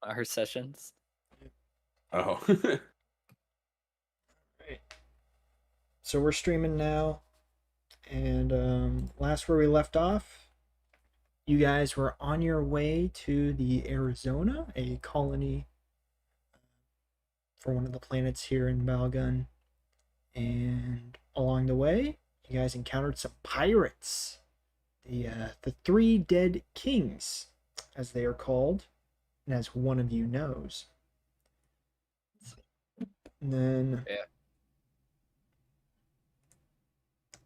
our sessions. Oh. Right. So we're streaming now, and last where we left off, you guys were on your way to the Arizona, a colony for one of the planets here in Balgun, and along the way, you guys encountered some pirates, the three dead kings, as they are called, and as one of you knows. And then, Yeah.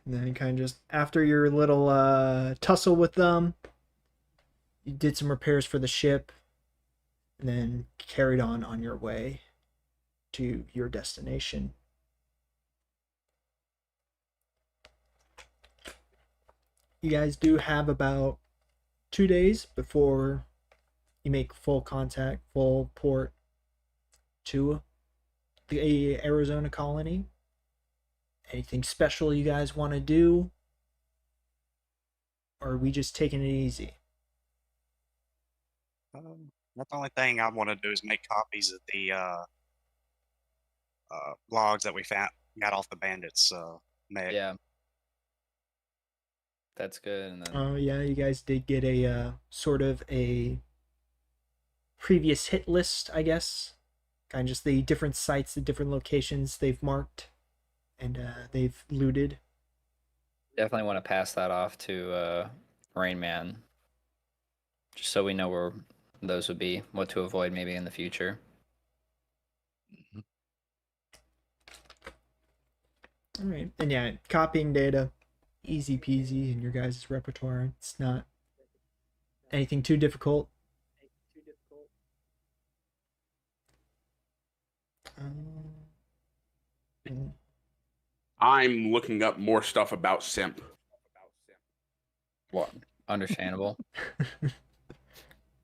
and then kind of just after your little tussle with them, you did some repairs for the ship, and then carried on your way to your destination. You guys do have about 2 days before you make full contact, full port to the Arizona colony. Anything special you guys want to do? Or are we just taking it easy? That's the only thing I want to do is make copies of the logs that we got off the bandits. Yeah. That's good. And then Oh yeah, you guys did get a sort of a previous hit list, I guess. Kind of just the different sites, the different locations they've marked and they've looted. definitely want to pass that off to Rain Man, just so we know where those would be, what to avoid maybe in the future. All right, and yeah, copying data, easy peasy in your guys' repertoire. It's not anything too difficult. And I'm looking up more stuff about Simp. What? Understandable.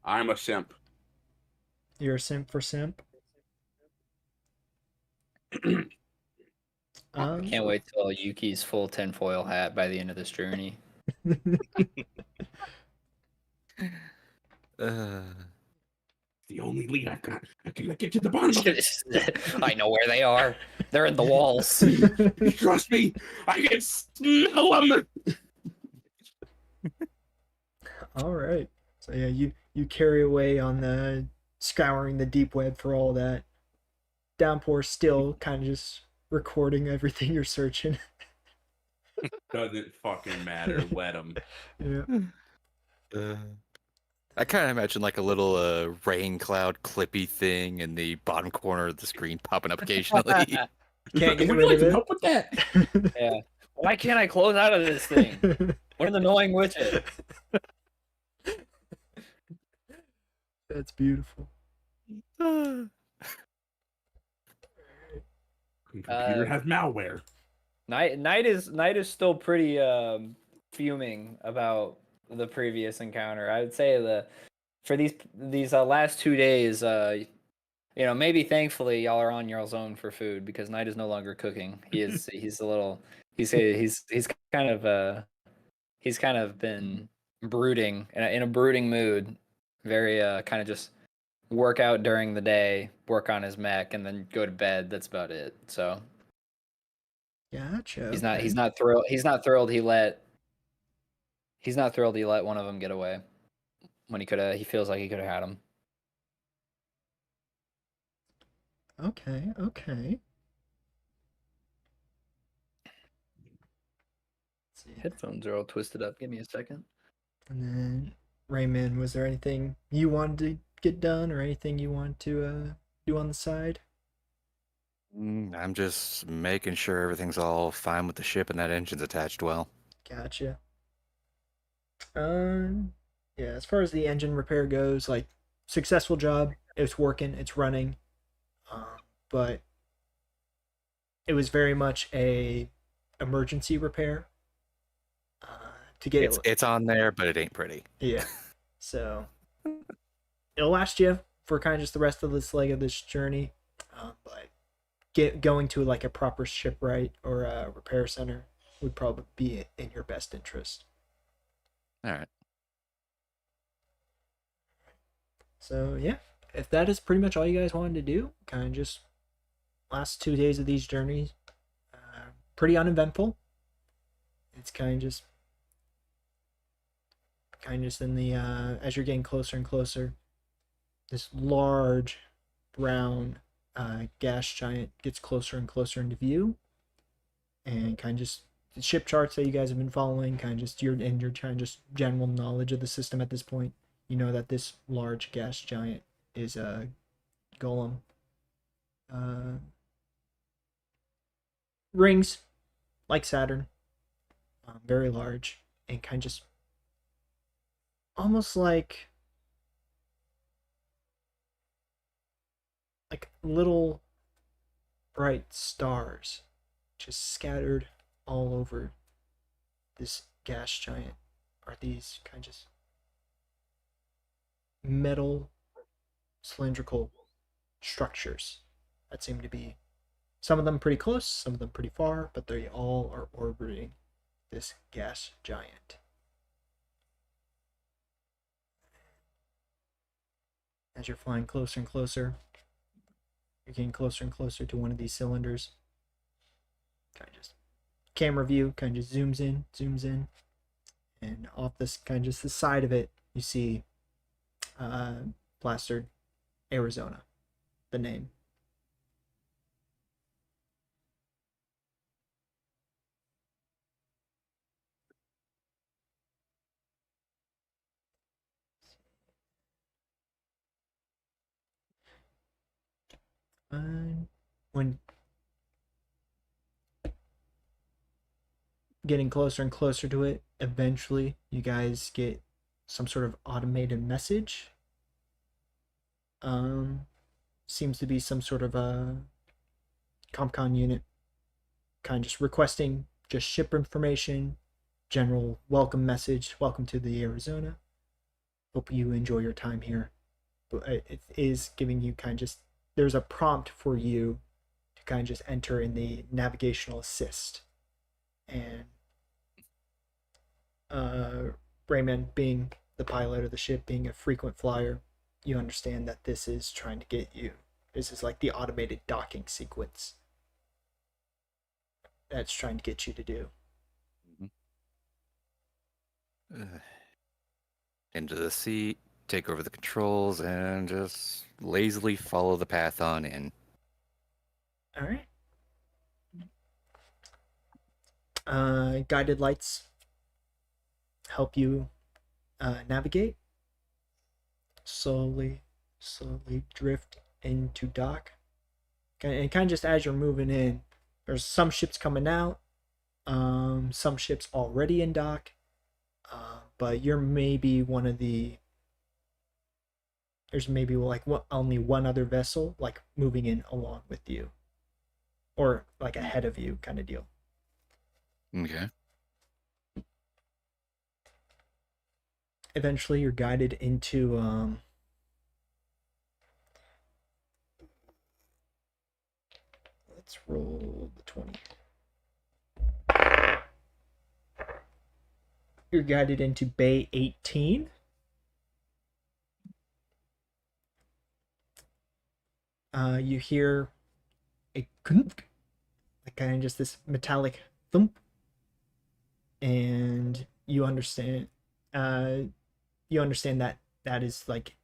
I'm a simp. you're a simp for simp. Can't wait till Yuki's full tinfoil hat by the end of this journey. The only lead I've got. I can get to the bottom of it. I know where they are. They're in the walls. Trust me, I can smell them. All right. So yeah, you carry away on the scouring the deep web for all that. Downpour still kind of just recording everything you're searching. Doesn't fucking matter. Let them. Yeah. I kind of imagine like a little rain cloud clippy thing in the bottom corner of the screen popping up occasionally. Can't get Would you rid like of some it. help with that? Yeah. Why can't I close out of this thing? What an annoying widget. That's beautiful. Computer has malware. Night is still pretty fuming about the previous encounter. I would say for these last 2 days, maybe thankfully y'all are on y'all's own for food because Night is no longer cooking. He's kind of been brooding in a brooding mood, very kind of just work out during the day, work on his mech, and then go to bed. That's about it. So Gotcha. he's not thrilled. He's not thrilled he let one of them get away when he feels like he could have had him. Okay. Headphones are all twisted up. Give me a second. And then Raymond, was there anything you wanted to get done or anything you want to do on the side? I'm just making sure everything's all fine with the ship and that engine's attached well. Gotcha. Yeah, as far as the engine repair goes, like, successful job. It's working, it's running. But it was very much a emergency repair. To get It's on there, but it ain't pretty. Yeah. So it'll last you for kind of just the rest of this leg of this journey. But going to like a proper shipwright or a repair center would probably be in your best interest. All right. So yeah, if that is pretty much all you guys wanted to do, kind of just last 2 days of these journeys, pretty uneventful. It's kind of just in the as you're getting closer and closer, this large brown gas giant gets closer and closer into view, and kind of just the ship charts that you guys have been following, kind of just your kind of just general knowledge of the system at this point. You know that this large gas giant is a golem. Rings like Saturn, very large, and kind of just almost like little bright stars just scattered all over this gas giant. Are these kind of just metal cylindrical structures that seem to be, some of them pretty close, some of them pretty far, but they all are orbiting this gas giant. As you're flying closer and closer, you're getting closer and closer to one of these cylinders. Kind of just camera view kind of just zooms in, and off this kind of just the side of it, you see plastered Arizona, the name. When getting closer and closer to it, eventually you guys get some sort of automated message. Seems to be some sort of a CompCon unit kind of just requesting just ship information, general welcome message, welcome to the Arizona, hope you enjoy your time here. But it is giving you kind of just, there's a prompt for you to kind of just enter in the navigational assist. And Raymond, being the pilot of the ship, being a frequent flyer, you understand that this is trying to get you, this is like the automated docking sequence that's trying to get you to do. Into the seat, take over the controls, and just lazily follow the path on in. All right. Guided lights help you navigate. Slowly drift into dock. And kind of just as you're moving in, there's some ships coming out, some ships already in dock, but you're maybe one of the, there's maybe like only one other vessel like moving in along with you, or like ahead of you kind of deal. Okay. Eventually you're guided into let's roll the 20. You're guided into Bay 18. You hear a like kind of just this metallic thump, and you understand that that is like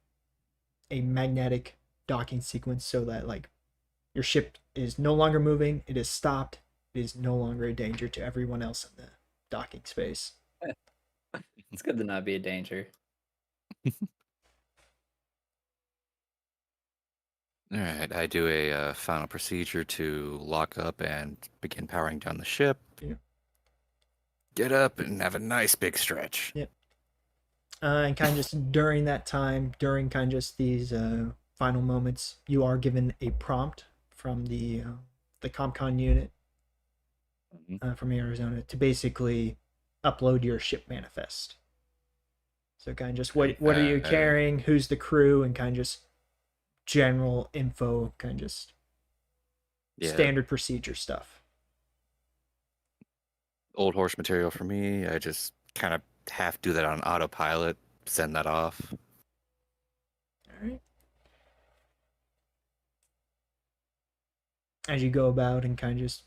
a magnetic docking sequence, so that like your ship is no longer moving, it is stopped, it is no longer a danger to everyone else in the docking space. It's good to not be a danger. All right, I do a final procedure to lock up and begin powering down the ship. Yeah. Get up and have a nice big stretch. Yep. And kind of just during that time, during kind of just these final moments, you are given a prompt from the CompCon unit from Arizona to basically upload your ship manifest. So kind of just what are you carrying, who's the crew, and kind of just general info, kind of just standard procedure stuff. Old horse material for me. I just kind of half do that on autopilot, send that off. All right. as you go about and kind of just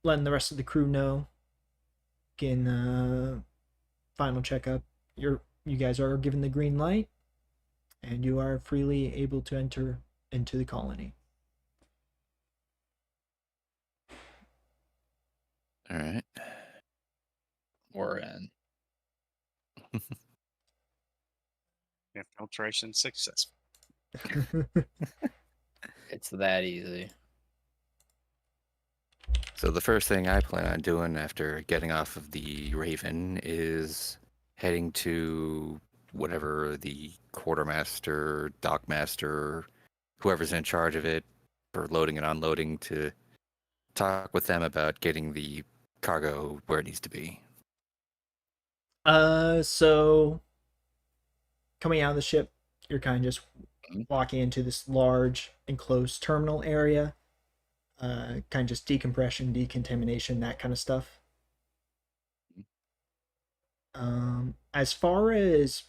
letting the rest of the crew know. Getting final checkup. You guys are given the green light, and you are freely able to enter into the colony. All right. We're in. Infiltration successful. It's that easy. So the first thing I plan on doing after getting off of the Raven is heading to whatever the quartermaster, dockmaster, whoever's in charge of it for loading and unloading to talk with them about getting the cargo where it needs to be. So coming out of the ship, you're kind of just walking into this large enclosed terminal area. Kind of just decompression, decontamination, that kind of stuff. As far as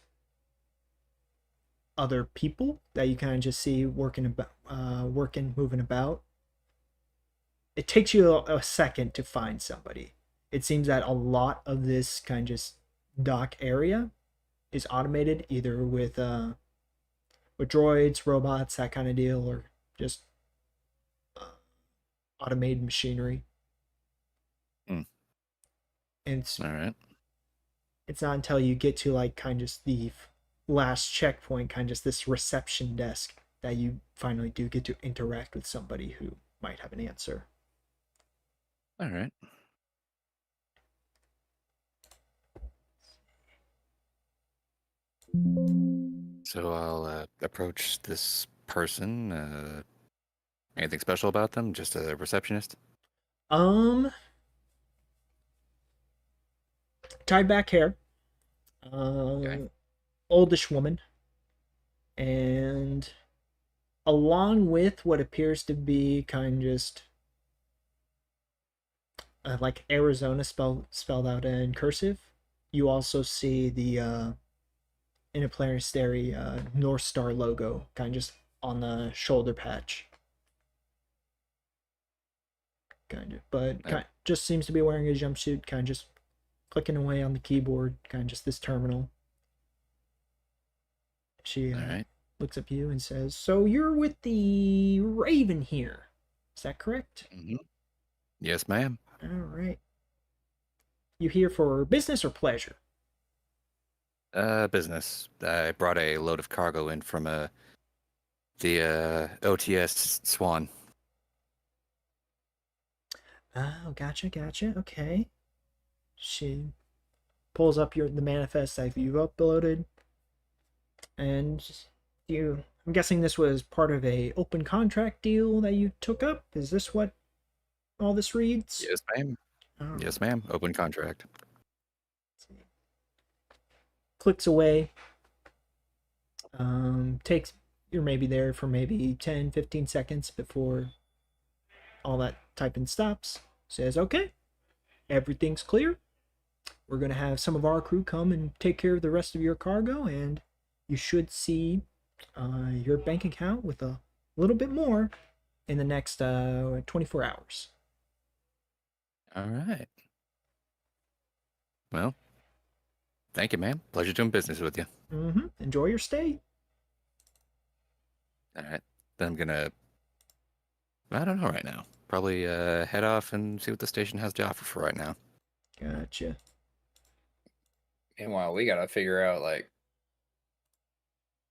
other people that you kind of just see moving about, it takes you a second to find somebody. It seems that a lot of this kind of just dock area is automated, either with droids, robots, that kind of deal, or just automated machinery. Mm. And it's All right. it's not until you get to like kind of just the last checkpoint, kind of just this reception desk, that you finally do get to interact with somebody who might have an answer. All right. So I'll approach this person. Anything special about them? Just a receptionist? Tied back hair, oldish woman, and along with what appears to be kind of just like Arizona spelled out in cursive, you also see the interplanetary North Star logo kind of just on the shoulder patch. Kind of, but just seems to be wearing a jumpsuit, kind of just clicking away on the keyboard, kind of just this terminal. She looks up at you and says, "So you're with the Raven here, is that correct?" Mm-hmm. Yes, ma'am. All right. You here for business or pleasure? Business. I brought a load of cargo in from the OTS Swan. Oh, gotcha. Okay. She pulls up the manifest that you've uploaded, and I'm guessing this was part of a open contract deal that you took up. Is this what all this reads? Yes, ma'am. Oh. Yes, ma'am. Open contract. Clicks away. You're maybe there for maybe 10-15 seconds before all that typing stops. Says, "Okay, everything's clear. We're going to have some of our crew come and take care of the rest of your cargo, and you should see your bank account with a little bit more in the next 24 hours. All right. Well, thank you, ma'am. Pleasure doing business with you. Mm-hmm. Enjoy your stay. All right. Then I'm gonna, I don't know right now. Probably head off and see what the station has to offer for right now. Gotcha. Meanwhile, we gotta figure out like,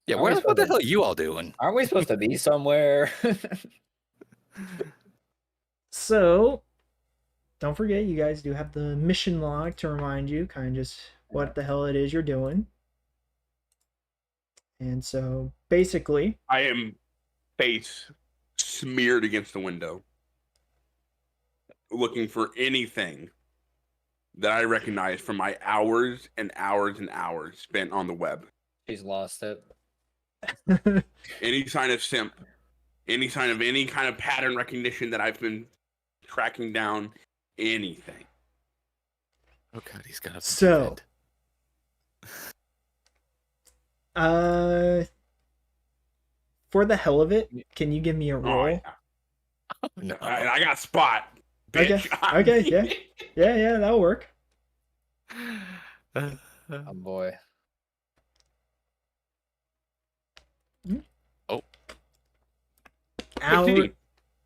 Yeah, Aren't we what the supposed hell are you all doing? aren't we supposed to be somewhere? So, don't forget, you guys do have the mission log to remind you kind of just what the hell it is you're doing. And so, basically, I am face smeared against the window, looking for anything that I recognize from my hours and hours and hours spent on the web. She's lost it. Any sign of simp, any sign of any kind of pattern recognition that I've been tracking down, anything. Oh god, he's got a So, for the hell of it, can you give me a roll? Yeah. No. I got spot. Okay, Bitch. okay, yeah. Yeah, that'll work. Oh boy.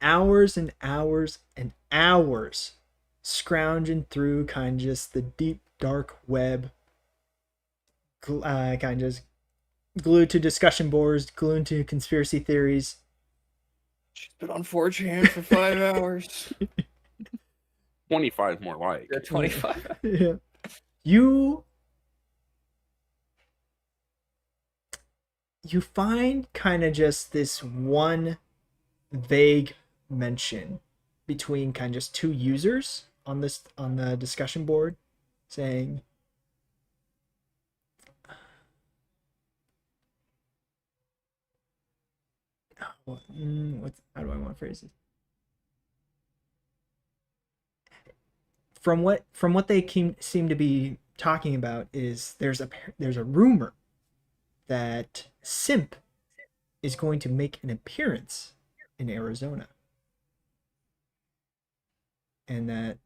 Hours and hours and hours scrounging through kind of just the deep dark web, kind of just glued to discussion boards, glued to conspiracy theories. She's been on 4chan for 5 hours. 25 more like. You're 25. Yeah. You find kind of just this one vague mention between kind of just two users on the discussion board saying how do I want to phrase this? From what they seem to be talking about is there's a rumor that Simp is going to make an appearance in Arizona, and that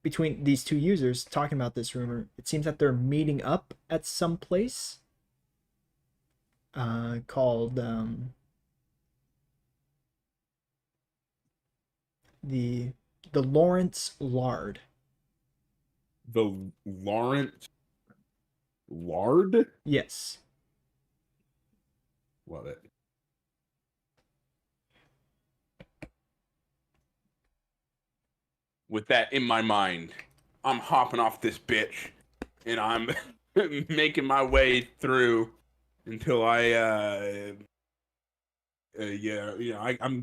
between these two users talking about this rumor, it seems that they're meeting up at some place called the Lawrence Lard. The Lawrence Lard? Yes. Love it. With that in my mind, I'm hopping off this bitch and I'm making my way through until I I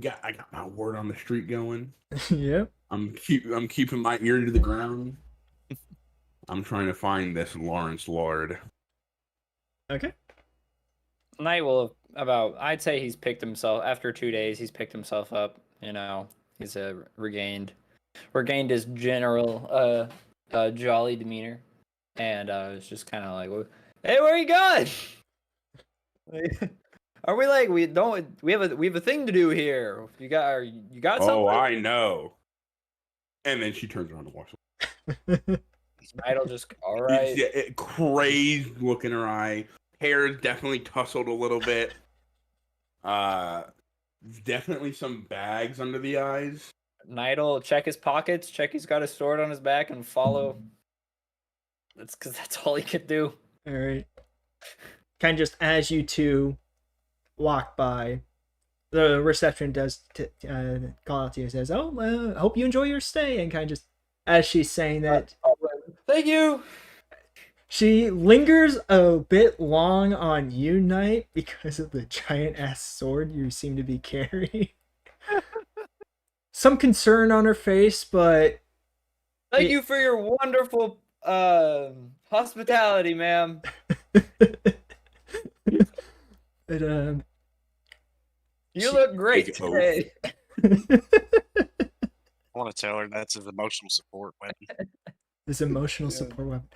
got my word on the street going. Yep. I'm keeping my ear to the ground. I'm trying to find this Lawrence Lard. Okay. Knight will I'd say he's picked himself after 2 days. He's picked himself up. You know, he's regained his general jolly demeanor, and it's just kind of like, hey, where are you going? Are we like we have a thing to do here? You got something? Oh, I know. And then she turns around and walks away. Knight'll just all right. Yeah, crazed look in her eye. Hair is definitely tousled a little bit. Definitely some bags under the eyes. Knight'll check his pockets, check he's got his sword on his back, and follow. That's because that's all he could do. All right. Kind of just as you two walk by, the reception does call out to you and says, "Oh, hope you enjoy your stay." And kind of just as she's saying that, Thank you. she lingers a bit long on you, Knight, because of the giant ass sword you seem to be carrying. Some concern on her face, but Thank you for your wonderful hospitality, ma'am. but You look great Take oath. today. I want to tell her that's an emotional support weapon. this emotional support weapon.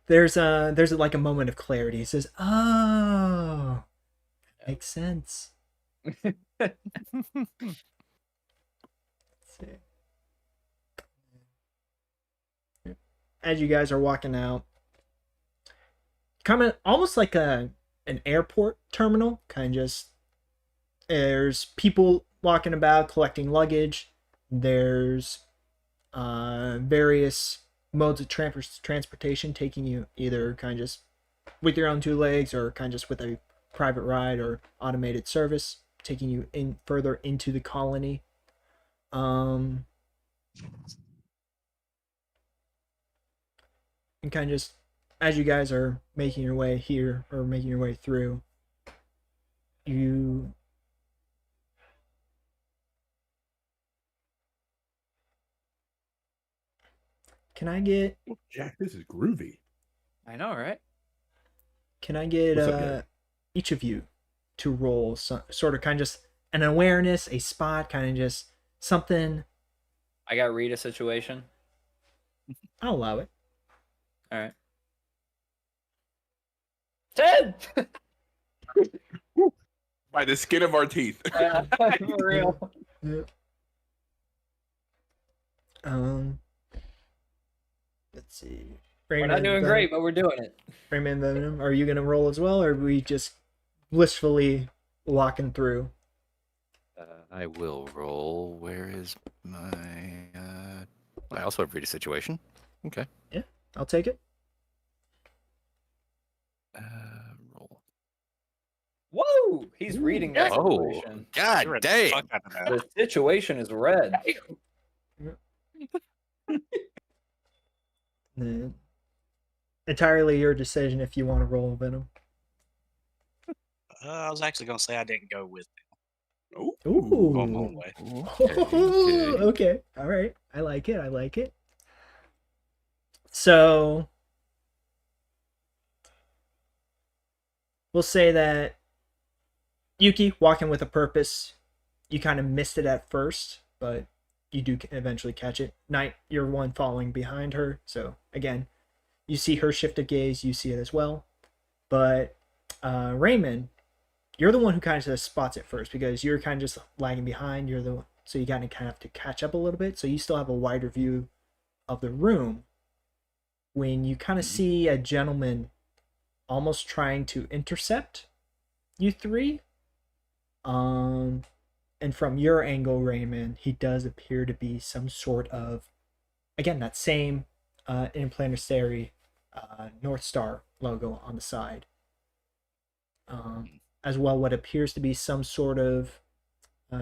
There's like a moment of clarity. It says, "Oh, makes sense." As you guys are walking out, coming almost like an airport terminal, kind of just there's people walking about collecting luggage. There's various modes of transportation taking you either kind of just with your own two legs or kind of just with a private ride or automated service taking you in further into the colony. And kind of just as you guys are making your way here or making your way through, you can I get Jack, this is groovy. I know, right? Can I get What's up, guy? each of you to roll sort of kind of just an awareness, a spot, kind of just something? I got read a situation. I'll allow it. All right. 10. By the skin of our teeth. Yeah, for real. Yeah. Um, let's see. We're Rayman, not doing Venom- great, but we're doing it. Rayman Venom, are you gonna roll as well, or are we just blissfully walking through? I will roll. Where is my? I also have read a situation. Okay. I'll take it. Roll. Whoa! He's reading the Oh, situation. God You read the dang! fuck out of that. The situation is red. Entirely your decision if you want to roll Venom. I was actually gonna say I didn't go with it. Oh, Going my Ooh. own way. Okay. Okay. All right. I like it. I like it. So we'll say that Yuki, walking with a purpose, you kind of missed it at first, but you do eventually catch it. Knight, you're one following behind her. So again, you see her shift of gaze, you see it as well. But Raymond, you're the one who kind of spots it first because you're kind of just lagging behind. You're the so you kind of have to catch up a little bit. So you still have a wider view of the room when you kind of see a gentleman almost trying to intercept you three. And from your angle, Raymond, he does appear to be some sort of, again, that same interplanetary North Star logo on the side. As well, what appears to be some sort of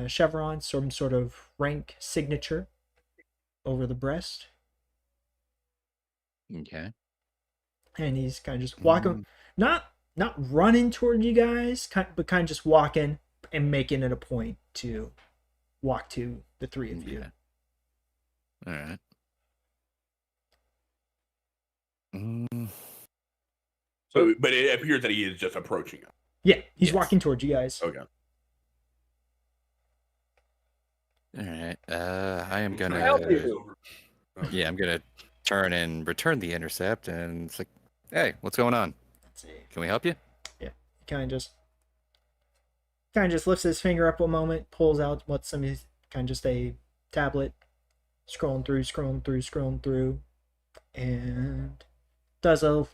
chevron, some sort of rank signature over the breast. Okay. And he's kind of just walking, not running toward you guys, but kind of just walking and making it a point to walk to the three of you. Okay. All right. Mm, so, but it appears that he is just approaching us. Yeah, he's Yes. walking towards you guys. Okay. all right. I am Can I help gonna. you? Yeah, I'm gonna turn and return the intercept, and it's like, hey, what's going on? Let's see. Can we help you? Kind of just lifts his finger up a moment, pulls out what's some kind of just a tablet, scrolling through, and does a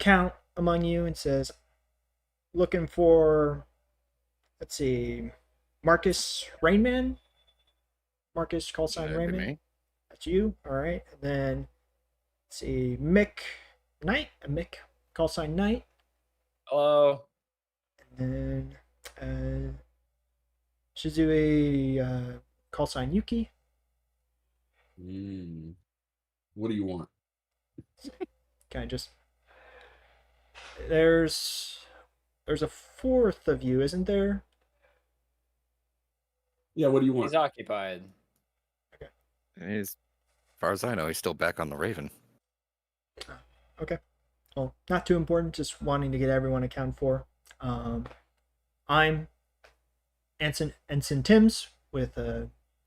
count among you and says, looking for, let's see, Marcus Rainman? Marcus call sign That'd be Rainman? me. That's you, all right. And then, let's see, Mick Knight, Mick call sign Knight. Hello. And then Shizue call sign Yuki. What do you want? Kind of just there's a fourth of you, isn't there? Yeah, what do you He's want? occupied. As far as I know, he's still back on the Raven. Okay. Well, not too important. Just wanting to get everyone accounted for. I'm Ensign Timms with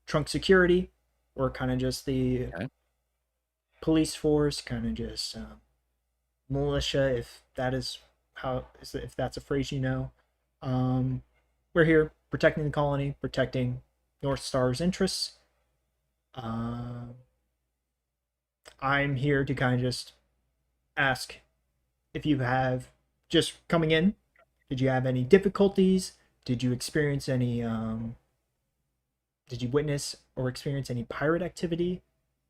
Trunk Security. We're kind of just the Okay. police force, kind of just militia, if that's a phrase you know. We're here protecting the colony, protecting North Star's interests. I'm here to kind of just ask if you have just coming in. Did you have any difficulties? Did you experience any? Did you witness or experience any pirate activity?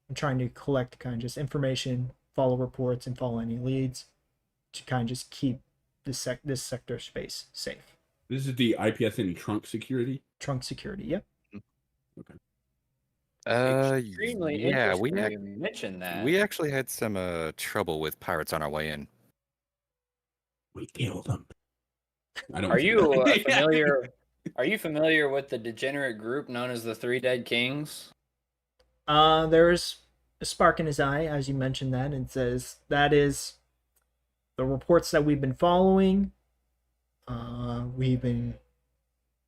I'm trying to collect kind of just information, follow reports, and follow any leads to kind of just keep this sector space safe. This is the IPSN trunk security. Trunk security. Yep. Extremely yeah, interesting you mentioned that. we actually had some trouble with pirates on our way in. We killed them. I don't. Are you familiar? Are you familiar with the degenerate group known as the Three Dead Kings? There's a spark in his eye as you mentioned that, and says that is the reports that we've been following.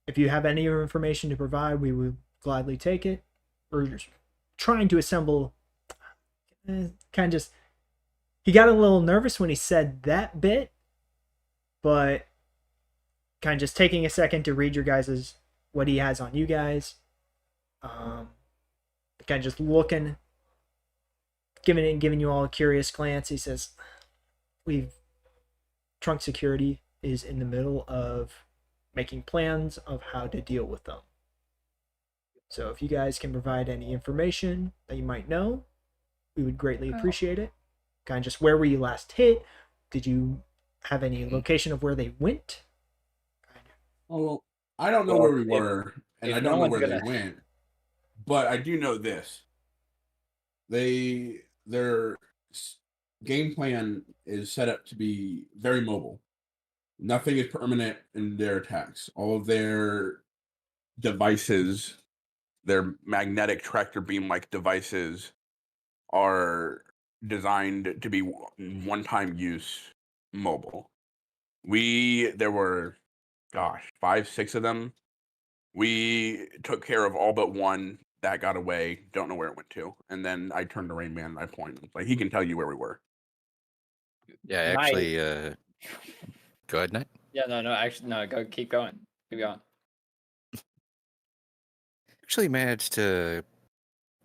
If you have any information to provide, we would gladly take it. We're just trying to assemble. Kind of just, he got a little nervous when he said that bit, but kind of just taking a second to read your guys's what he has on you guys. Kind of just looking giving you all a curious glance. He says, Trunk Security is in the middle of making plans of how to deal with them. So if you guys can provide any information that you might know, we would greatly appreciate it. Kind of just where were you last hit? Did you have any location of where they went? Well, I don't know where we were, and if I no don't know one's where gonna- they went. But I do know this: their game plan is set up to be very mobile. Nothing is permanent in their attacks. All of their devices, their magnetic tractor beam-like devices, are designed to be one-time use mobile. There were, 5, 6 of them. We took care of all but one that got away. Don't know where it went to. And then I turned to Rain Man and I pointed. Like, he can tell you where we were. Yeah, Night. actually, go ahead, Knight. Yeah, no, actually, no. Keep going. Keep going. Actually managed to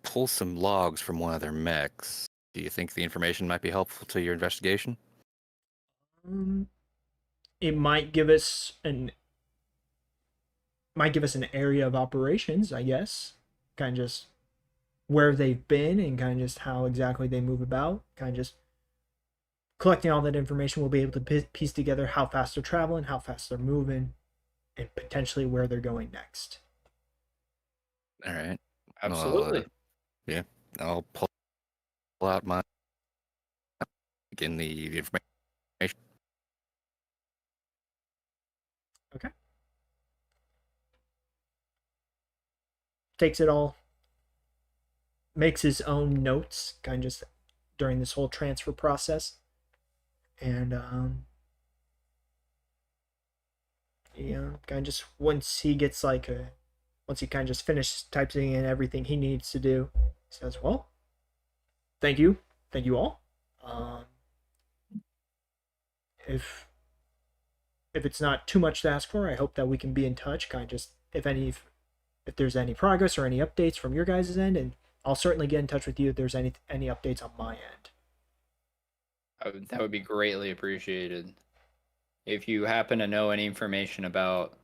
pull some logs from one of their mechs. Do you think the information might be helpful to your investigation? It might give us an area of operations, I guess. Kind of just where they've been and kind of just how exactly they move about. Kind of just collecting all that information, we'll be able to piece together how fast they're traveling, how fast they're moving, and potentially where they're going next. All right. Absolutely. Yeah, I'll pull out my again the information. Okay. Takes it all, makes his own notes, kind of just during this whole transfer process, and kind of just once he kind of just finishes typing in everything he needs to do, he says, "Well, thank you all. If it's not too much to ask for, I hope that we can be in touch. Kind of just if there's any progress or any updates from your guys' end, and I'll certainly get in touch with you if there's any updates on my end." That would be greatly appreciated. If you happen to know any information about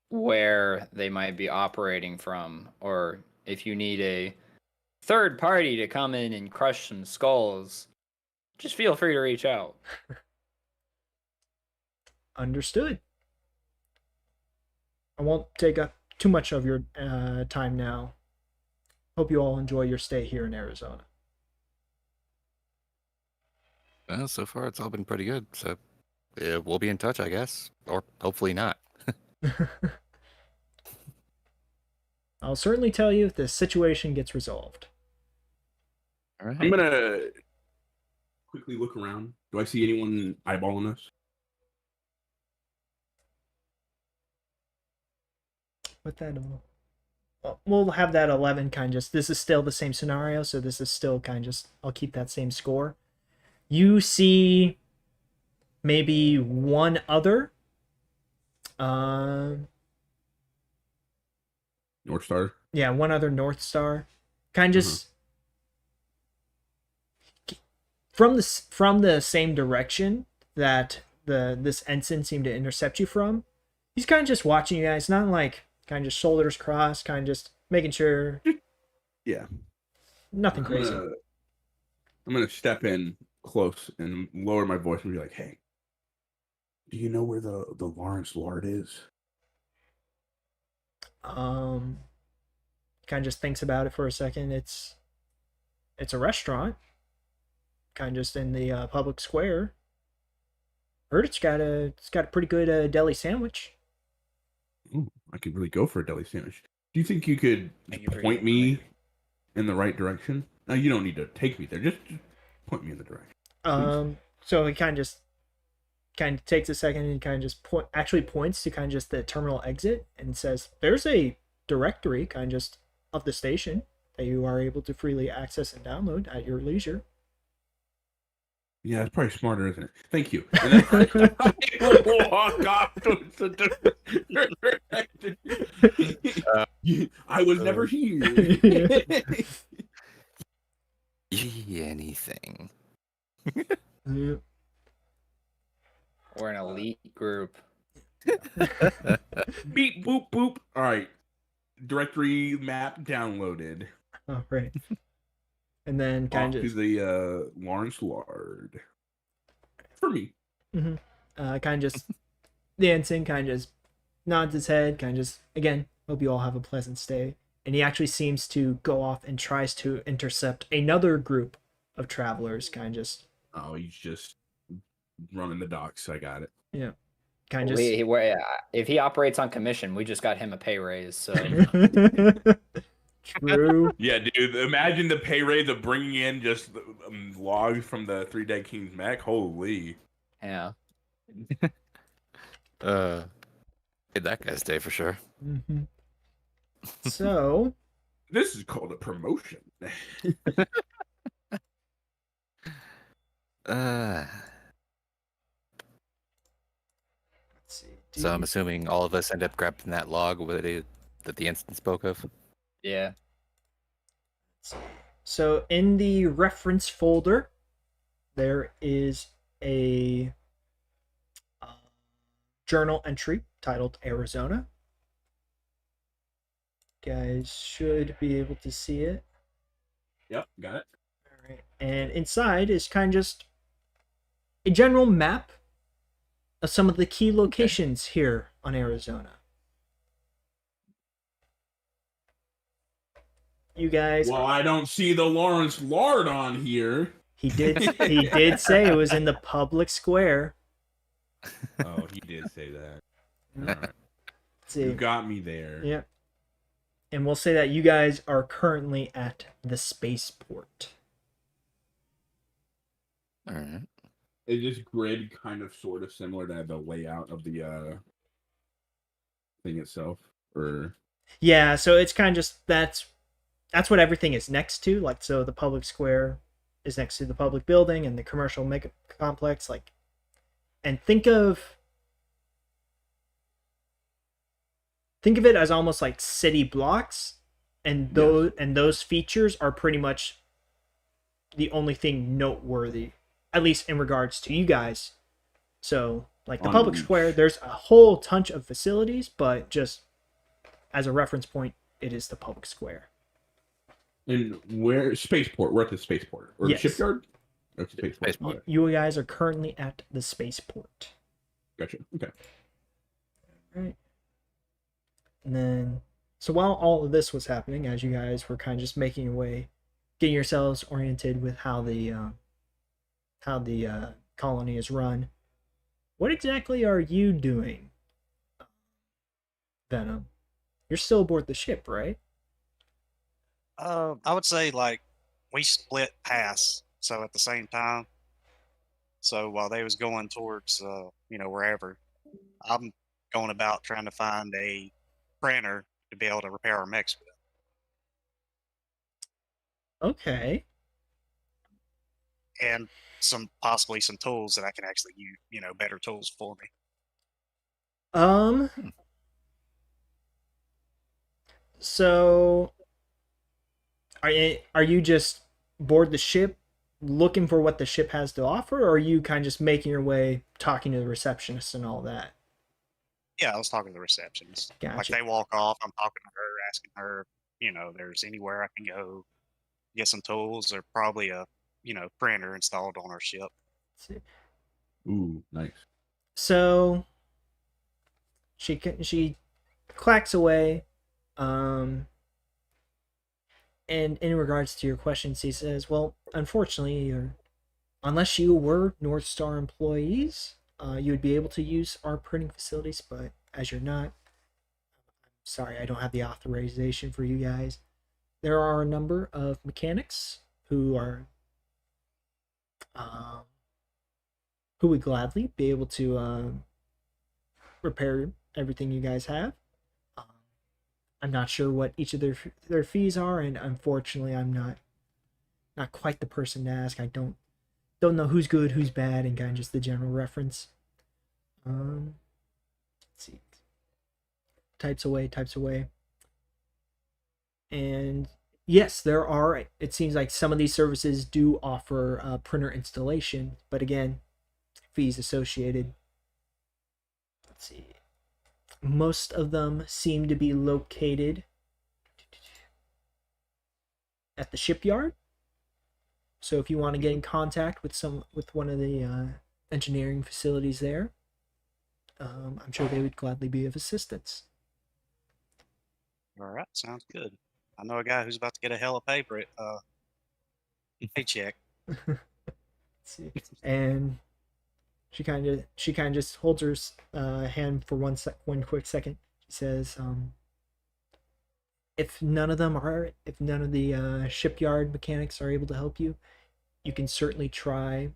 where they might be operating from, or if you need a third party to come in and crush some skulls, just feel free to reach out. Understood. I won't take up too much of your time now. Hope you all enjoy your stay here in Arizona. Well, so far it's all been pretty good. So we'll be in touch, I guess, or hopefully not. I'll certainly tell you if the situation gets resolved. All right. I'm going to quickly look around. Do I see anyone eyeballing us? With that, we'll have that 11 kind of just, this is still the same scenario, so this is still kind of just, I'll keep that same score. You see maybe one other North Star? yeah, one other North Star, kind of just from the same direction that this ensign seemed to intercept you from. He's kind of just watching you guys, not like kind of just shoulders crossed, kind of just making sure. Yeah. Nothing crazy. I'm gonna step in close and lower my voice and be like, "Hey, do you know where the Lawrence Lard is?" Kind of just thinks about it for a second. It's a restaurant, kind of just in the public square. Heard it's got a pretty good deli sandwich. Ooh, I could really go for a deli sandwich. Do you think you could point me in the right direction? No, you don't need to take me there. Just point me in the direction. So he kind of takes a second and kind of just points to kind of just the terminal exit and says, "There's a directory kind of just of the station that you are able to freely access and download at your leisure." Yeah, it's probably smarter, isn't it? Thank you. And then I walk off towards the direction. I was never here. anything. Yep. We're an elite group. Beep boop boop. All right. Directory map downloaded. Oh, right. And then Off kind to of the Lawrence Lard. For me. kind of just the ensign kind of just nods his head, kind of just again, hope you all have a pleasant stay. And he actually seems to go off and tries to intercept another group of travelers, kind of just Oh, he's just running the docks. I got it. kind of just If he operates on commission, we just got him a pay raise. So true. Yeah, dude. Imagine the pay raise of bringing in just logs from the Three Dead Kings mech. Holy. yeah. Made that guy's day for sure. hmm So This is called a promotion. Uh, let's see. so I'm assuming all of us end up grabbing that log that the instant spoke of. Yeah. So in the reference folder, there is a journal entry titled Arizona. Guys should be able to see it. Yep, got it. All right. And inside is kind of just a general map of some of the key locations here on Arizona. You guys, Well, I don't see the Lawrence Lard on here. he did say it was in the public square. Oh, he did say that. All right. Let's see. You got me there. Yeah. And we'll say that you guys are currently at the spaceport. All right. Is this grid kind of sort of similar to the layout of the thing itself? Or Yeah, so it's kind of just that's what everything is next to. Like, so the public square is next to the public building and the commercial mega complex. Like, and think of it as almost like city blocks, and those features are pretty much the only thing noteworthy, at least in regards to you guys. So, like the On public each. square, there's a whole bunch of facilities, but just as a reference point, it is the public square. and where spaceport? We're at the spaceport or Yes. the shipyard. Or spaceport. Spaceport. Okay. You guys are currently at the spaceport. Gotcha. Okay. Right. And then, so while all of this was happening, as you guys were kind of just making your way, getting yourselves oriented with how the colony is run, what exactly are you doing, Venom? You're still aboard the ship, right? I would say like we split paths, so at the same time. So while they was going towards wherever, I'm going about trying to find a printer to be able to repair our mechs with. Okay. And possibly some tools that I can actually use, better tools for me. So are you just board the ship looking for what the ship has to offer, or are you kind of just making your way talking to the receptionist and all that? Yeah, I was talking to the receptionist. Like Gotcha. they walk off, I'm talking to her, asking her, there's anywhere I can go get some tools or probably a, printer installed on our ship. Ooh, nice. So she clacks away, and in regards to your questions, he says, "Well, unfortunately, unless you were North Star employees, you would be able to use our printing facilities. But as you're not, I'm sorry, I don't have the authorization for you guys. There are a number of mechanics who would gladly be able to repair everything you guys have. I'm not sure what each of their fees are, and unfortunately, I'm not quite the person to ask. I don't know who's good, who's bad, and kind of just the general reference. Let's see. Types away, and Yes, there are. It seems like some of these services do offer printer installation, but again, fees associated. Let's see. Most of them seem to be located at the shipyard. So if you want to get in contact with one of the engineering facilities there, I'm sure they would gladly be of assistance. All right, sounds good. I know a guy who's about to get a hell of paper paycheck. Let's see. And she kind of just holds her hand for one quick second. She says, if none of the shipyard mechanics are able to help you, you can certainly try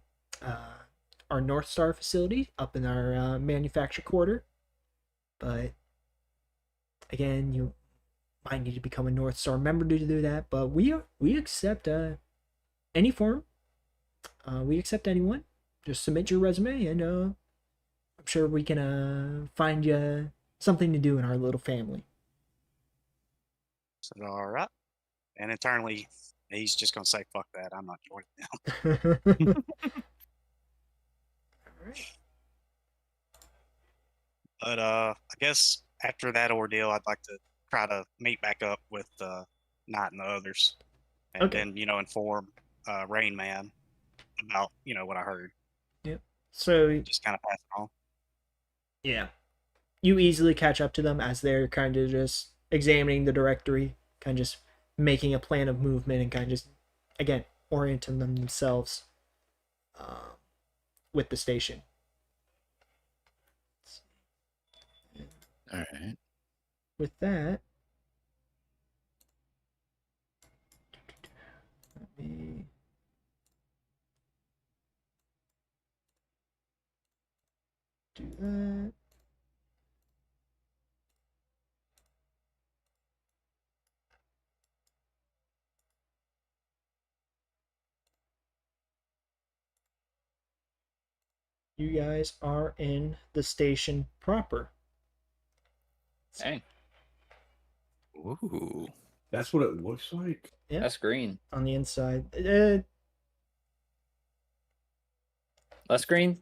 our North Star facility up in our manufacture quarter. But again, you might need to become a North Star member to do that. But we accept any form. We accept anyone. Just submit your resume, and I'm sure we can find you something to do in our little family. So, all right. And internally, he's just going to say, fuck that. I'm not joining them. But I guess after that ordeal, I'd like to try to meet back up with Knight and the others. And Okay. then, inform Rain Man about, what I heard. Yep. So Just kind of pass it on. yeah, you easily catch up to them as they're kind of just examining the directory, kind of just making a plan of movement, and kind of just, again, orienting themselves with the station. All right. With that, let me do that. You guys are in the station proper. Dang, Ooh. That's what it looks like. Yeah, that's green. on the inside. Less green?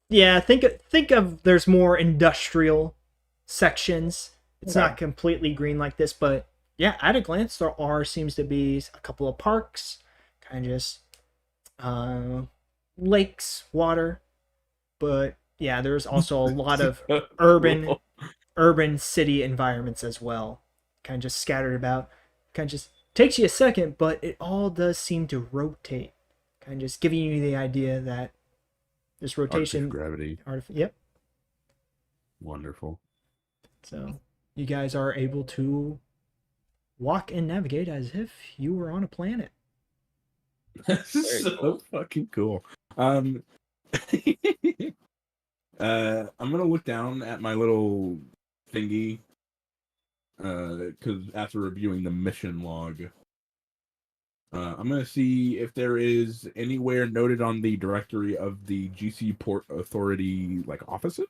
Yeah, think of there's more industrial sections. It's Okay. not completely green like this, but yeah, at a glance there seems to be a couple of parks, kind of just lakes, water, but yeah, there's also a lot of urban city environments as well, kind of just scattered about. Kind of just takes you a second, but it all does seem to rotate, kind of just giving you the idea that this rotation Gravity. Yep. Wonderful. So you guys are able to walk and navigate as if you were on a planet. This is Very so cool. fucking cool. I'm gonna look down at my little thingy, because after reviewing the mission log, I'm gonna see if there is anywhere noted on the directory of the GC Port Authority offices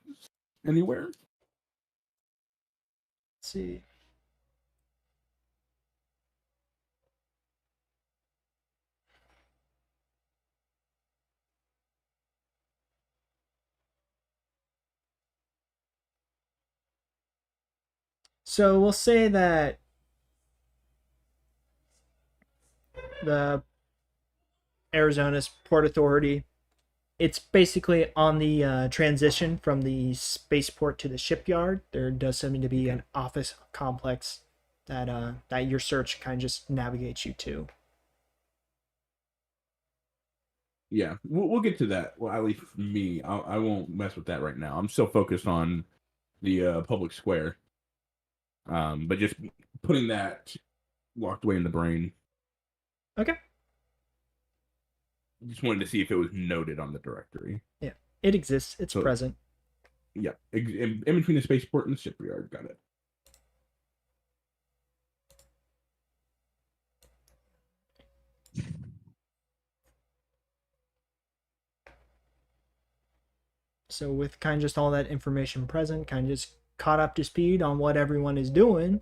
anywhere. Let's see. So we'll say that the Arizona's Port Authority, it's basically on the transition from the spaceport to the shipyard. There does seem to be an office complex that your search kind of just navigates you to. Yeah, we'll get to that. Well, at least me, I won't mess with that right now. I'm still focused on the public square. But just putting that locked away in the brain. Okay. Just wanted to see if it was noted on the directory. Yeah, it exists. It's So- present. Yeah, in between the spaceport and the shipyard. Got it. So with kind of just all that information present, kind of just caught up to speed on what everyone is doing,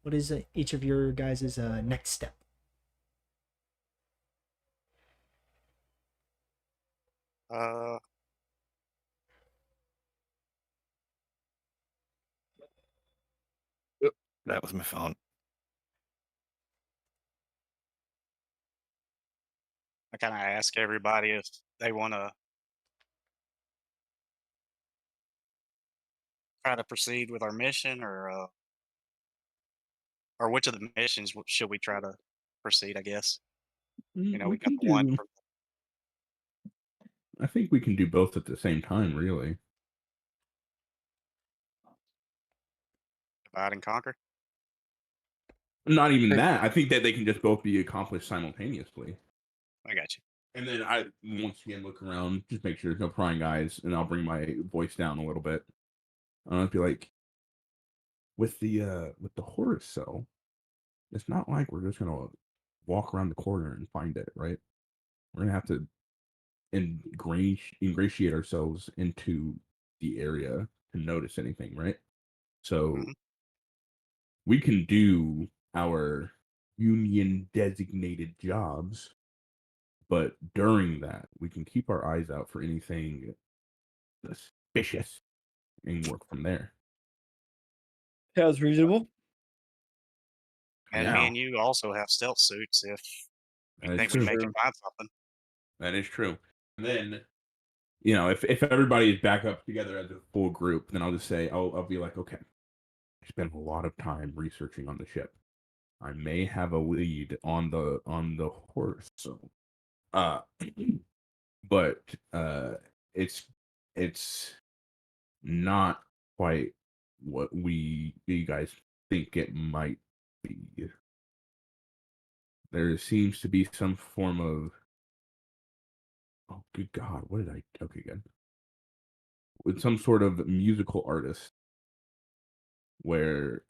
What is each of your guys' next step? Uh, That was my phone. I kind of ask everybody if they want to try to proceed with our mission, or which of the missions should we try to proceed? I guess We we got can the one do. for I think we can do both at the same time, really. divide and conquer. Not even Hey. that. I think that they can just both be accomplished simultaneously. I got you. And then I once again look around, just make sure there's no prying eyes, and I'll bring my voice down a little bit. I'll be like, with the Horus cell, it's not like we're just gonna walk around the corner and find it, right? We're gonna have to ingratiate ourselves into the area to notice anything, right? So Mhm. we can do our union designated jobs, but during that, we can keep our eyes out for anything suspicious and work from there. Sounds reasonable. And Yeah. me and you also have stealth suits if you That is think we true. make it find something. That is true. And then, if everybody is back up together as a full group, then I'll just say, I'll be like, okay, I spent a lot of time researching on the ship. I may have a lead on the horse, so but it's not quite what you guys think it might be. There seems to be some form of, oh good God, what did I okay good. With some sort of musical artist where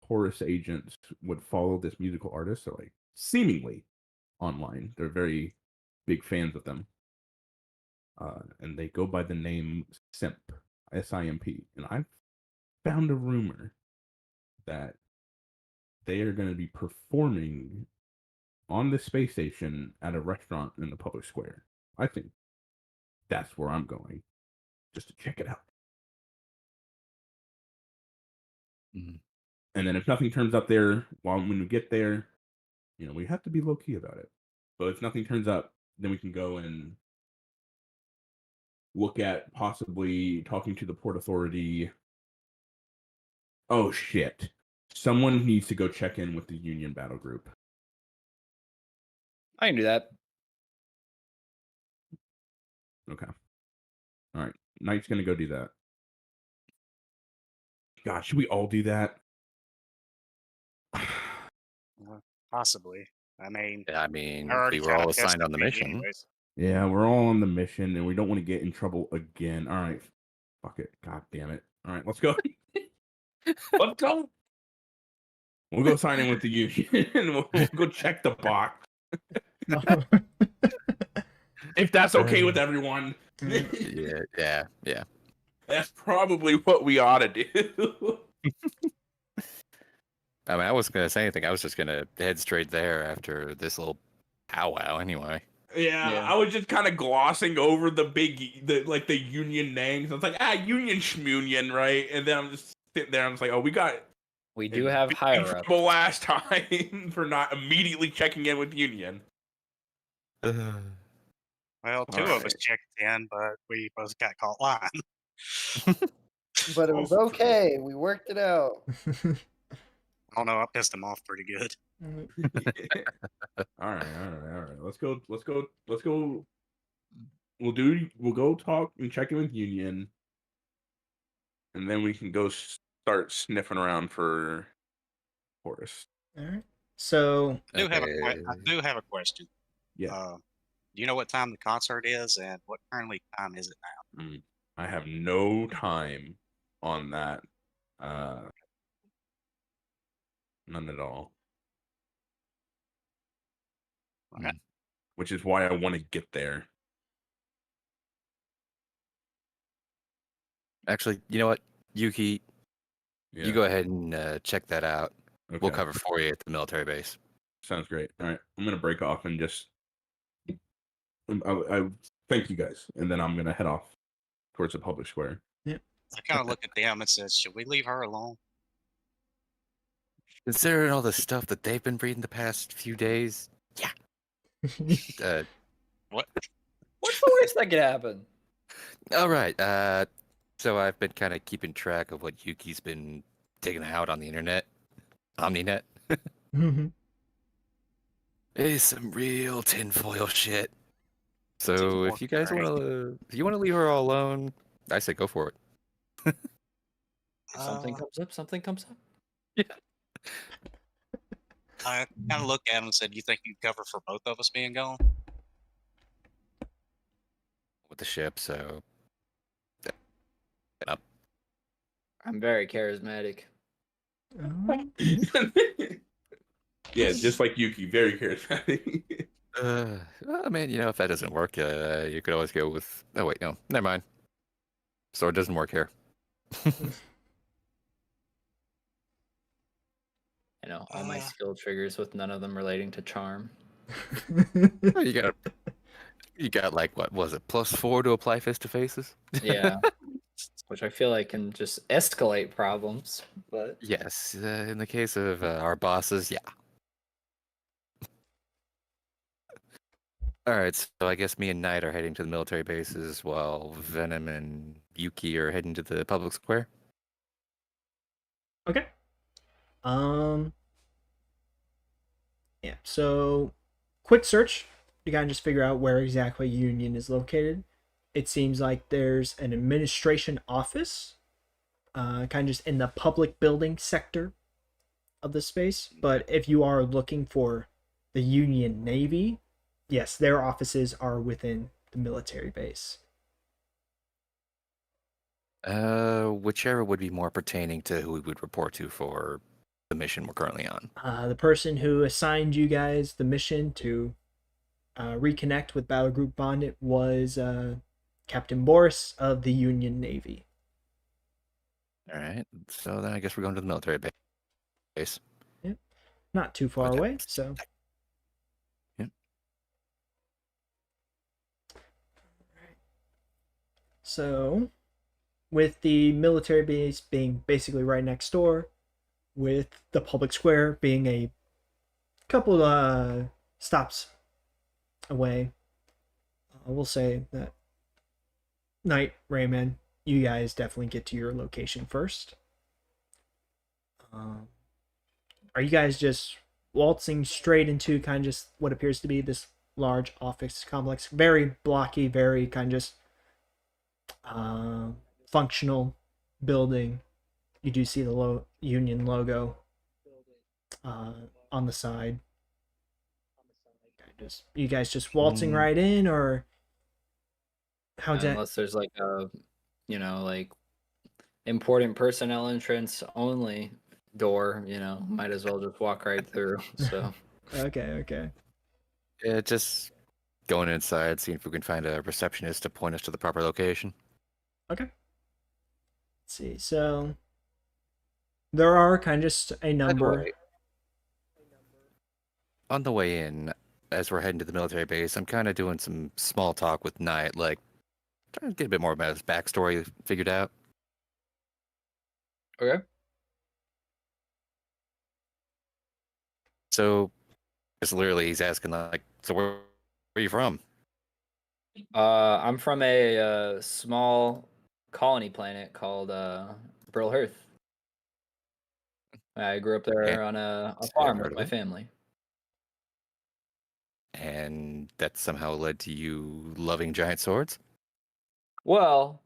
Horus agents would follow this musical artist, so like seemingly online. They're very big fans of them. And they go by the name Simp, SIMP. And I've found a rumor that they are going to be performing on the space station at a restaurant in the public square. I think that's where I'm going, just to check it out. Mhm. And then if nothing turns up there, when we get there, we have to be low key about it. But if nothing turns up, then we can go and look at possibly talking to the Port Authority. Oh shit. Someone needs to go check in with the Union battle group. I can do that. Okay. All right. Knight's going to go do that. God, should we all do that? Possibly. I mean, Yeah, I mean, I already we were kind all of assigned tested on the me mission. anyways. Yeah, we're all on the mission and we don't want to get in trouble again. All right. Fuck it. God damn it. All right, let's go. Let's go. We'll go sign in with the Union and we'll go check the box. If that's okay with everyone. Yeah. That's probably what we ought to do. I mean, I wasn't gonna say anything. I was just gonna head straight there after this little powwow. Anyway. Yeah, I was just kind of glossing over the Union names. I was like, Union Schmunion, right? And then I'm just sitting there. I'm just like, oh, We do have big higher up. trouble last time for not immediately checking in with Union. Well, two of us checked in, but we both got caught lying. But it was Also true. okay. We worked it out. I don't know. I pissed him off pretty good. All right. Let's go. We'll go talk and check in with Union, and then we can go start sniffing around for Horus. All right. So I do have a question. Yeah. Do you know what time the concert is, and what currently time is it now? I have no time on that. None at all. Okay. Which is why I want to get there. Actually, you know what, Yuki, You go ahead and check that out. We'll Okay. cover for you at the military base. Sounds great. All right, I'm gonna break off and just I thank you guys, and then I'm gonna head off towards the public square. I kind of look at them and says, "Should we leave her alone?" Considering all the stuff that they've been reading the past few days, uh, What? What's the worst that could happen? all right. So I've been kind of keeping track of what Yuki's been digging out on the internet, OmniNet. Mhm. It is some real tinfoil shit. So Tinfoil if you guys shit, right? if you want to leave her all alone, I say go for it. If something Uh, comes up, something comes up. I kind of looked at him and said, "You think you cover for both of us being gone?" With the ship, so I'm very charismatic. Oh. Yeah, just like Yuki, very charismatic. I mean, if that doesn't work, you could always go with. Oh wait, no, never mind. Sword doesn't work here. All my skill triggers with none of them relating to charm. Oh, you got like what was it, +4 to apply fist to faces? Yeah. Which I feel like can just escalate problems. But Yes, in the case of our bosses, yeah. All right, so I guess me and Knight are heading to the military bases while Venom and Yuki are heading to the public square. Okay. Yeah. So, quick search. You gotta just figure out where exactly Union is located. It seems like there's an administration office, kind of just in the public building sector of the space. But if you are looking for the Union Navy, yes, their offices are within the military base. Whichever would be more pertaining to who we would report to for the mission we're currently on. The person who assigned you guys the mission to reconnect with Battle Group Bondit was Captain Boris of the Union Navy. All right, so then I guess we're going to the military base. Not too far Okay. away, so. Yep. So, with the military base being basically right next door, with the public square being a couple stops away, I will say that Knight, Rayman, you guys definitely get to your location first. Are you guys just waltzing straight into kind of just what appears to be this large office complex? Very blocky, very kind of just functional building. You do see the Union logo on the side. You guys just waltzing right in, or how's that? unless there's like a, like important personnel entrance only door, might as well just walk right through. So Okay. Yeah, just going inside, seeing if we can find a receptionist to point us to the proper location. Okay. Let's see. So there are kind of just a By the number. way, on the way in, as we're heading to the military base, I'm kind of doing some small talk with Knight, like trying to get a bit more about his backstory figured out. okay. So, just literally, he's asking like, "So where are you from?" I'm from a small colony planet called Brill Hearth. I grew up there on a I've farm heard with of my it. family. And that somehow led to you loving giant swords. Well,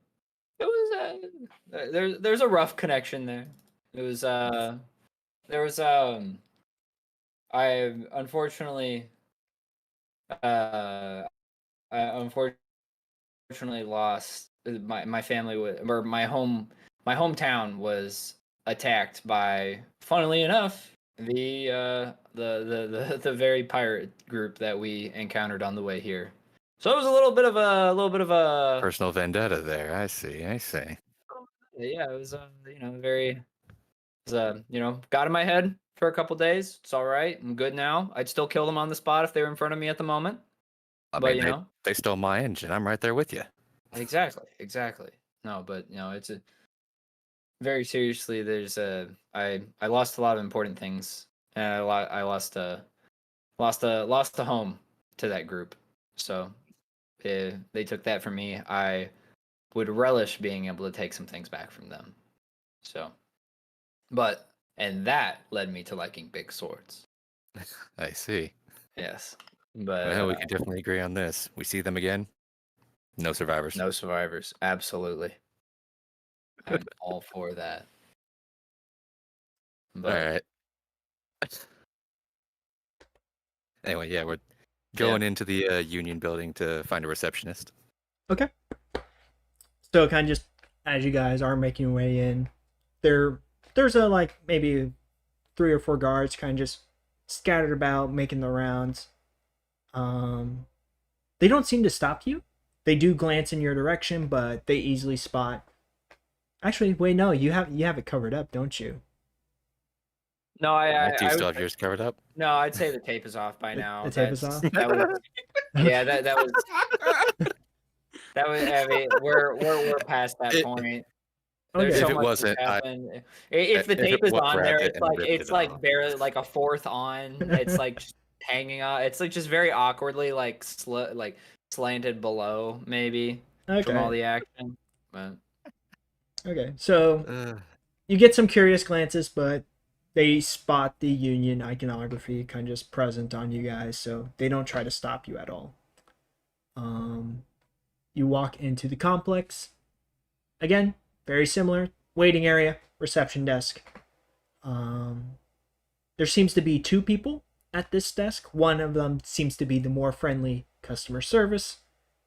it was there's a rough connection there. It was there was I unfortunately I unfortunately lost my family or my hometown was attacked by, funnily enough, the very pirate group that we encountered on the way here. So it was a little bit of a Personal vendetta there. I see. yeah, it was very got in my head for a couple days. It's all right. I'm good now. I'd still kill them on the spot if they were in front of me at the moment. I But mean, they stole my engine. I'm right there with you. exactly. No, but it's very seriously. There's I lost a lot of important things, and I lost a home to that group. So they took that from me. I would relish being able to take some things back from them. So, and that led me to liking big swords. I see. Yes, but Well, we can definitely agree on this. We see them again. No survivors. no survivors. Absolutely, I'm all for that. But, All right. Anyway, yeah, we're going into the union building to find a receptionist. Okay. So kind of just as you guys are making your way in, there's a like maybe 3 or 4 guards kind of just scattered about making the rounds. They don't seem to stop you. They do glance in your direction, but they easily spot. Actually, wait, no, you have it covered up, don't you? no, Do you I still would, have yours covered up? no, I'd say the tape is off by now. The tape is That's- off? That was, yeah, that was. That was. I mean, we're past that point. There's Okay. so If it much wasn't, that's happened. If the if it tape is was, on there, grabbed it it's and like ripped it off. barely like a fourth on. It's like just hanging on. It's like just very awkwardly like slanted below maybe from all Okay. the action. But Okay. So Uh, you get some curious glances, but they spot the Union iconography kind of just present on you guys, so they don't try to stop you at all. You walk into the complex. Again, very similar. Waiting area, reception desk. There seems to be 2 people at this desk. One of them seems to be the more friendly customer service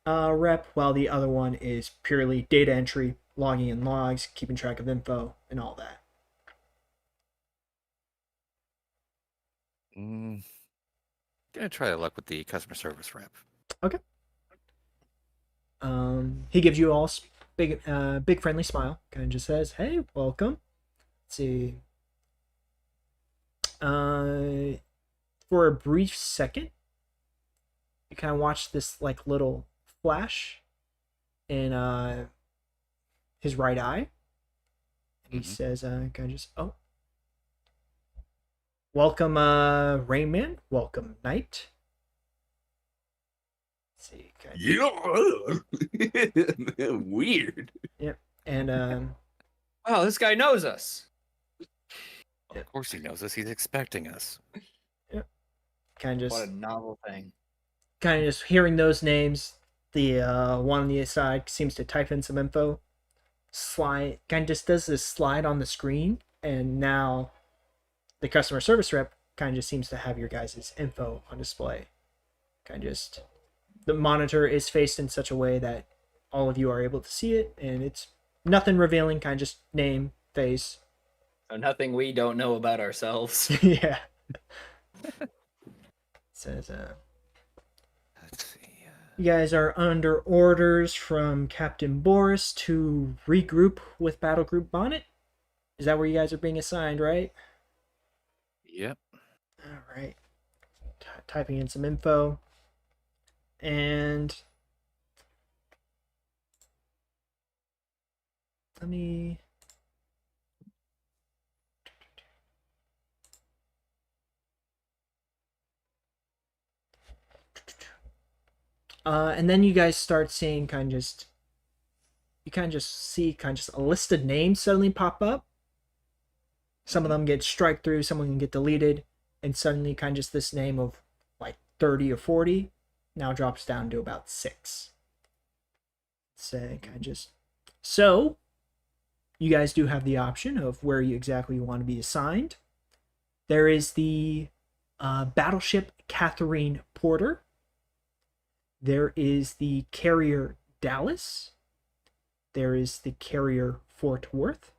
rep, while the other one is purely data entry, logging in logs, keeping track of info, and all that. gonna try luck with the customer service rep. Okay. He gives you all big friendly smile. Kind of just says, "Hey, welcome." Let's see. For a brief second, you kind of watch this like little flash in his right eye. He says, kind of just, "Oh, welcome, Rayman. Welcome, Knight." Let's see, kind of, Yeah. Weird. and oh, this guy knows us. Of course he knows us. He's expecting us. kind of What just a novel thing. hearing those names. The one on the side seems to type in some info. Slide kind of just does this slide on the screen, and now the customer service rep kind of just seems to have your guys' info on display. Kind of just the monitor is faced in such a way that all of you are able to see it, and it's nothing revealing. Kind of just name, face. So nothing we don't know about ourselves. Yeah. Says Let's see. you guys are under orders from Captain Boris to regroup with Battle Group Bonnet. Is that where you guys are being assigned, right? Yep. All right. Typing in some info. And let me... and then you guys start seeing kind of just see kind of just a list of names suddenly pop up. Some of them get strike through, some of them get deleted, and suddenly kind of just this name of like 30 or 40 now drops down to about 6. Say kind of just so you guys do have the option of where you exactly want to be assigned. There is the battleship Catherine Porter. There is the carrier Dallas. There is the carrier Fort Worth.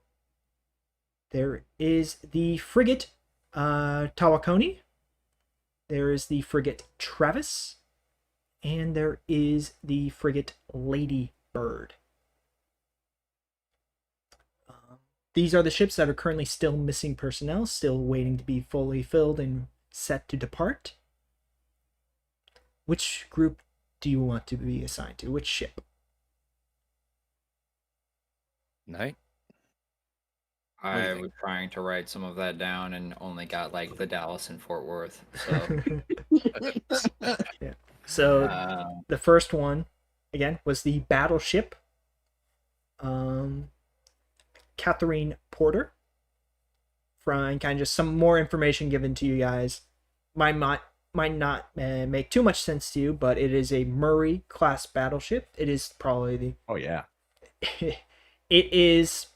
There is the frigate Tawakoni. There is the frigate Travis. And there is the frigate Lady Bird. these are the ships that are currently still missing personnel, still waiting to be fully filled and set to depart. Which group do you want to be assigned to? Which ship? Knight? I do you was think? trying to write some of that down and only got like the Dallas and Fort Worth. So So the first one, again, was the battleship Catherine Porter. From kind of just some more information given to you guys. Might not make too much sense to you, but it is a Murray class battleship. It is probably the Oh yeah. it is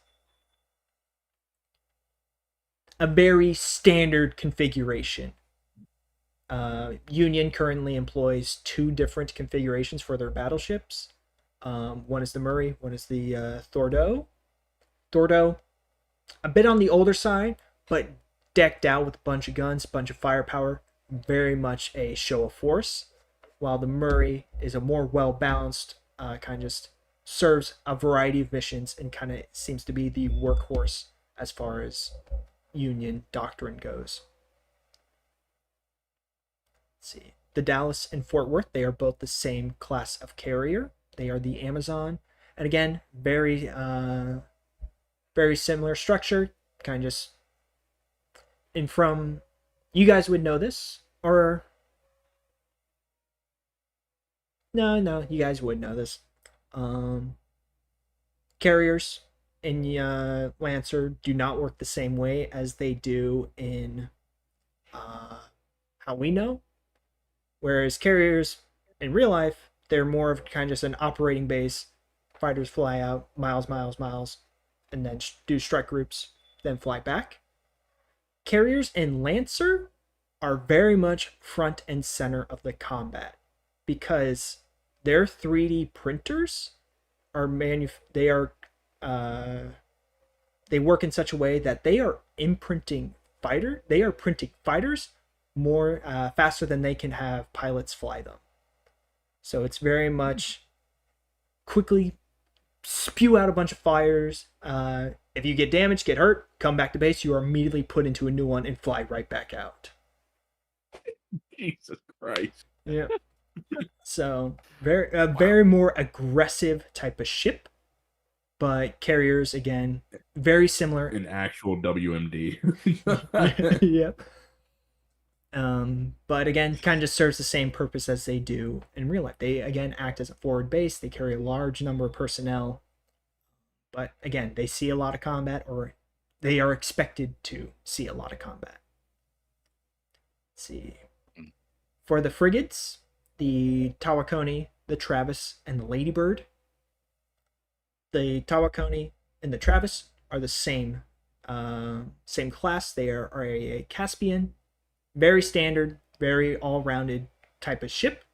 a very standard configuration. Union currently employs 2 different configurations for their battleships. One is the Murray, one is the Thordo. Thordo, a bit on the older side, but decked out with a bunch of guns, bunch of firepower, very much a show of force. While the Murray is a more well-balanced, kind of just serves a variety of missions and kind of seems to be the workhorse as far as Union doctrine goes. Let's see. The Dallas and Fort Worth, they are both the same class of carrier. They are the Amazon. And again, very similar structure. Kind of just... And from... You guys would know this, or... No, you guys would know this. Carriers in Lancer do not work the same way as they do in how we know. Whereas carriers in real life, they're more of kind of just an operating base. Fighters fly out miles, and then do strike groups, then fly back. Carriers in Lancer are very much front and center of the combat because their 3D printers are they work in such a way that they are printing fighters more faster than they can have pilots fly them. So it's very much quickly spew out a bunch of fires. If you get damaged, get hurt, come back to base, you are immediately put into a new one and fly right back out. Jesus Christ. Yeah. So very more aggressive type of ship, but carriers again very similar. An actual WMD. Yep. But again, kind of just serves the same purpose as they do in real life. They again act as a forward base. They carry a large number of personnel, but again, they see a lot of combat, or they are expected to see a lot of combat. Let's see. For the frigates, the Tawakoni, the Travis, and the Ladybird. The Tawakoni and the Travis are the same class. They are a Caspian, very standard, very all-rounded type of ship.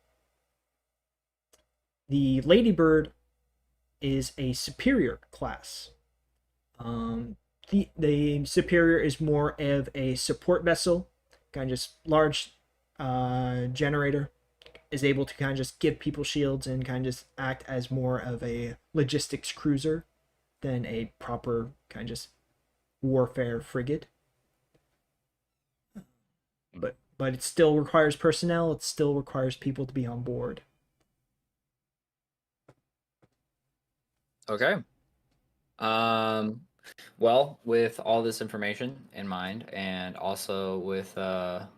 The Ladybird is a superior class. The superior is more of a support vessel, kind of just large generator, is able to kind of just give people shields and kind of just act as more of a logistics cruiser than a proper kind of just warfare frigate. But it still requires personnel. It still requires people to be on board. Okay. Well, with all this information in mind, and also with our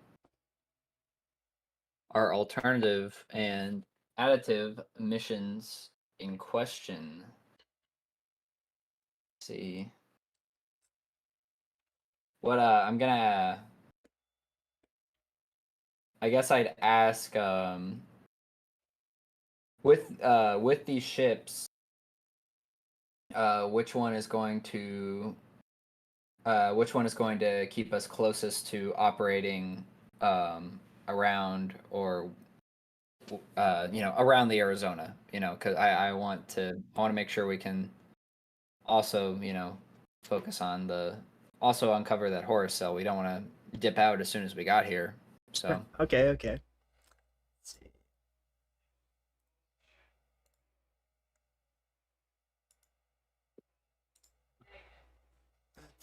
alternative and additive missions in question, let's see what I'm gonna. I guess I'd ask with these ships, which one is going to keep us closest to operating around, or around the Arizona, because I want to make sure we can also focus on also uncover that Horus cell. We don't want to dip out as soon as we got here. So Okay. Let's see.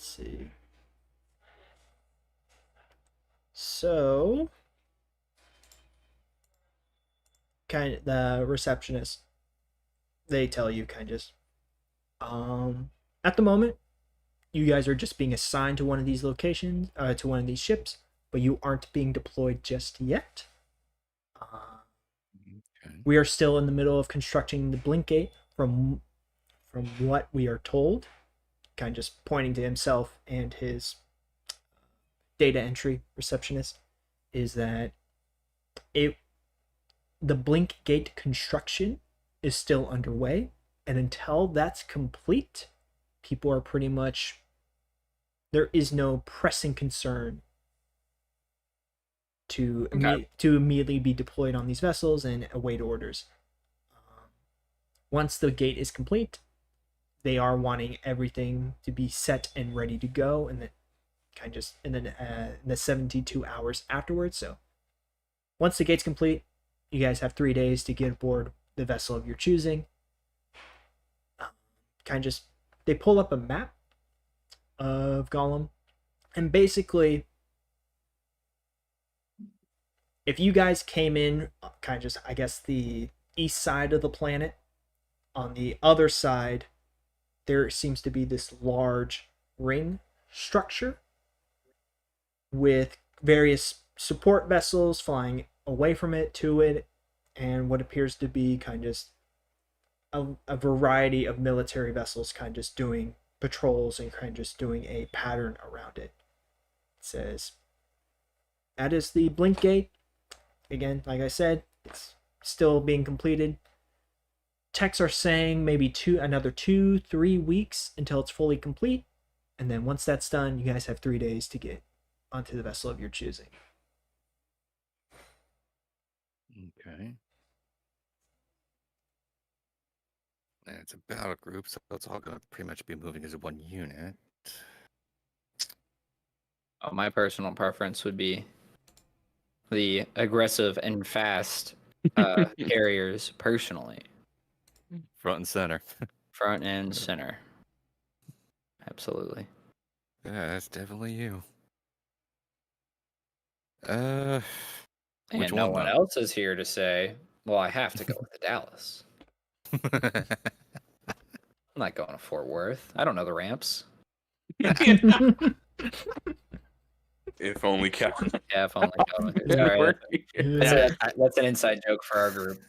Let's see. So, kind of the receptionist, they tell you kind of just, at the moment, you guys are just being assigned to one of these locations, to one of these ships, but you aren't being deployed just yet. Okay. We are still in the middle of constructing the blink gate from what we are told, kind of just pointing to himself and his data entry receptionist, is that the blink gate construction is still underway, and until that's complete, people are pretty much, there is no pressing concern to immediately be deployed on these vessels and await orders. Once the gate is complete, they are wanting everything to be set and ready to go, and then kind of just in the 72 hours afterwards. So once the gate's complete, you guys have 3 days to get aboard the vessel of your choosing. Kind of just, they pull up a map of Gollum, and basically, if you guys came in kind of just, I guess, the east side of the planet, on the other side, there seems to be this large ring structure with various support vessels flying away from it, to it, and what appears to be kind of just a variety of military vessels kind of just doing patrols and kind of just doing a pattern around it. It says, that is the blink gate. Again, like I said, it's still being completed. Techs are saying maybe another 2-3 weeks until it's fully complete, and then once that's done, you guys have 3 days to get onto the vessel of your choosing. Okay. And it's a battle group, so it's all going to pretty much be moving as one unit. My personal preference would be the aggressive and fast carriers, personally. Front and center. Front and center. Absolutely. Yeah, that's definitely you. And Which no one, one though? else is here to say, well, I have to go with the Dallas. I'm not going to Fort Worth. I don't know the ramps. If only Kevin. Yeah, if only Calvin was here. Sorry, Yeah. that's an inside joke for our group.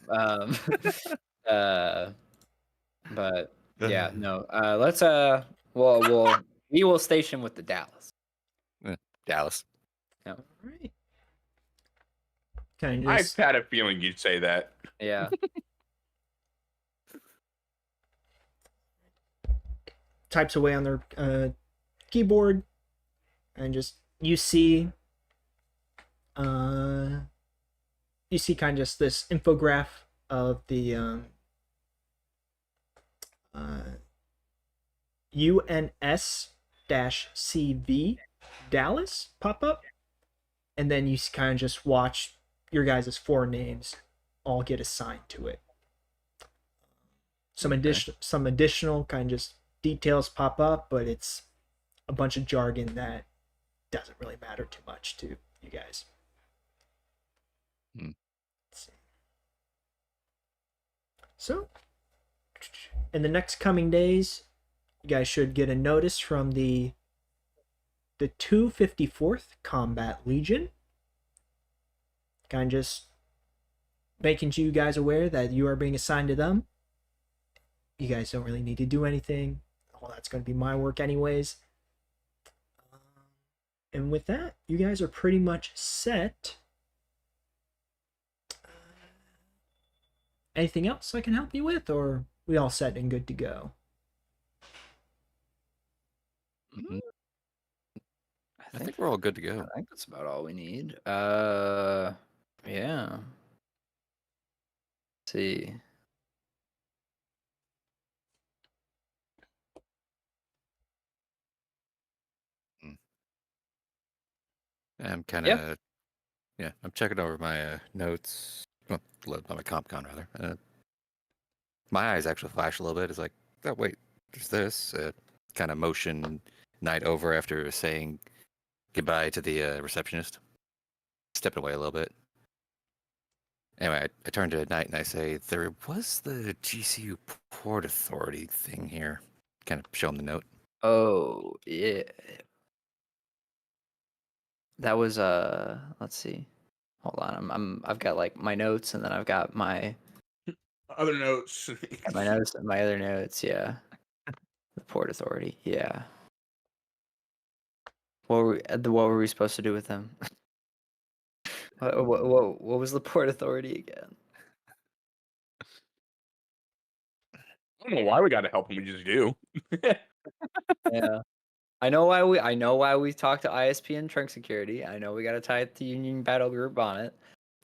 But yeah, no. Let's we will station with the Dallas. Dallas. All right. Kind of I just, had a feeling you'd say that. Yeah. types away on their keyboard, and just you see kind of just this infograph of the UNS-CV Dallas pop up, and then you kind of just watch your guys' 4 names all get assigned to it. Some additional kind of just details pop up, but it's a bunch of jargon that doesn't really matter too much to you guys. Hmm. Let's see. So, in the next coming days, you guys should get a notice from the 254th Combat Legion, kind of just making you guys aware that you are being assigned to them. You guys don't really need to do anything. All that's going to be my work anyways. And with that, you guys are pretty much set. Anything else I can help you with, or we all set and good to go? Mhm. I think we're all good to go. I think that's about all we need. Yeah. Let's see. I'm kind of, I'm checking over my notes, well, my CompCon rather. My eyes actually flash a little bit. It's like, oh wait, there's this kind of motion Knight over after saying goodbye to the receptionist, stepping away a little bit. Anyway, I turn to Knight and I say, there was the GCU Port Authority thing here. Kind of show him the note. Oh yeah. That was let's see. Hold on. I've got like my notes and then I've got my Other notes. my other notes, yeah. The Port Authority, yeah. What were we supposed to do with them? What was the Port Authority again? I don't know why we got to help them. We just do. Yeah. I know why we talked to ISP and Trunk Security. I know we got to tie it to Union Battle Group on it.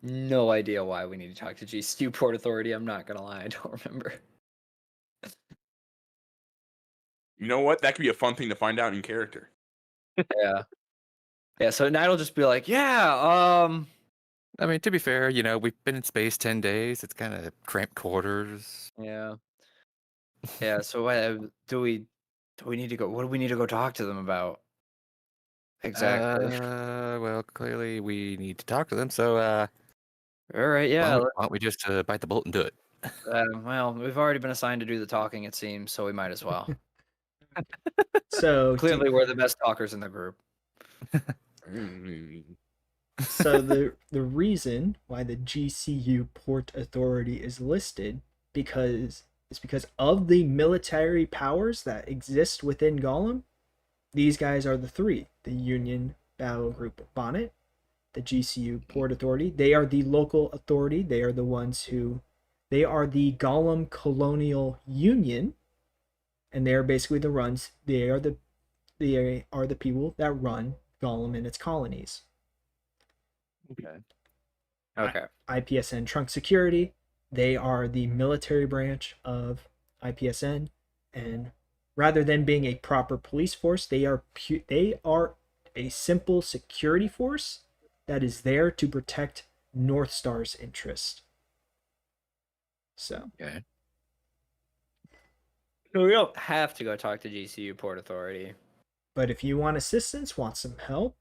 No idea why we need to talk to GCU Port Authority. I'm not gonna lie, I don't remember. You know what? That could be a fun thing to find out in character. Yeah. Yeah, so Knight will just be like, yeah, I mean, to be fair, you know, we've been in space 10 days. It's kind of cramped quarters. yeah. Yeah, so do we need to go? What do we need to go talk to them about? Exactly. Well, clearly we need to talk to them. So, All right, yeah. why don't we just bite the bullet and do it? Well, we've already been assigned to do the talking, it seems, so we might as well. So Clearly, we're the best talkers in the group. so the reason why the GCU Port Authority is listed because of the military powers that exist within Gollum. These guys are the three: the Union Battle Group Bonnet, the GCU Port Authority. They are the local authority. They are the ones who, they are the Gollum Colonial Union, and they are basically the runs. They are the people that run Gollum and its colonies. Okay. IPSN Trunk Security, they are the military branch of IPSN, and rather than being a proper police force, they are a simple security force that is there to protect North Star's interest. So, Okay. So we don't have to go talk to GCU Port Authority. but if you want assistance, want some help,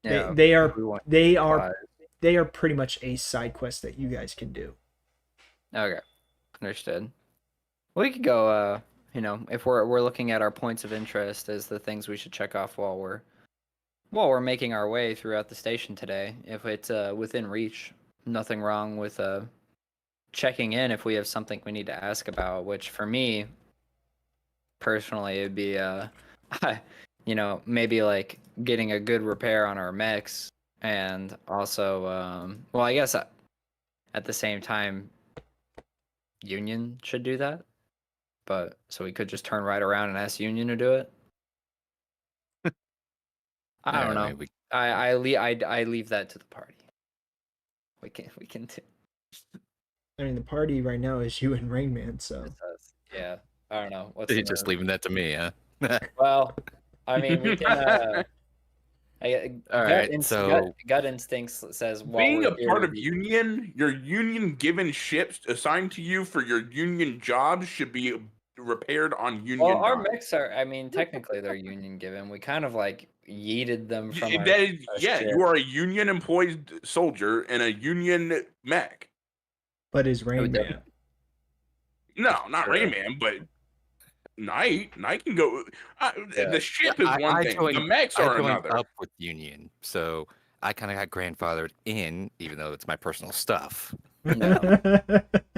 Yeah, they if we want are pretty much a side quest that you guys can do. Okay, understood. We could go. You know, if we're looking at our points of interest as the things we should check off while we're making our way throughout the station today. If it's within reach, nothing wrong with checking in if we have something we need to ask about. Which for me, personally, it'd be you know, maybe like getting a good repair on our mechs, and also well, I guess at the same time, Union should do that. But so we could just turn right around and ask Union to do it. I don't know. I mean, I leave that to the party. We can do. I mean, the party right now is you and Rain Man, so Yeah, I don't know. What's You're the just move? leaving that to me, huh? Well, I mean, we can. All right, so gut instincts says while Being we're a here part with of you- Union, your Union given ships assigned to you for your Union jobs should be repaired on Union. Well, our dime. mechs are. I mean, technically they're Union given. We kind of like yeeted them from. Our, That is, our yeah, ship. you are a Union employed soldier in a Union mech. but is Rain Yeah. Man. No, not Sure. Rayman, but Knight can go. Yeah. The ship is one thing. The mechs I are joined another. up with Union, so I kind of got grandfathered in, even though it's my personal stuff. No.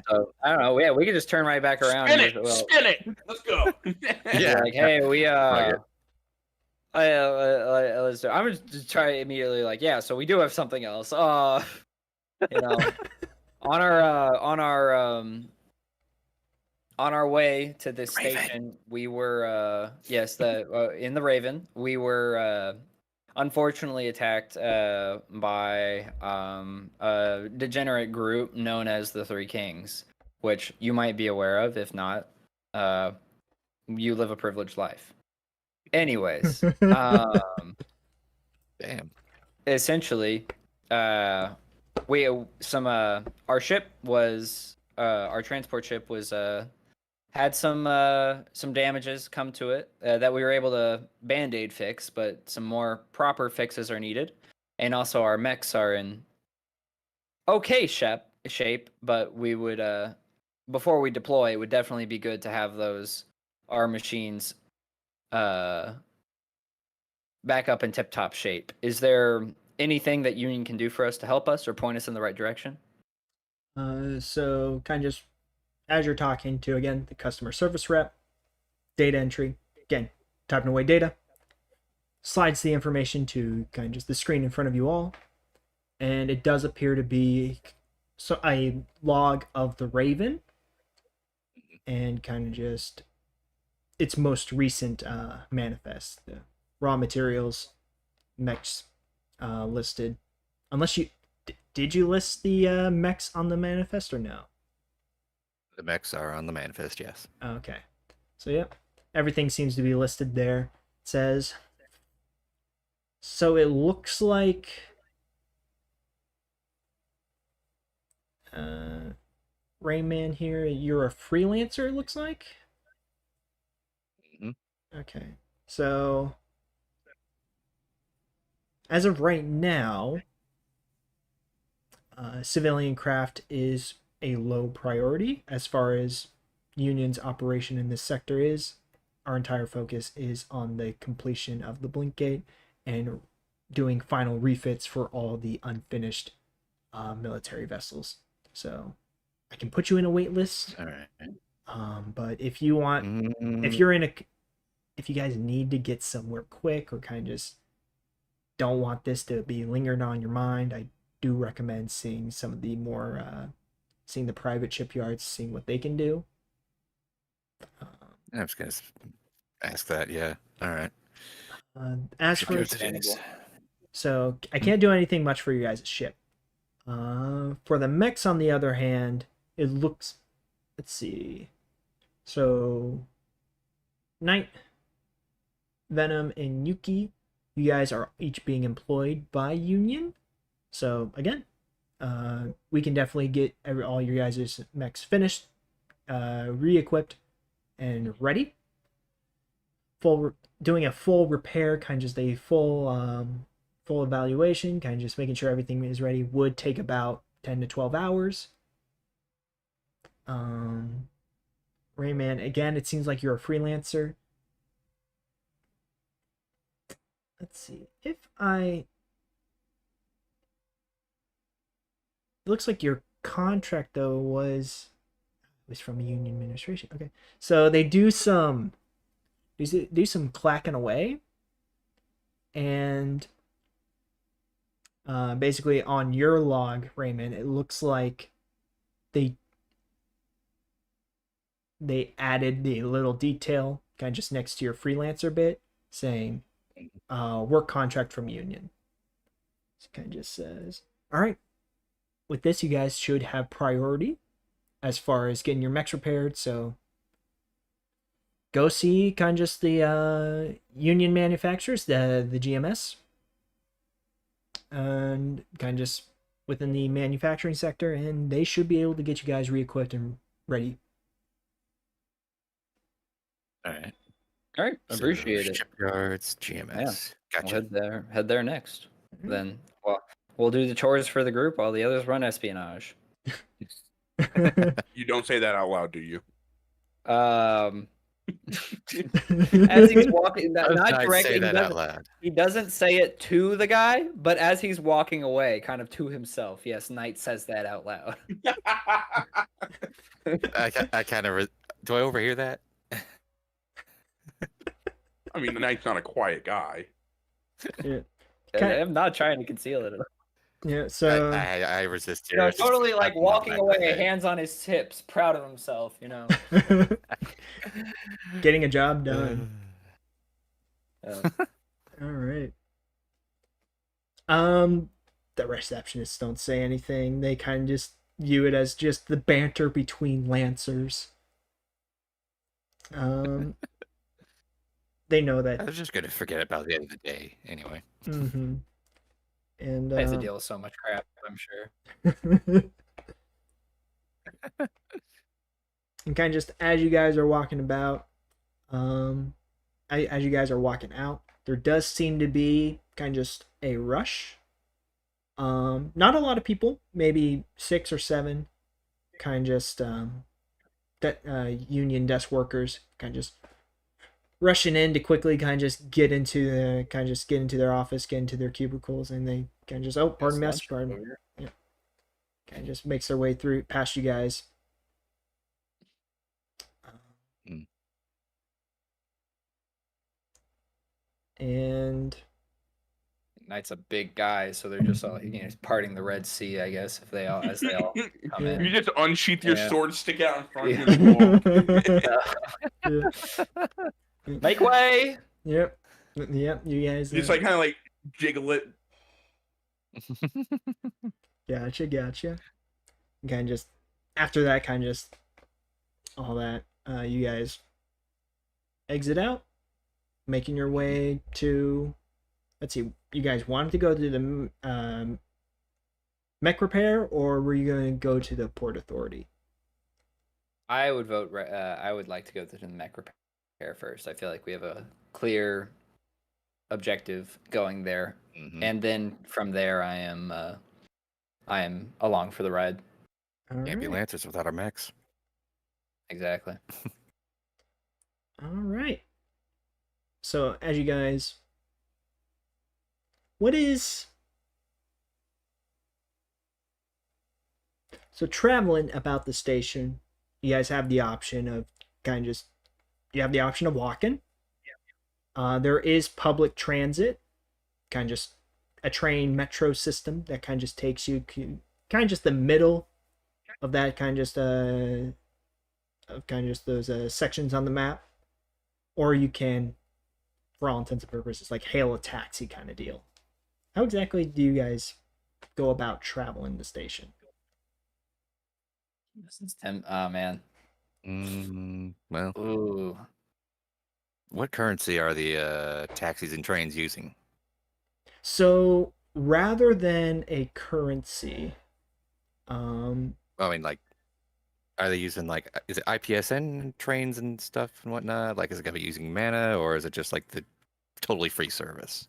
So I don't know. Yeah, we could just turn right back around. Spin and it, just- well, spin it. Let's go. Yeah. Like, hey, we Fuck it. let's do. I'm gonna just try immediately. Like, yeah. So we do have something else. You know, on our way to this Raven. station, we were yes, in the Raven, we were unfortunately attacked by a degenerate group known as the Three Kings, which you might be aware of. If not, you live a privileged life. Anyways, Damn. essentially, our ship was our transport ship was had some damages come to it that we were able to band-aid fix, but some more proper fixes are needed. And also our mechs are in okay shape, but we would before we deploy, it would definitely be good to have our machines back up in tip-top shape. Is there anything that Union can do for us to help us or point us in the right direction? So kind of just as you're talking to, again, the customer service rep, data entry, again, typing away data, slides the information to kind of just the screen in front of you all, and it does appear to be a log of the Raven, and kind of just its most recent manifest, the raw materials, mechs listed. Unless you did you list the mechs on the manifest or no? The mechs are on the manifest, yes. Okay. So, yep. Everything seems to be listed there. It says. So it looks like. Rayman here, you're a freelancer, it looks like? Okay. So. As of right now, civilian craft is a low priority as far as Union's operation in this sector is. Our entire focus is on the completion of the Blink Gate and doing final refits for all the unfinished military vessels. So I can put you in a wait list. All right. But if you want, if you're in if you guys need to get somewhere quick or kind of just don't want this to be lingering on your mind, I do recommend seeing some of the more seeing the private shipyards, seeing what they can do. I was gonna ask that. Yeah. All right. As for Shipyards. so I can't do anything much for you guys' ship. For the mechs, on the other hand, it looks. Let's see. So, Knight, Venom, and Yuki, you guys are each being employed by Union. So again, we can definitely get all your guys' mechs finished, re-equipped, and ready. Doing a full repair, kind of just a full evaluation, kind of just making sure everything is ready, would take about 10 to 12 hours. Rayman, again, it seems like you're a freelancer. Let's see. It looks like your contract though was from Union administration. Okay, so they do some clacking away, and basically on your log, Raymond, it looks like they added the little detail kind of just next to your freelancer bit saying work contract from Union. It kind of just says, all right, with this you guys should have priority as far as getting your mechs repaired, so go see kind of just the Union manufacturers, the GMS, and kind of just within the manufacturing sector, and they should be able to get you guys re-equipped and ready. All right. All right, appreciate it. Shipyards, GMS. Gotcha. We'll head there next. Then we'll do the chores for the group while the others run espionage. You don't say that out loud, do you? As he's walking, not directly, say that out loud. He doesn't say it to the guy, but as he's walking away, kind of to himself. Yes, Knight says that out loud. I kind of do I overhear that? I mean, the Knight's not a quiet guy. Yeah. I'm not trying to conceal it at all. Yeah, so I resist you know, totally like walking away, hands on his hips, proud of himself, you know. Getting a job done. All right. The receptionists don't say anything. They kind of just view it as just the banter between Lancers. They know that. I was just gonna forget about the end of the day anyway. Mm-hmm. And I have to deal with so much crap, I'm sure. And kind of just as you guys are walking about, as you guys are walking out, there does seem to be kind of just a rush. Not a lot of people, maybe 6 or 7, kind of just that union desk workers, kind of just rushing in to quickly kind of just get into their office, get into their cubicles, and they kind of just pardon me, Lunch pardon. over. Yeah. Kind of just makes their way through past you guys. Mm. And Knight's a big guy, so they're just all he's parting the Red Sea, I guess, if they all as they all come Yeah. You in. just unsheath your Yeah. sword, stick out in front Yeah. of you, and walk. Yeah. Make way! Yep. Yep. You guys. Just like kind of like jiggle it. Gotcha. Kind of just after that, kind of just all that. You guys exit out, making your way to. Let's see. You guys wanted to go to the mech repair, or were you going to go to the port authority? I would vote. I would like to go to the mech repair first. I feel like we have a clear objective going there, Mhm. and then from there, I am along for the ride. All Can't be right. Lancers without our mechs. Exactly. All right. So as you guys, what is so traveling about the station? You guys have the option of kind of just you have the option of walking. There is public transit, kind of just a train metro system that kind of just takes you kind of just the middle of that kind of just those sections on the map, or you can, for all intents and purposes, like hail a taxi kind of deal. How exactly do you guys go about traveling the station? Oh man. Well, Ooh. what currency are the taxis and trains using? So rather than a currency, I mean, like, are they using like, is it IPSN trains and stuff and whatnot? Like, is it gonna be using mana, or is it just like the totally free service?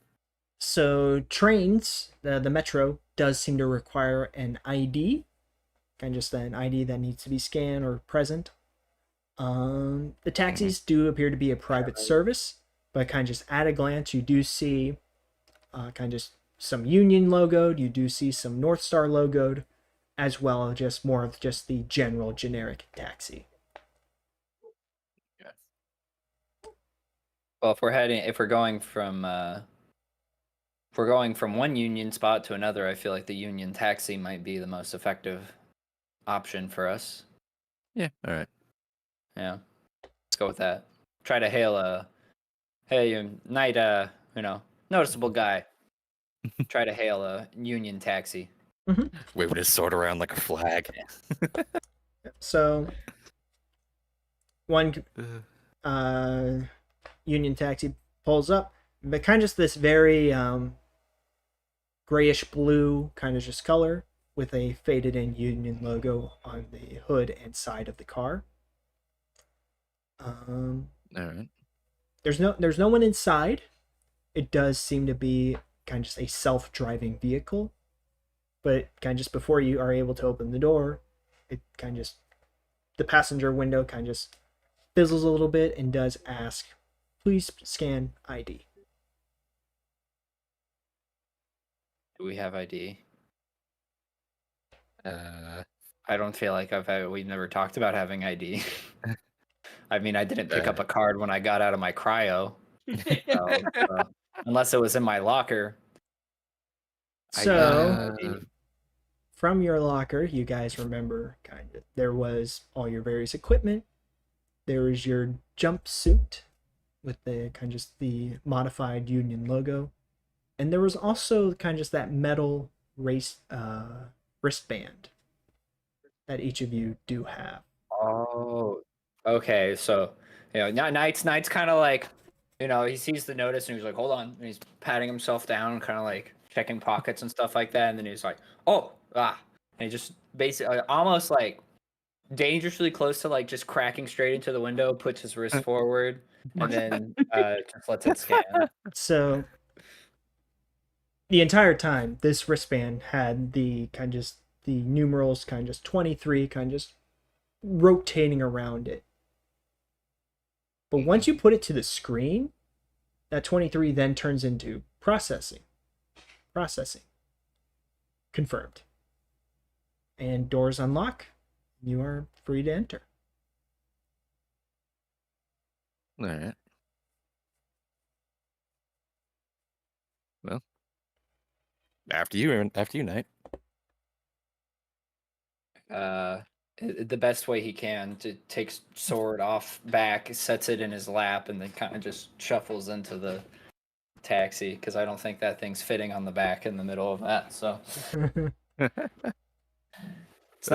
so trains, the metro does seem to require an ID, kind of just an ID that needs to be scanned or present. The taxis do appear to be a private service, but kind of just at a glance, you do see kind of just some Union logoed, you do see some North Star logoed, as well as just more of just the general generic taxi. Well, if we're going from one union spot to another, I feel like the union taxi might be the most effective option for us. Yeah. All right. Yeah, let's go with that. Try to hail hey, Knight, noticeable guy. Try to hail a union taxi. Waving his sword around like a flag. So one Union taxi pulls up, but kind of just this very grayish blue kind of just color with a faded in Union logo on the hood and side of the car. All right. There's no one inside. It does seem to be kind of just a self-driving vehicle, but kind of just before you are able to open the door, it kind of just the passenger window kind of just fizzles a little bit and does ask, please scan ID. Do we have ID? I don't feel like we've never talked about having ID. I mean, I didn't pick up a card when I got out of my cryo. So, unless it was in my locker. So, from your locker, you guys remember kind of there was all your various equipment. There was your jumpsuit with the kind of just the modified Union logo, and there was also kind of just that metal wristband that each of you do have. Oh, okay. So, Knight's kind of like, he sees the notice and he's like, hold on. And he's patting himself down, kind of like checking pockets and stuff like that. And then he's like, and he just basically almost like dangerously close to like just cracking straight into the window, puts his wrist forward, and then just lets it scan. So the entire time, this wristband had the kind of just the numerals kind of just 23 kind of just rotating around it. But once you put it to the screen, that 23 then turns into processing. Confirmed. And doors unlock. You are free to enter. All right. Well, after you, Knight. The best way he can to takes sword off back, sets it in his lap, and then kind of just shuffles into the taxi because I don't think that thing's fitting on the back in the middle of that. So it's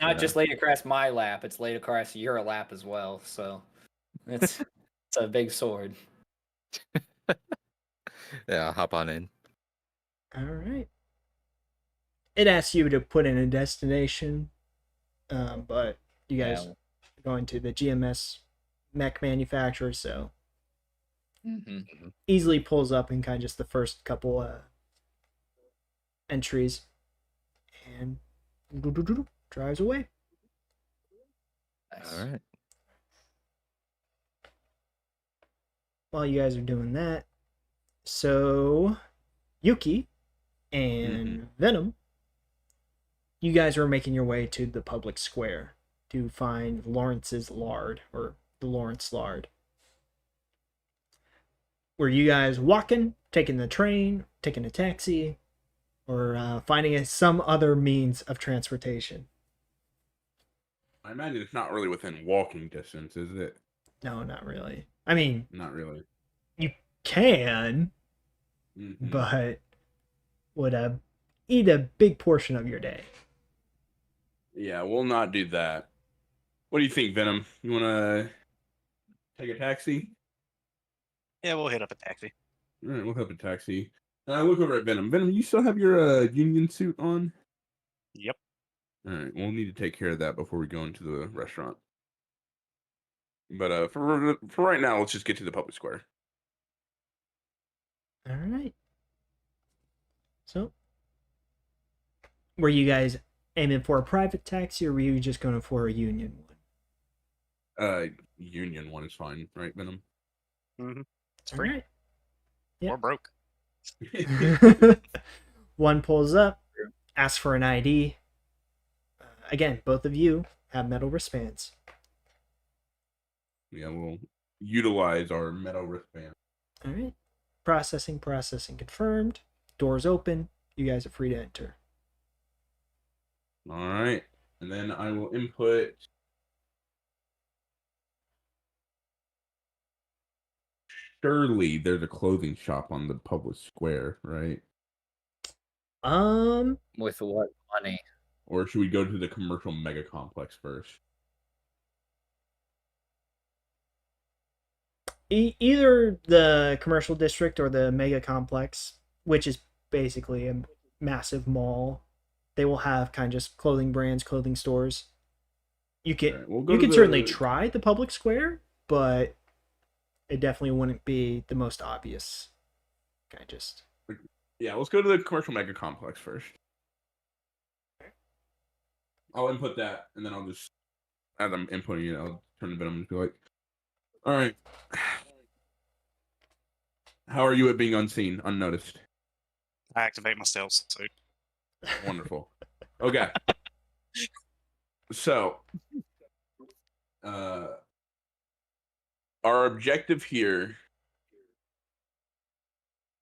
not just laid across my lap; it's laid across your lap as well. So it's a big sword. Yeah, I'll hop on in. All right. It asks you to put in a destination, but you guys are going to the GMS mech manufacturer, so easily pulls up in kind of just the first couple entries and drives away. Nice. All right. While you guys are doing that, so Yuki and Venom, you guys are making your way to the public square to find Lawrence's Lard, or the Lawrence Lard. Were you guys walking, taking the train, taking a taxi, or finding some other means of transportation? I imagine it's not really within walking distance, is it? No, not really. I mean, Not really. you can, but would eat a big portion of your day. Yeah, we'll not do that. What do you think, Venom? You want to take a taxi? Yeah, we'll hit up a taxi. All right, we'll have a taxi. And I look over at Venom. Venom, you still have your union suit on? Yep. All right, we'll need to take care of that before we go into the restaurant. But for right now, let's just get to the public square. All right. So, were you guys aiming for a private taxi, or were you just going for a union one? Union one is fine, right, Venom? Mm-hmm. It's All free. right. Yeah. We're broke. One pulls up, asks for an ID. Again, both of you have metal wristbands. Yeah, we'll utilize our metal wristband. All right. Processing confirmed. Doors open. You guys are free to enter. All right. And then I will input surely there's a clothing shop on the public square, right? With what money? Or should we go to the commercial mega complex first? Either the commercial district or the mega complex, which is basically a massive mall. They will have kind of just clothing brands, clothing stores. You can All right, we'll go you to can the- certainly try the public square, but it definitely wouldn't be the most obvious. Kind of just Yeah, let's go to the commercial mega complex first. I'll input that, and then I'll just, as I'm inputting it, I'll turn to Venom and be like, all right. How are you at being unseen, unnoticed? I activate my stealth suit. Wonderful. Okay. So, our objective here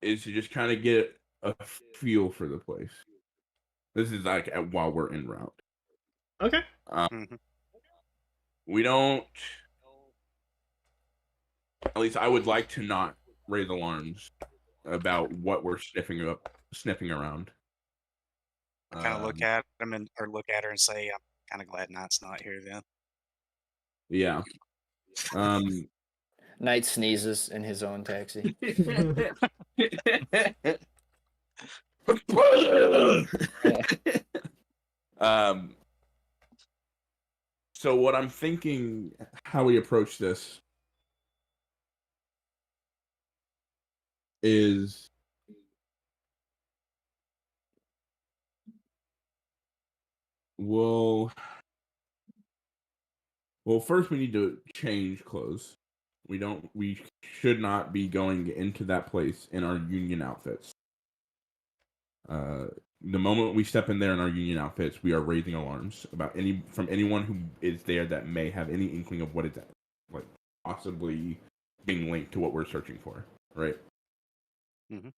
is to just kind of get a feel for the place. This is like while we're en route. okay. We don't. At least I would like to not raise alarms about what we're sniffing around. Kind of look at him or look at her and say, "I'm kind of glad Knight's not here." Then Yeah. Knight sneezes in his own taxi. what I'm thinking, how we approach this is well, first we need to change clothes. We should not be going into that place in our union outfits. The moment we step in there in our union outfits, we are raising alarms about anyone who is there that may have any inkling of what is like possibly being linked to what we're searching for, right? Mhm.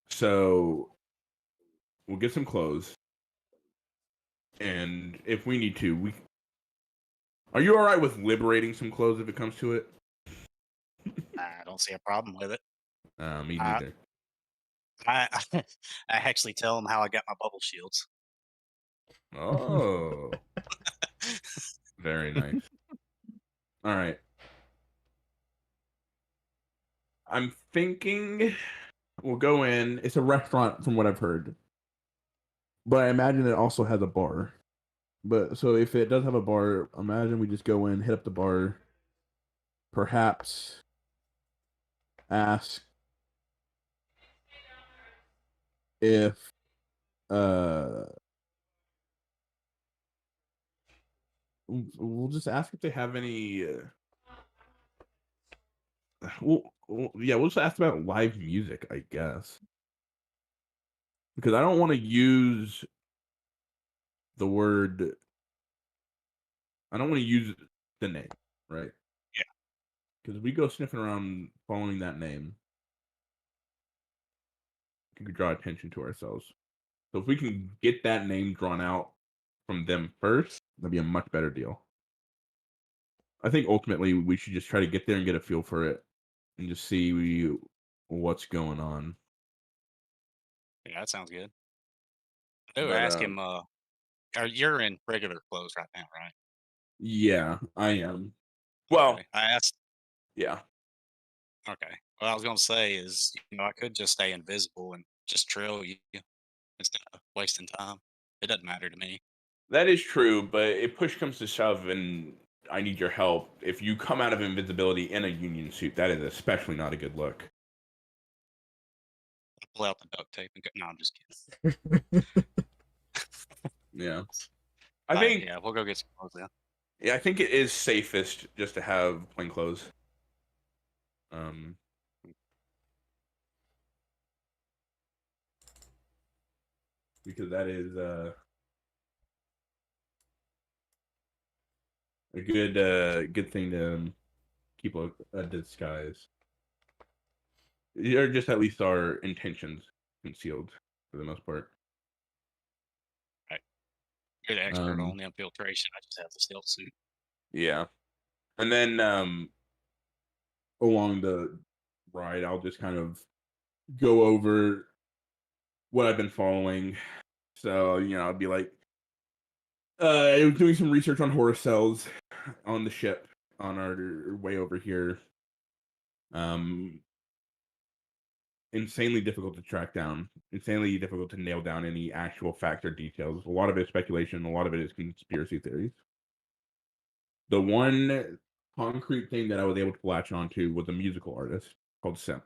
So we'll get some clothes, and if we need to, Are you all right with liberating some clothes if it comes to it? I don't see a problem with it. Me I neither. I I actually tell them how I got my bubble shields. Oh, very nice. All right. I'm thinking we'll go in. It's a restaurant from what I've heard. But I imagine it also has a bar. But so if it does have a bar, imagine we just go in, hit up the bar, perhaps ask if we'll just ask if they have any yeah, we'll just ask about live music, I guess. Because I don't want to use the word I don't want to use the name, right? Yeah. Because if we go sniffing around following that name, we could draw attention to ourselves. So if we can get that name drawn out from them first, that'd be a much better deal. I think ultimately we should just try to get there and get a feel for it and just see what's going on. Yeah, that sounds good. Oh, But ask him. You're in regular clothes right now, right? yeah, I am. Well, Okay. I asked. yeah. Okay. What I was gonna say is, I could just stay invisible and just trail you instead of wasting time. It doesn't matter to me. That is true, but if push comes to shove and I need your help, if you come out of invisibility in a union suit, that is especially not a good look. Pull out the duct tape and go. No, I'm just kidding. Yeah. I think Yeah, we'll go get some clothes then. I think it is safest just to have plain clothes. Because that is a good thing to keep a disguise. Or just at least our intentions concealed for the most part. Right. You're the expert on infiltration. I just have the stealth suit. Yeah. And then along the ride, I'll just kind of go over what I've been following. So, I'll be like, I was doing some research on horror cells on the ship on our way over here. Insanely difficult to track down, insanely difficult to nail down any actual facts or details. A lot of it is speculation, a lot of it is conspiracy theories. The one concrete thing that I was able to latch onto was a musical artist called Simp.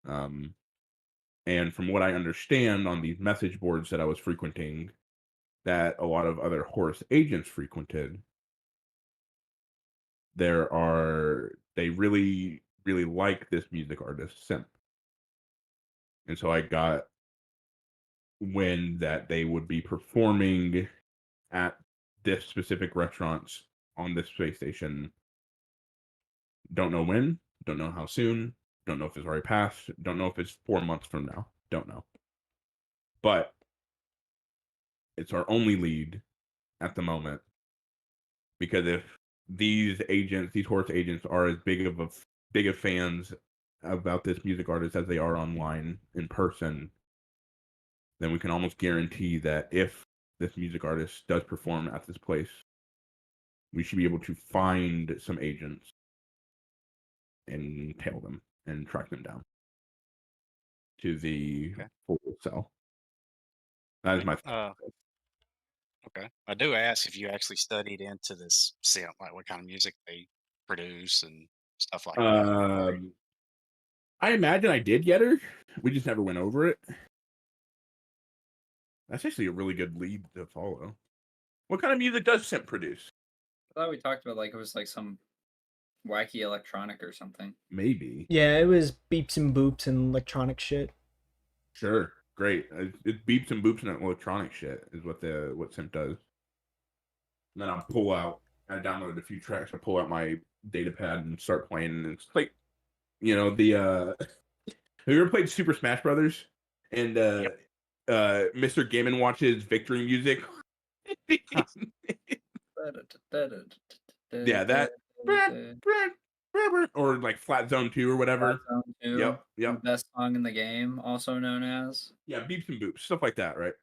And from what I understand on these message boards that I was frequenting, that a lot of other Horus agents frequented, they really, really like this music artist, Simp. And so I got wind that they would be performing at this specific restaurants on this space station. Don't know when, don't know how soon, don't know if it's already passed, don't know if it's 4 months from now, don't know. But it's our only lead at the moment. Because if these Horus agents are as big of fans about this music artist as they are online in person, then we can almost guarantee that if this music artist does perform at this place, we should be able to find some agents and tail them and track them down to the full cell. That is my Okay. I do ask if you actually studied into this synth, like what kind of music they produce and stuff like that. I imagine I did get her. We just never went over it. That's actually a really good lead to follow. What kind of music does Simp produce? I thought we talked about like it was like some wacky electronic or something. Maybe. Yeah, it was beeps and boops and electronic shit. Sure. Great. It beeps and boops and electronic shit is what Simp does. And then I'll pull out. I downloaded a few tracks. I pull out my data pad and start playing. And it's like, the have you ever played Super Smash Brothers? And Mr. Game and Watch's victory music. Yeah, that. Or like Flat Zone 2 or whatever. Zone 2, Yep. the best song in the game, also known as. Yeah, beeps and boops, stuff like that, right?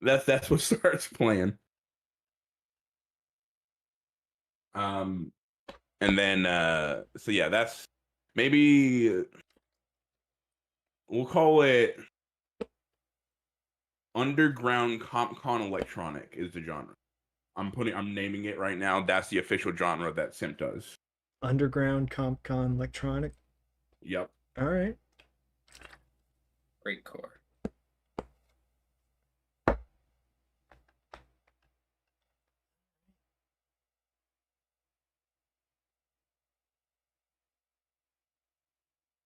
That's what starts playing. And then so yeah, that's maybe we'll call it underground CompCon electronic is the genre. I'm naming it right now. That's the official genre that Simp does. Underground CompCon electronic. Yep. All right. Great core.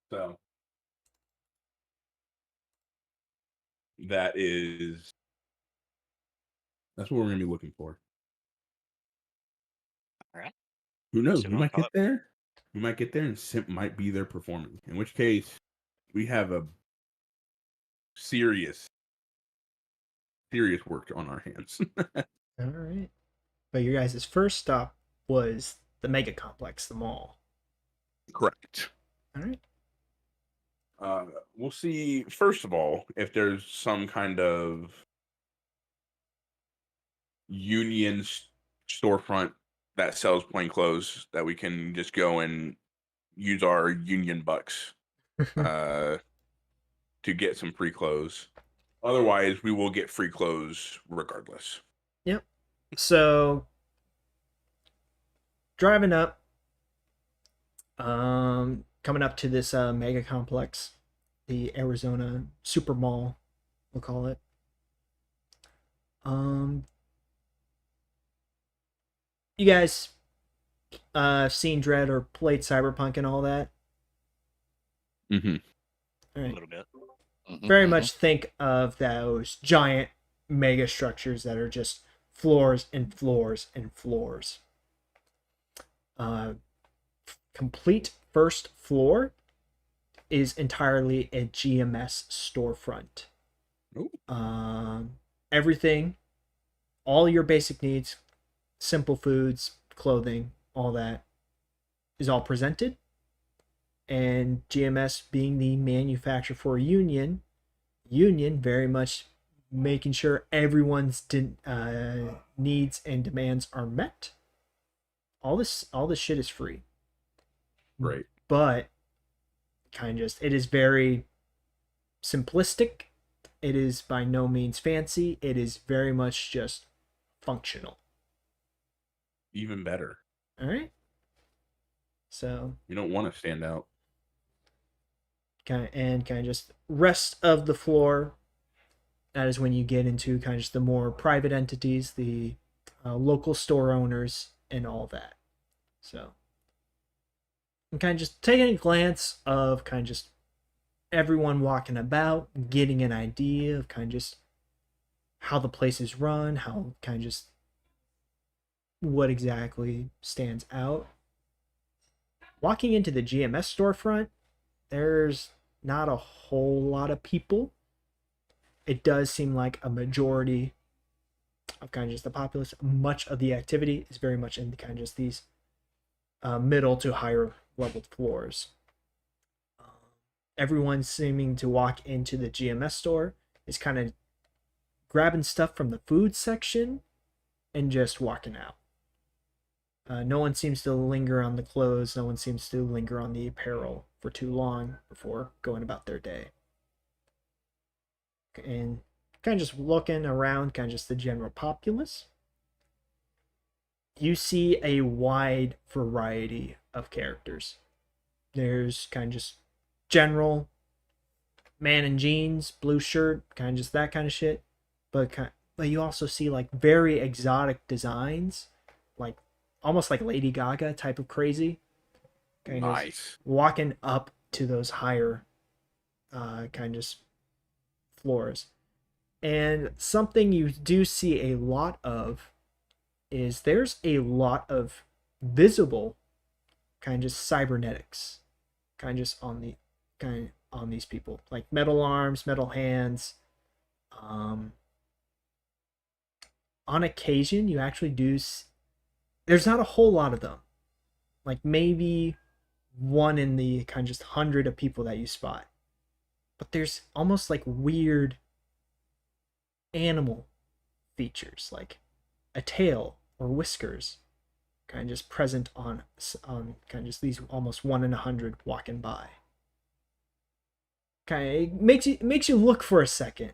So that's what we're gonna be looking for. All right. Who knows? So We we'll might call get there. We might get there, and Simp might be there performing. In which case, we have a serious work on our hands. All right. But your guys' first stop was the Mega Complex, the mall. Correct. All right. We'll see, first of all, if there's some kind of union storefront that sells plain clothes that we can just go and use our union bucks to get some free clothes. Otherwise, we will get free clothes regardless. Yep. So driving up, coming up to this mega complex, the Arizona Super Mall, we'll call it. You guys seen Dread or played Cyberpunk and all that? Mm-hmm. All A right. little bit. Very much think of those giant mega structures that are just floors and floors and floors. Complete first floor is entirely a GMS storefront. Everything, all your basic needs, simple foods, clothing, all that is all presented. And GMS being the manufacturer for a union very much making sure everyone's needs and demands are met. All this shit is free. Right. But kind of just, it is very simplistic. It is by no means fancy. It is very much just functional. Even better. All right. So You don't want to stand out. kind of just rest of the floor. That is when you get into kind of just the more private entities, the local store owners, and all that. So, and kind of just taking a glance of kind of just everyone walking about, getting an idea of kind of just how the place is run, how kind of just what exactly stands out. Walking into the GMS storefront, there's not a whole lot of people. It does seem like a majority of kind of just the populace. Much of the activity is very much in the kind of just these middle to higher level floors. Everyone seeming to walk into the GMS store is kind of grabbing stuff from the food section and just walking out. No one seems to linger on the clothes. No one seems to linger on the apparel for too long before going about their day. and kind of just looking around, kind of just the general populace, you see a wide variety of characters. There's kind of just general man in jeans, blue shirt, kind of just that kind of shit. But you also see like very exotic designs, like almost like Lady Gaga type of crazy. Kind of Nice. walking up to those higher kind of floors. And something you do see a lot of is there's a lot of visible kind of cybernetics kind of just on these people, like metal arms, metal hands. On occasion you actually there's not a whole lot of them, like maybe one in the kind of just 100 of people that you spot, but there's almost like weird animal features, like a tail or whiskers kind of just present on kind of just these almost 1 in 100 walking by. Kind of it makes you look for a second,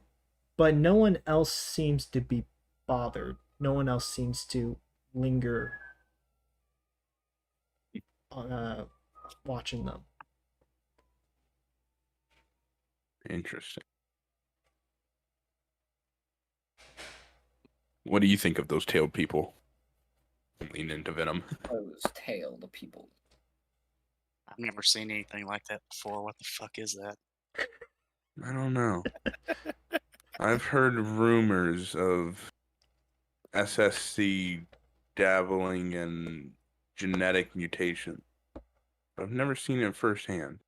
but no one else seems to be bothered. No one else seems to linger on watching them. Interesting. What do you think of those tailed people? Lean into Venom. Those tailed people. I've never seen anything like that before. What the fuck is that? I don't know. I've heard rumors of SSC dabbling in genetic mutation. I've never seen it firsthand.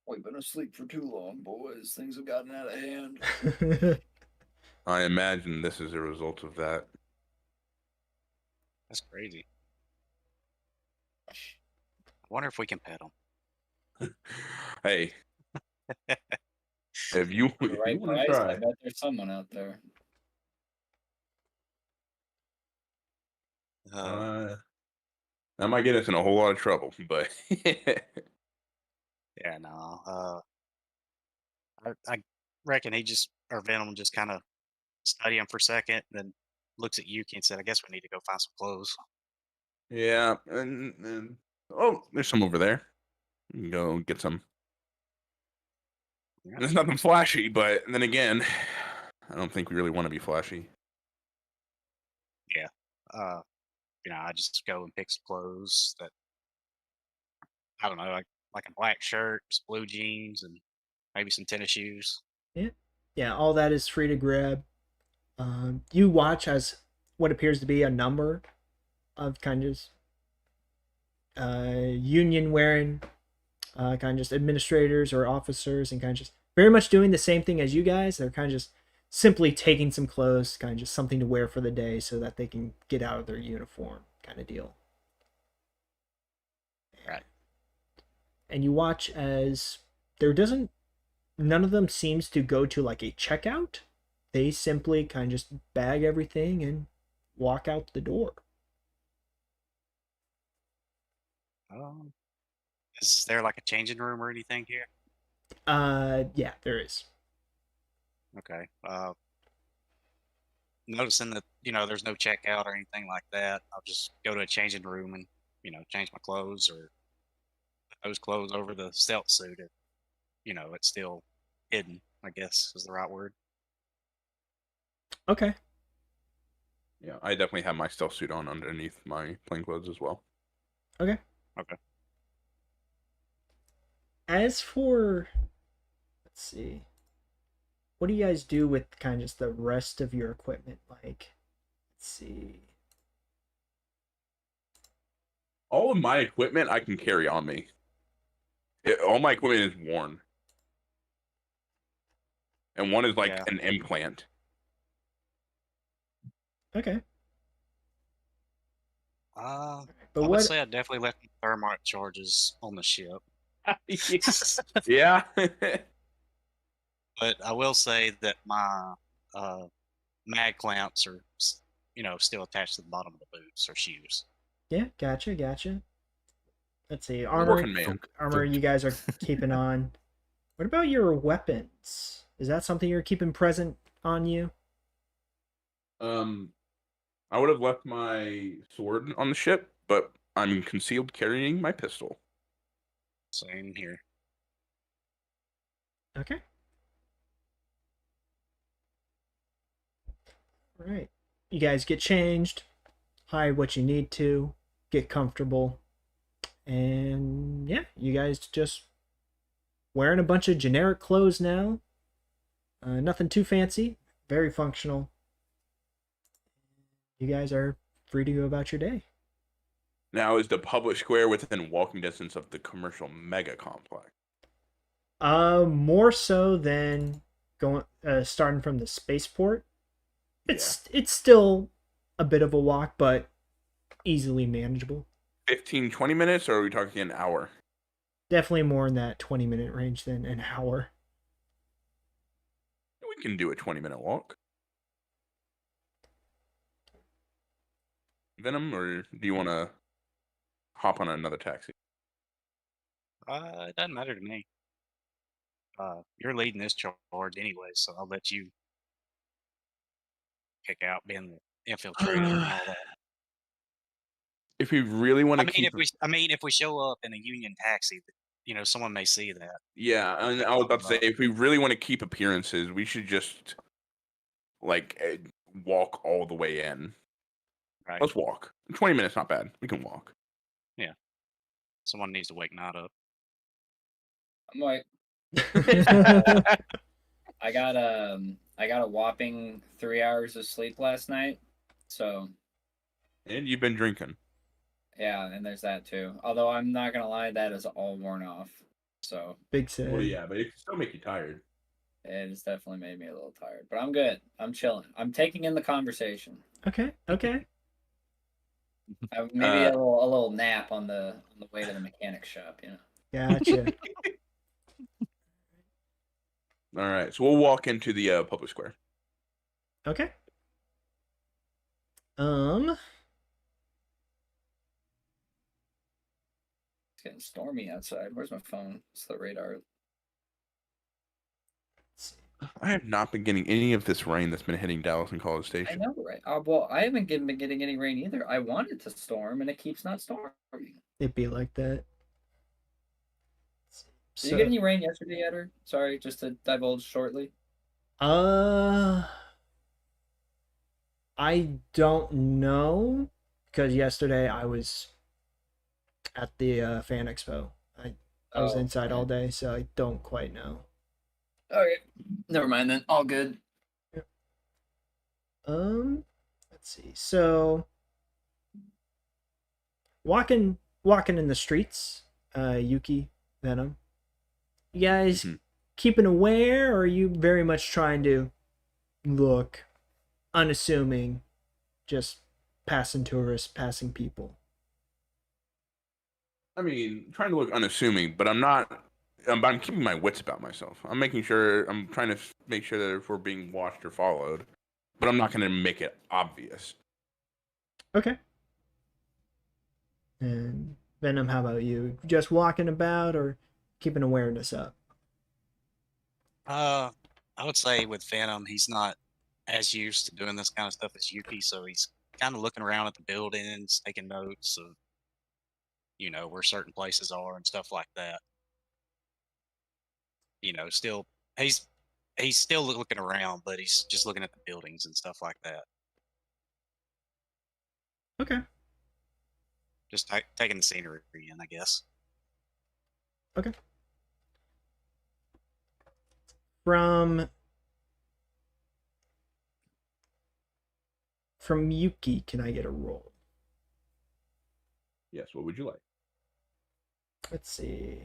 We've been asleep for too long, boys. Things have gotten out of hand. I imagine this is a result of that. That's crazy. I wonder if we can pet them. Hey, if you For the right want to price, try, I bet there's someone out there. that might get us in a whole lot of trouble. But Yeah, no. I reckon Venom just kind of study him for a second, then looks at Yuki and said, "I guess we need to go find some clothes." yeah, and oh, there's some over there. You can go get some. Yeah. There's nothing flashy, but then again, I don't think we really want to be flashy. I just go and pick some clothes that I don't know, like a black shirt, some blue jeans, and maybe some tennis shoes. Yeah, all that is free to grab. You watch as what appears to be a number of kind of union wearing kind of just administrators or officers, and kind of just very much doing the same thing as you guys. They're kind of just simply taking some clothes, kind of just something to wear for the day so that they can get out of their uniform kind of deal. Right. And you watch as none of them seems to go to like a checkout. They simply kind of just bag everything and walk out the door. Is there like a changing room or anything here? Yeah, there is. Okay. Noticing that there's no checkout or anything like that, I'll just go to a changing room and change my clothes, or put those clothes over the stealth suit. It's still hidden, I guess is the right word. Okay. Yeah, I definitely have my stealth suit on underneath my plain clothes as well. Okay. Okay. As for, let's see, what do you guys do with kind of just the rest of your equipment? Like, let's see. All of my equipment I can carry on me. All my equipment is worn. And one is like Yeah. an implant. Okay. I But would what? say I definitely left thermite charges on the ship. Yeah. But I will say that my mag clamps are, still attached to the bottom of the boots or shoes. Yeah, gotcha. Let's see. Working man. Armor you guys are keeping on. What about your weapons? Is that something you're keeping present on you? I would have left my sword on the ship, but I'm concealed carrying my pistol. Same here. Okay. All right. You guys get changed, hide what you need to, get comfortable, and yeah, you guys just wearing a bunch of generic clothes now. Nothing too fancy, very functional. You guys are free to go about your day. Now, is the public square within walking distance of the commercial mega complex? More so than going starting from the spaceport. It's still a bit of a walk, but easily manageable. 15, 20 minutes, or are we talking an hour? Definitely more in that 20-minute range than an hour. We can do a 20-minute walk. Venom, or do you want to hop on another taxi? It doesn't matter to me. You're leading this charge anyway, so I'll let you pick out being the infiltrator and all that. If we really want I to mean, keep, if we show up in a Union taxi, someone may see that. yeah, and I was about to say, if we really want to keep appearances, we should just walk all the way in. Right. Let's walk. 20 minutes, not bad. We can walk. Someone needs to wake Nod up. I'm like, I got a whopping 3 hours of sleep last night. So And you've been drinking. yeah, and there's that too. Although I'm not gonna lie, that is all worn off. So Big sad. Well, yeah, but it can still make you tired. it has definitely made me a little tired. But I'm good. I'm chilling. I'm taking in the conversation. Okay. Maybe a little nap on the way to the mechanic shop, Gotcha. All right, so we'll walk into the public square. Okay. It's getting stormy outside. Where's my phone? It's the radar. I have not been getting any of this rain that's been hitting Dallas and College I Station. know, right? Well, I haven't been getting any rain either. I want it to storm, and it keeps not storming. It'd be like that. Did you get any rain yesterday, Edward? Sorry, just to divulge shortly. I don't know, because yesterday I was at the Fan Expo. I was inside all day, so I don't quite know. Okay, never mind then. All good. Let's see. So walking in the streets, Yuki, Venom. You guys keeping aware, or are you very much trying to look unassuming, just passing tourists, passing people? I mean, trying to look unassuming, but I'm not. I'm keeping my wits about myself. I'm trying to make sure that if we're being watched or followed, but I'm not going to make it obvious. Okay. And Venom, how about you? Just walking about or keeping awareness up? I would say with Venom, he's not as used to doing this kind of stuff as Yuki, so he's kind of looking around at the buildings, taking notes of, where certain places are and stuff like that. Still he's still looking around, but he's just looking at the buildings and stuff like that. Okay. Just taking the scenery in, I guess. Okay. From Yuki, can I get a roll? Yes, what would you like? Let's see.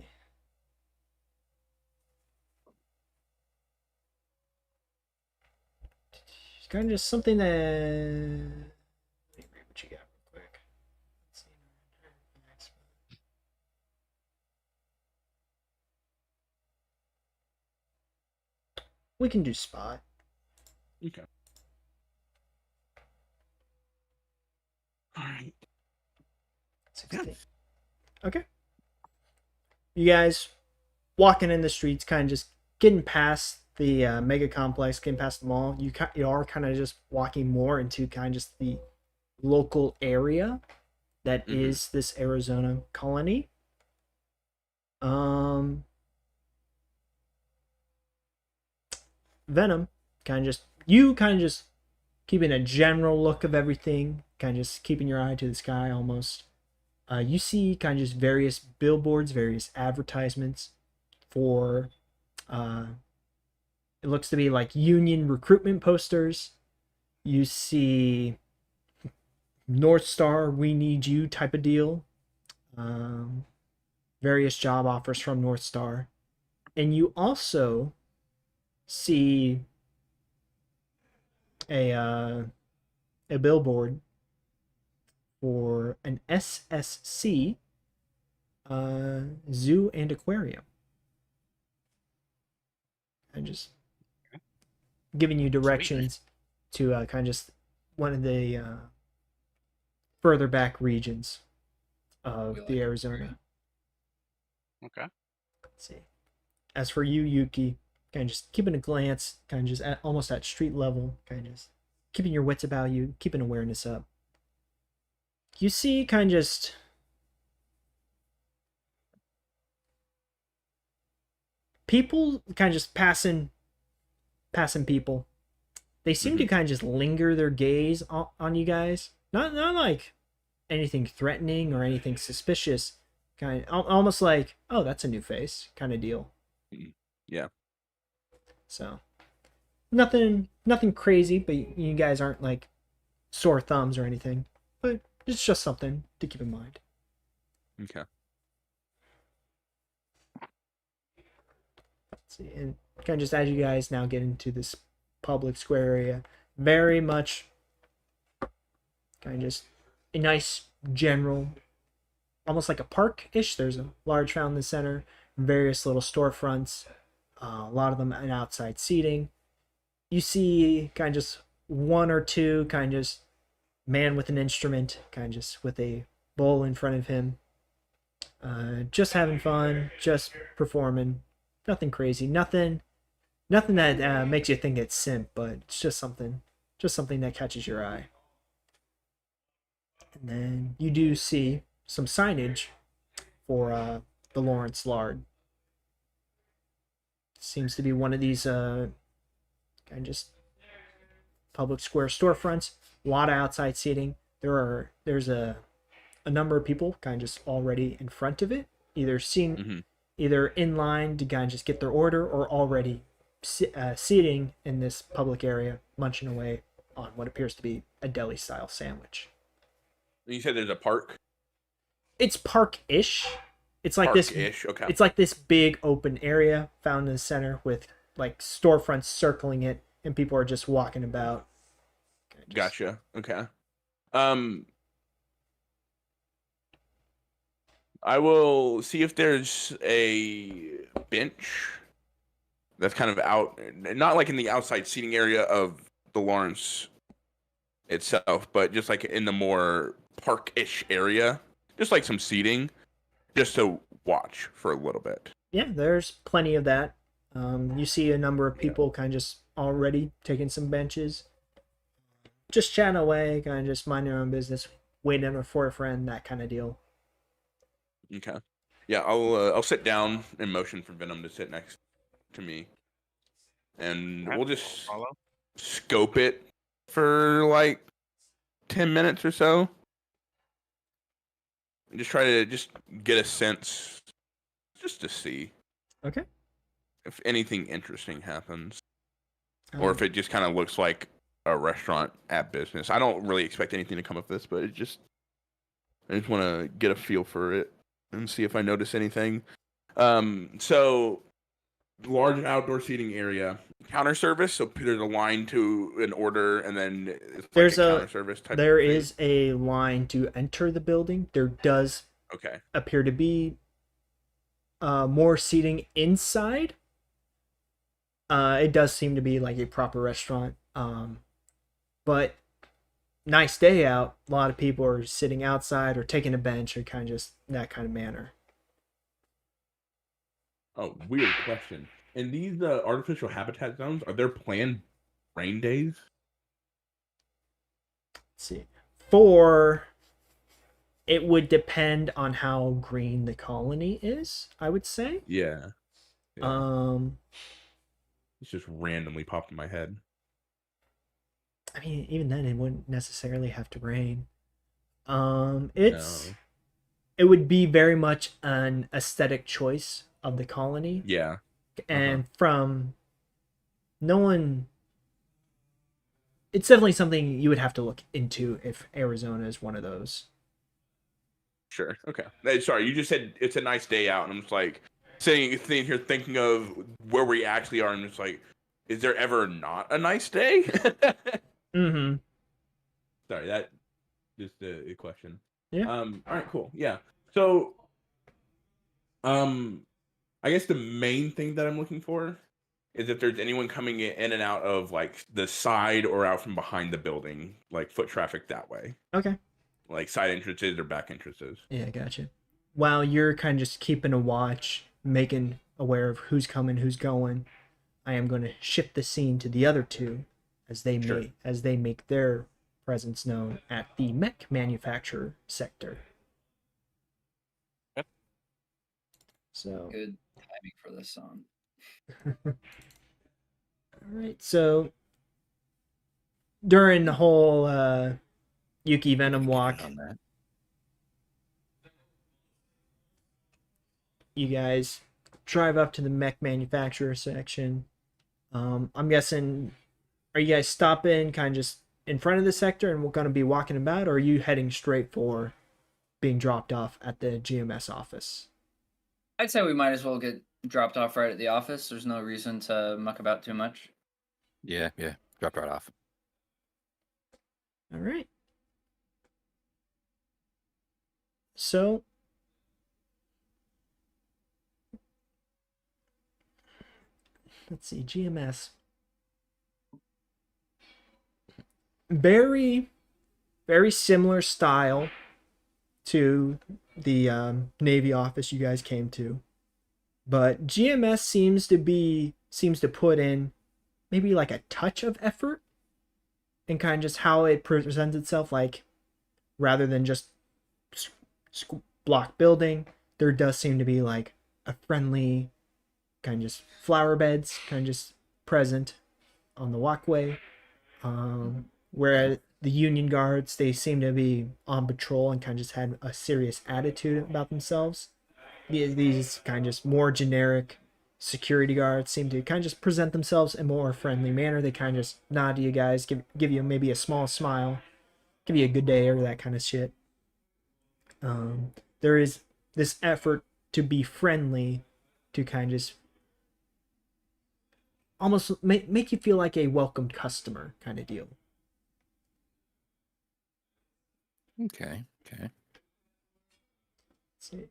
It's kind of just something that. Let me read what you got real quick. Let's see. We can do spot. Okay. All right. 16. Okay. You guys walking in the streets, kind of just getting past the mega complex, getting past the mall, you are kind of just walking more into kind of just the local area that is this Arizona colony. Venom kind of just keeping a general look of everything, kind of just keeping your eye to the sky almost. You see kind of just various billboards, various advertisements for it looks to be like union recruitment posters. You see North Star, we need you type of deal. Various job offers from North Star. And you also see a billboard for an SSC zoo and aquarium. And just giving you directions to kind of just one of the further back regions of the Arizona. Okay. Let's see. As for you, Yuki, kind of just keeping a glance, kind of just almost at street level, kind of just keeping your wits about you, keeping awareness up. You see kind of just people kind of just passing people. They seem to kind of just linger their gaze on you guys. Not like anything threatening or anything suspicious. Kind of almost like, oh, that's a new face kind of deal. Yeah. So nothing crazy, but you guys aren't like sore thumbs or anything. But it's just something to keep in mind. Okay. Let's see, and kind of just as you guys now get into this public square area, very much kind of just a nice general, almost like a park-ish. There's a large fountain in the center, various little storefronts, a lot of them in outside seating. You see kind of just one or two kind of just man with an instrument, kind of just with a bowl in front of him, just having fun, just performing. Nothing crazy, nothing that makes you think it's simp, but it's just something that catches your eye. And then you do see some signage for the Lawrence Lard. Seems to be one of these kind of just public square storefronts. A lot of outside seating. There's a number of people kind of just already in front of it, either in line to kind of just get their order, or already seating in this public area, munching away on what appears to be a deli style sandwich. You said there's a park? It's park-ish. It's like Park-ish, okay. It's like this big open area found in the center with like storefronts circling it, and people are just walking about. Gotcha. Okay. I will see if there's a bench that's kind of out, not like in the outside seating area of the Lawrence itself, but just like in the more park-ish area, just like some seating, just to watch for a little bit. Yeah, there's plenty of that. You see a number of people kind of just already taking some benches, just chatting away, kind of just minding their own business, waiting for a friend, that kind of deal. Okay. Yeah, I'll sit down and motion for Venom to sit next to me, and we'll just scope it for like 10 minutes or so. And just try to just get a sense, just to see. Okay. If anything interesting happens, or if it just kind of looks like a restaurant at business. I don't really expect anything to come of this, but I just want to get a feel for it and see if I notice anything. So large outdoor seating area, counter service. So there's a line to an order, and then it's there's like a counter service type. There is a line to enter the building. There does appear to be more seating inside. It does seem to be like a proper restaurant. But nice day out. A lot of people are sitting outside or taking a bench, or kind of just that kind of manner. Oh, weird question. in these artificial habitat zones, are there planned rain days? Let's see. For it would depend on how green the colony is, I would say. Yeah. It's just randomly popped in my head. I mean, even then, it wouldn't necessarily have to rain. It's No. it would be very much an aesthetic choice of the colony, Yeah. and from no one. It's definitely something you would have to look into if Arizona is one of those. Sure. Okay. Sorry, you just said it's a nice day out, and I'm just like sitting here thinking of where we actually are, and just like, is there ever not a nice day? Mm-hmm. Sorry, that just a question. Yeah. All right. Cool. Yeah. So, I guess the main thing that I'm looking for is if there's anyone coming in and out of like the side or out from behind the building, like foot traffic that way, Okay. like side entrances or back entrances. Yeah, gotcha. While you're kind of just keeping a watch, making aware of who's coming, who's going, I am going to shift the scene to the other two as they Sure. make their presence known at the mech manufacturer sector. Yep. So, Good timing for this song. all right. So during the whole Yuki Venom walk, On that. you guys drive up to the mech manufacturer section. I'm guessing, are you guys stopping kind of just in front of the sector and we're going to be walking about, or are you heading straight for being dropped off at the GMS office? I'd say we might as well get dropped off right at the office. There's no reason to muck about too much. Yeah. Dropped right off. All right. So, let's see, GMS. Very, very similar style to the Navy office you guys came to, but GMS seems to put in maybe like a touch of effort and kind of just how it presents itself. Like rather than just block building, there does seem to be like a friendly kind of just flower beds kind of just present on the walkway. Where the Union guards, they seem to be on patrol and kind of just had a serious attitude about themselves. These kind of just more generic security guards seem to kind of just present themselves in a more friendly manner. They kind of just nod to you guys, give you maybe a small smile, give you a good day or that kind of shit. There is this effort to be friendly, to kind of just almost make you feel like a welcomed customer kind of deal. Okay. Let's see.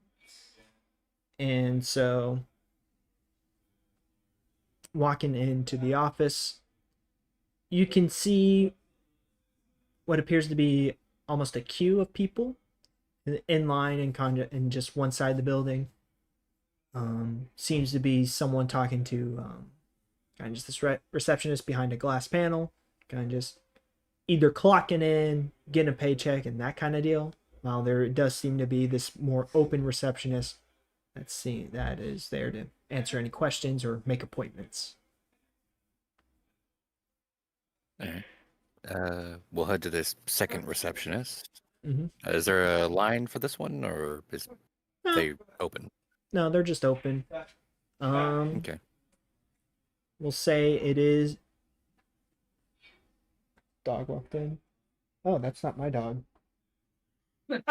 And so, walking into the office, you can see what appears to be almost a queue of people in line and kind of in just one side of the building. Seems to be someone talking to kind of just this receptionist behind a glass panel, kind of just either clocking in, getting a paycheck, and that kind of deal. While there does seem to be this more open receptionist that is there to answer any questions or make appointments. All right. We'll head to this second receptionist. Mm-hmm. Is there a line for this one, or is they open? No, they're just open. Okay. We'll say it is. Dog walked in. Oh, that's not my dog. That's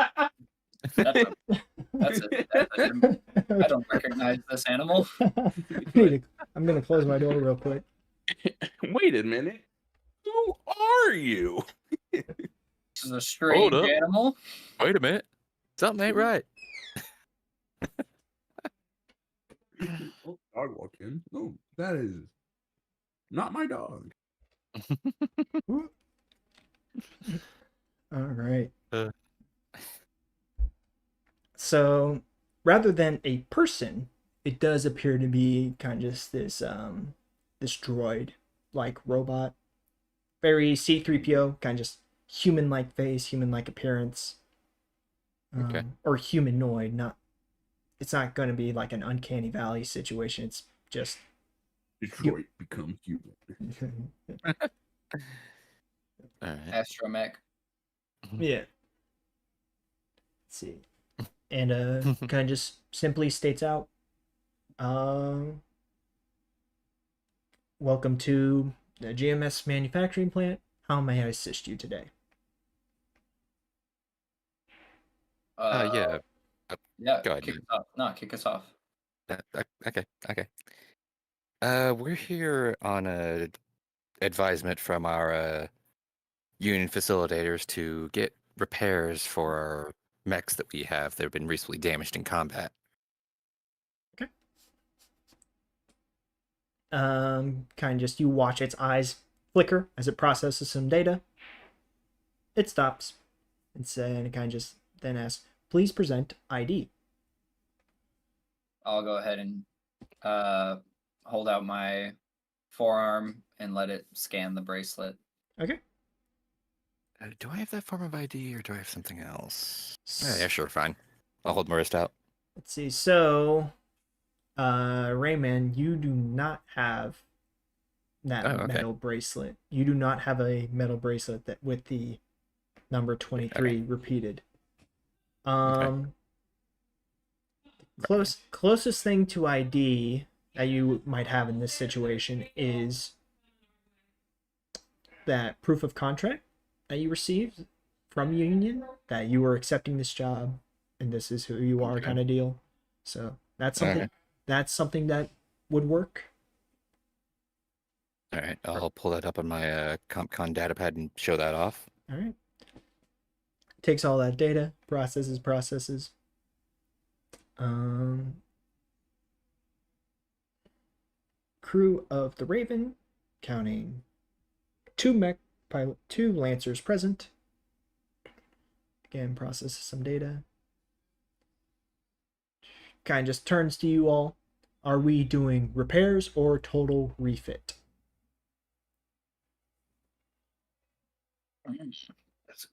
I don't recognize this animal. I'm gonna close my door real quick. Wait a minute. Who are you? This is a strange up. animal. Wait a minute. Something ain't right. Dog walked in. Oh, that is not my dog. All right. Uh. So, rather than a person it does appear to be kind of just this droid like robot, very C3PO, kind of just human like face, human like appearance, Okay. or humanoid. Not, it's not going to be like an uncanny valley situation. It's just Detroit become human. All right. Astromech. yeah. Let's see, and kind of just simply states out, welcome to the GMS manufacturing plant. How may I assist you today? Yeah. Yeah. Go ahead, Kick man. us off. No, kick us off. Okay. We're here on a advisement from our union facilitators to get repairs for our mechs that we have that have been recently damaged in combat. Kind of just, you watch its eyes flicker as it processes some data. It stops and it kind of just then asks, please present ID. I'll go ahead and hold out my forearm and let it scan the bracelet. Okay. Do I have that form of ID or do I have something else? Yeah, sure, fine. I'll hold my wrist out. Let's see. So, Rayman, you do not have that Oh, okay. metal bracelet. You do not have a metal bracelet that with the number 23 repeated. Closest thing to ID that you might have in this situation is that proof of contract that you received from Union, that you were accepting this job and this is who you are, Okay. kind of deal. So that's something. Alright. That's something that would work. All right, I'll pull that up on my CompCon datapad and show that off. All right. Takes all that data, processes. Crew of the Raven, counting 2 mech pilot, 2 Lancers present. Again, processes some data. Kind of just turns to you all. Are we doing repairs or total refit? That's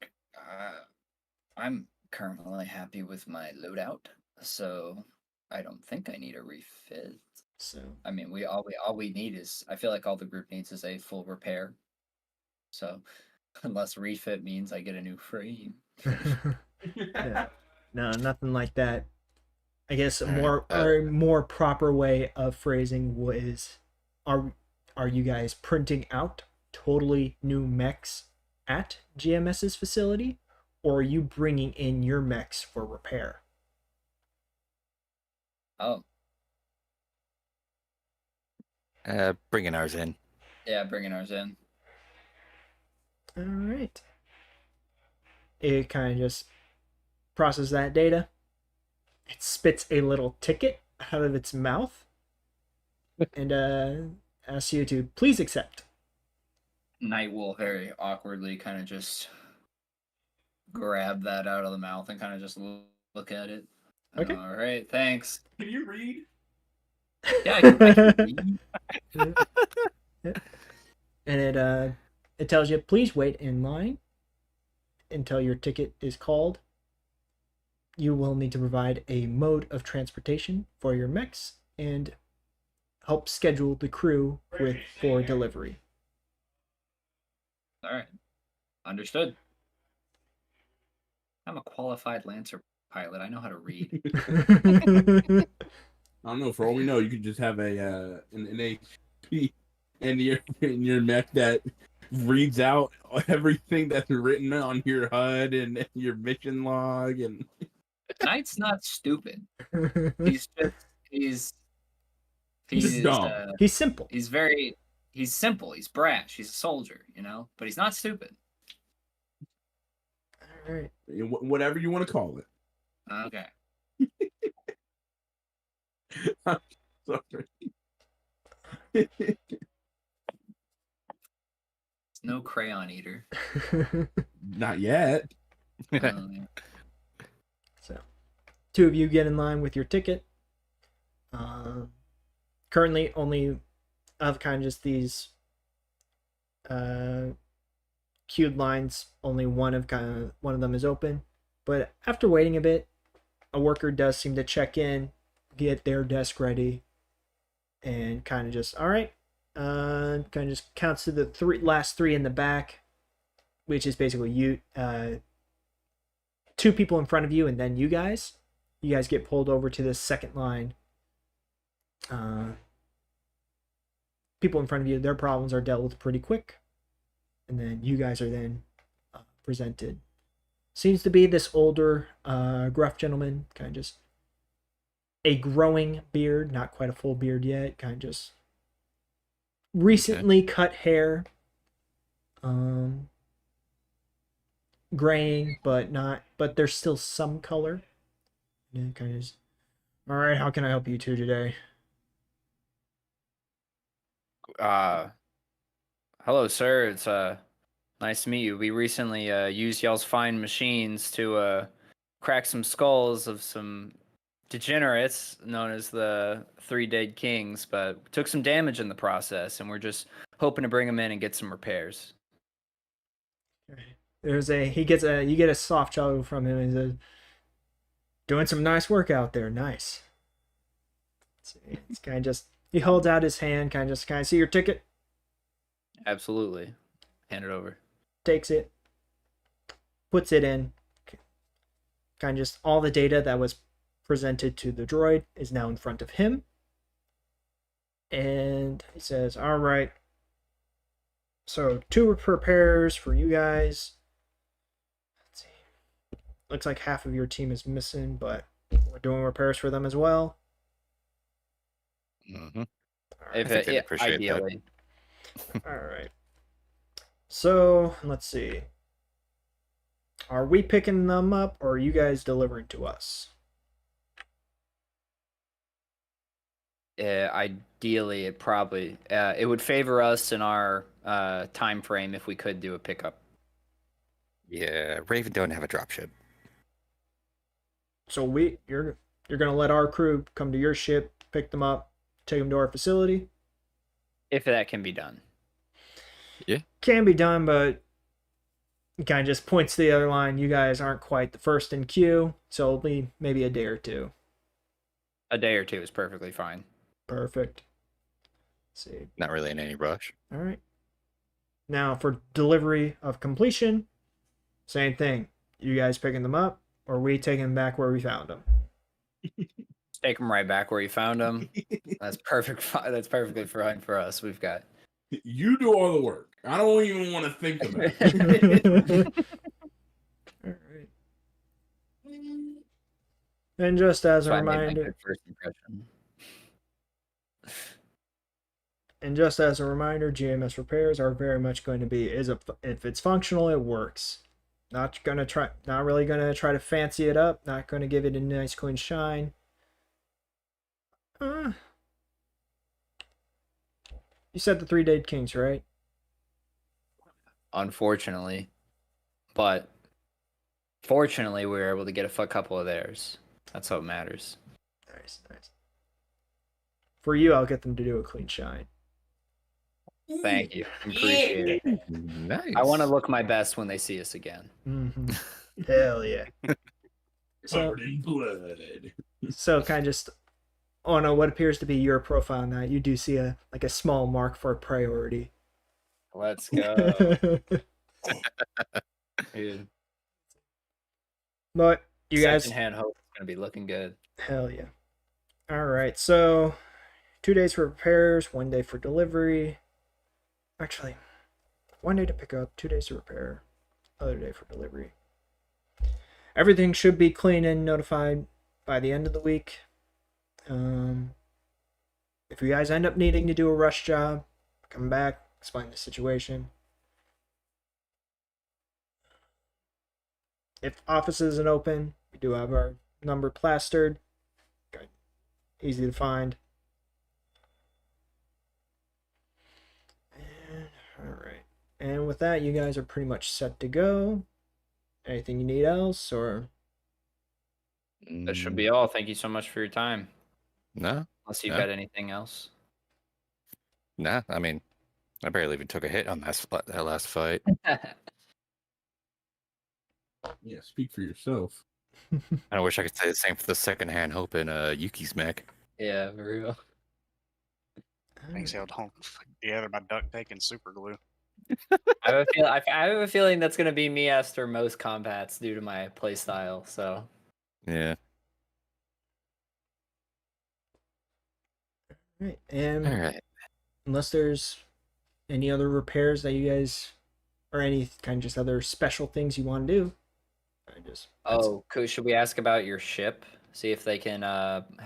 I'm currently happy with my loadout, so I don't think I need a refit. So I mean, all we need is, I feel like all the group needs is a full repair. So unless refit means I get a new frame. yeah. No, nothing like that. I guess a Alright, more proper way of phrasing was, are you guys printing out totally new mechs at GMS's facility, or are you bringing in your mechs for repair? Oh, bringing ours in. yeah, bringing ours in. All right. It kind of just processes that data. It spits a little ticket out of its mouth and asks you to please accept. Knight will very awkwardly kind of just grab that out of the mouth and kind of just look at it. Okay. All right, thanks. Can you read? Yeah, I can read. And it tells you, please wait in line until your ticket is called. You will need to provide a mode of transportation for your mechs and help schedule the crew for delivery. All right, understood. I'm a qualified Lancer pilot. I know how to read. I don't know. For all we know, you could just have an HP in your mech that reads out everything that's written on your HUD and your mission log. And Knight's not stupid. He's just He's dumb. He's simple. He's simple. He's brash. He's a soldier, you know, but he's not stupid. All right. Whatever you want to call it. Okay. Sorry. It's no crayon eater. Not yet. So, 2 of you get in line with your ticket. Currently, only of kind of just these queued lines. Only one of them is open. But after waiting a bit, a worker does seem to check in, get their desk ready, and kind of just all right. Kind of just counts to the last three in the back, which is basically you, two people in front of you, and then you guys. You guys get pulled over to the second line. People in front of you, their problems are dealt with pretty quick, and then you guys are then presented. Seems to be this older, gruff gentleman, kind of just a growing beard, not quite a full beard yet, kind of just recently cut hair, graying, but there's still some color. And kind of just, all right, how can I help you two today? Hello, sir. It's nice to meet you. We recently used y'all's fine machines to crack some skulls of some degenerates known as the Three Dead Kings, but took some damage in the process, and we're just hoping to bring them in and get some repairs. You get a soft chuckle from him, and he says, doing some nice work out there. Nice. It's kind of just, he holds out his hand, kind of see your ticket. Absolutely. Hand it over. Takes it, puts it in. Kind of just all the data that was presented to the droid is now in front of him. And he says, all right. So 2 repairs for you guys. Let's see. Looks like half of your team is missing, but we're doing repairs for them as well. Mm-hmm. If I think they'd it, appreciate that. ideally. All right. So let's see. Are we picking them up, or are you guys delivering to us? Ideally, it would favor us in our time frame if we could do a pickup. Yeah, Raven don't have a dropship. So you're gonna let our crew come to your ship, pick them up, take them to our facility? If that can be done. Can be done, but kind of just points to the other line. You guys aren't quite the first in queue, so it'll be maybe a day or two. A day or two is perfectly fine. Perfect. Let's see. Not really in any rush. All right. Now for delivery of completion, same thing. You guys picking them up, or we taking them back where we found them? Take them right back where you found them. That's perfect. That's perfectly fine for us. We've got. You do all the work. I don't even want to think about it. All right. And just as a That's why I made my reminder, good first impression. GMS repairs are very much going to be if it's functional, it works. Not really gonna try to fancy it up. Not gonna give it a nice clean shine. You said the Three Dead Kings, right? Unfortunately, but fortunately, we were able to get a couple of theirs. That's what matters. Nice. For you, I'll get them to do a clean shine. Thank you. Appreciate it. Nice. I want to look my best when they see us again. Mm-hmm. Hell yeah. Covered in blood. So kind of just on what appears to be your profile now, you do see a small mark for priority. Let's go. Dude. But you guys, Secondhand hope is gonna be looking good. hell yeah. All right, so 2 days for repairs, 1 day for delivery. Actually, 1 day to pick up, 2 days to repair, other day for delivery. Everything should be clean and notified by the end of the week. If you guys end up needing to do a rush job, come back, explain the situation. If office isn't open, we do have our number plastered. Okay. Easy to find. Alright. And with that, you guys are pretty much set to go. Anything you need else, or? That should be all. Thank you so much for your time. No. Unless you've Yeah. got anything else. Nah, I mean, I barely even took a hit on that last fight. Yeah, speak for yourself. I wish I could say the same for the second hand hope in Yuki's mech. Yeah, for real. Things held on together by duct tape and super glue. I have a feeling that's gonna be me after most combats due to my playstyle. So Yeah. Right. And All right. unless there's any other repairs that you guys, or any kind of just other special things you want to do, should we ask about your ship? See if they can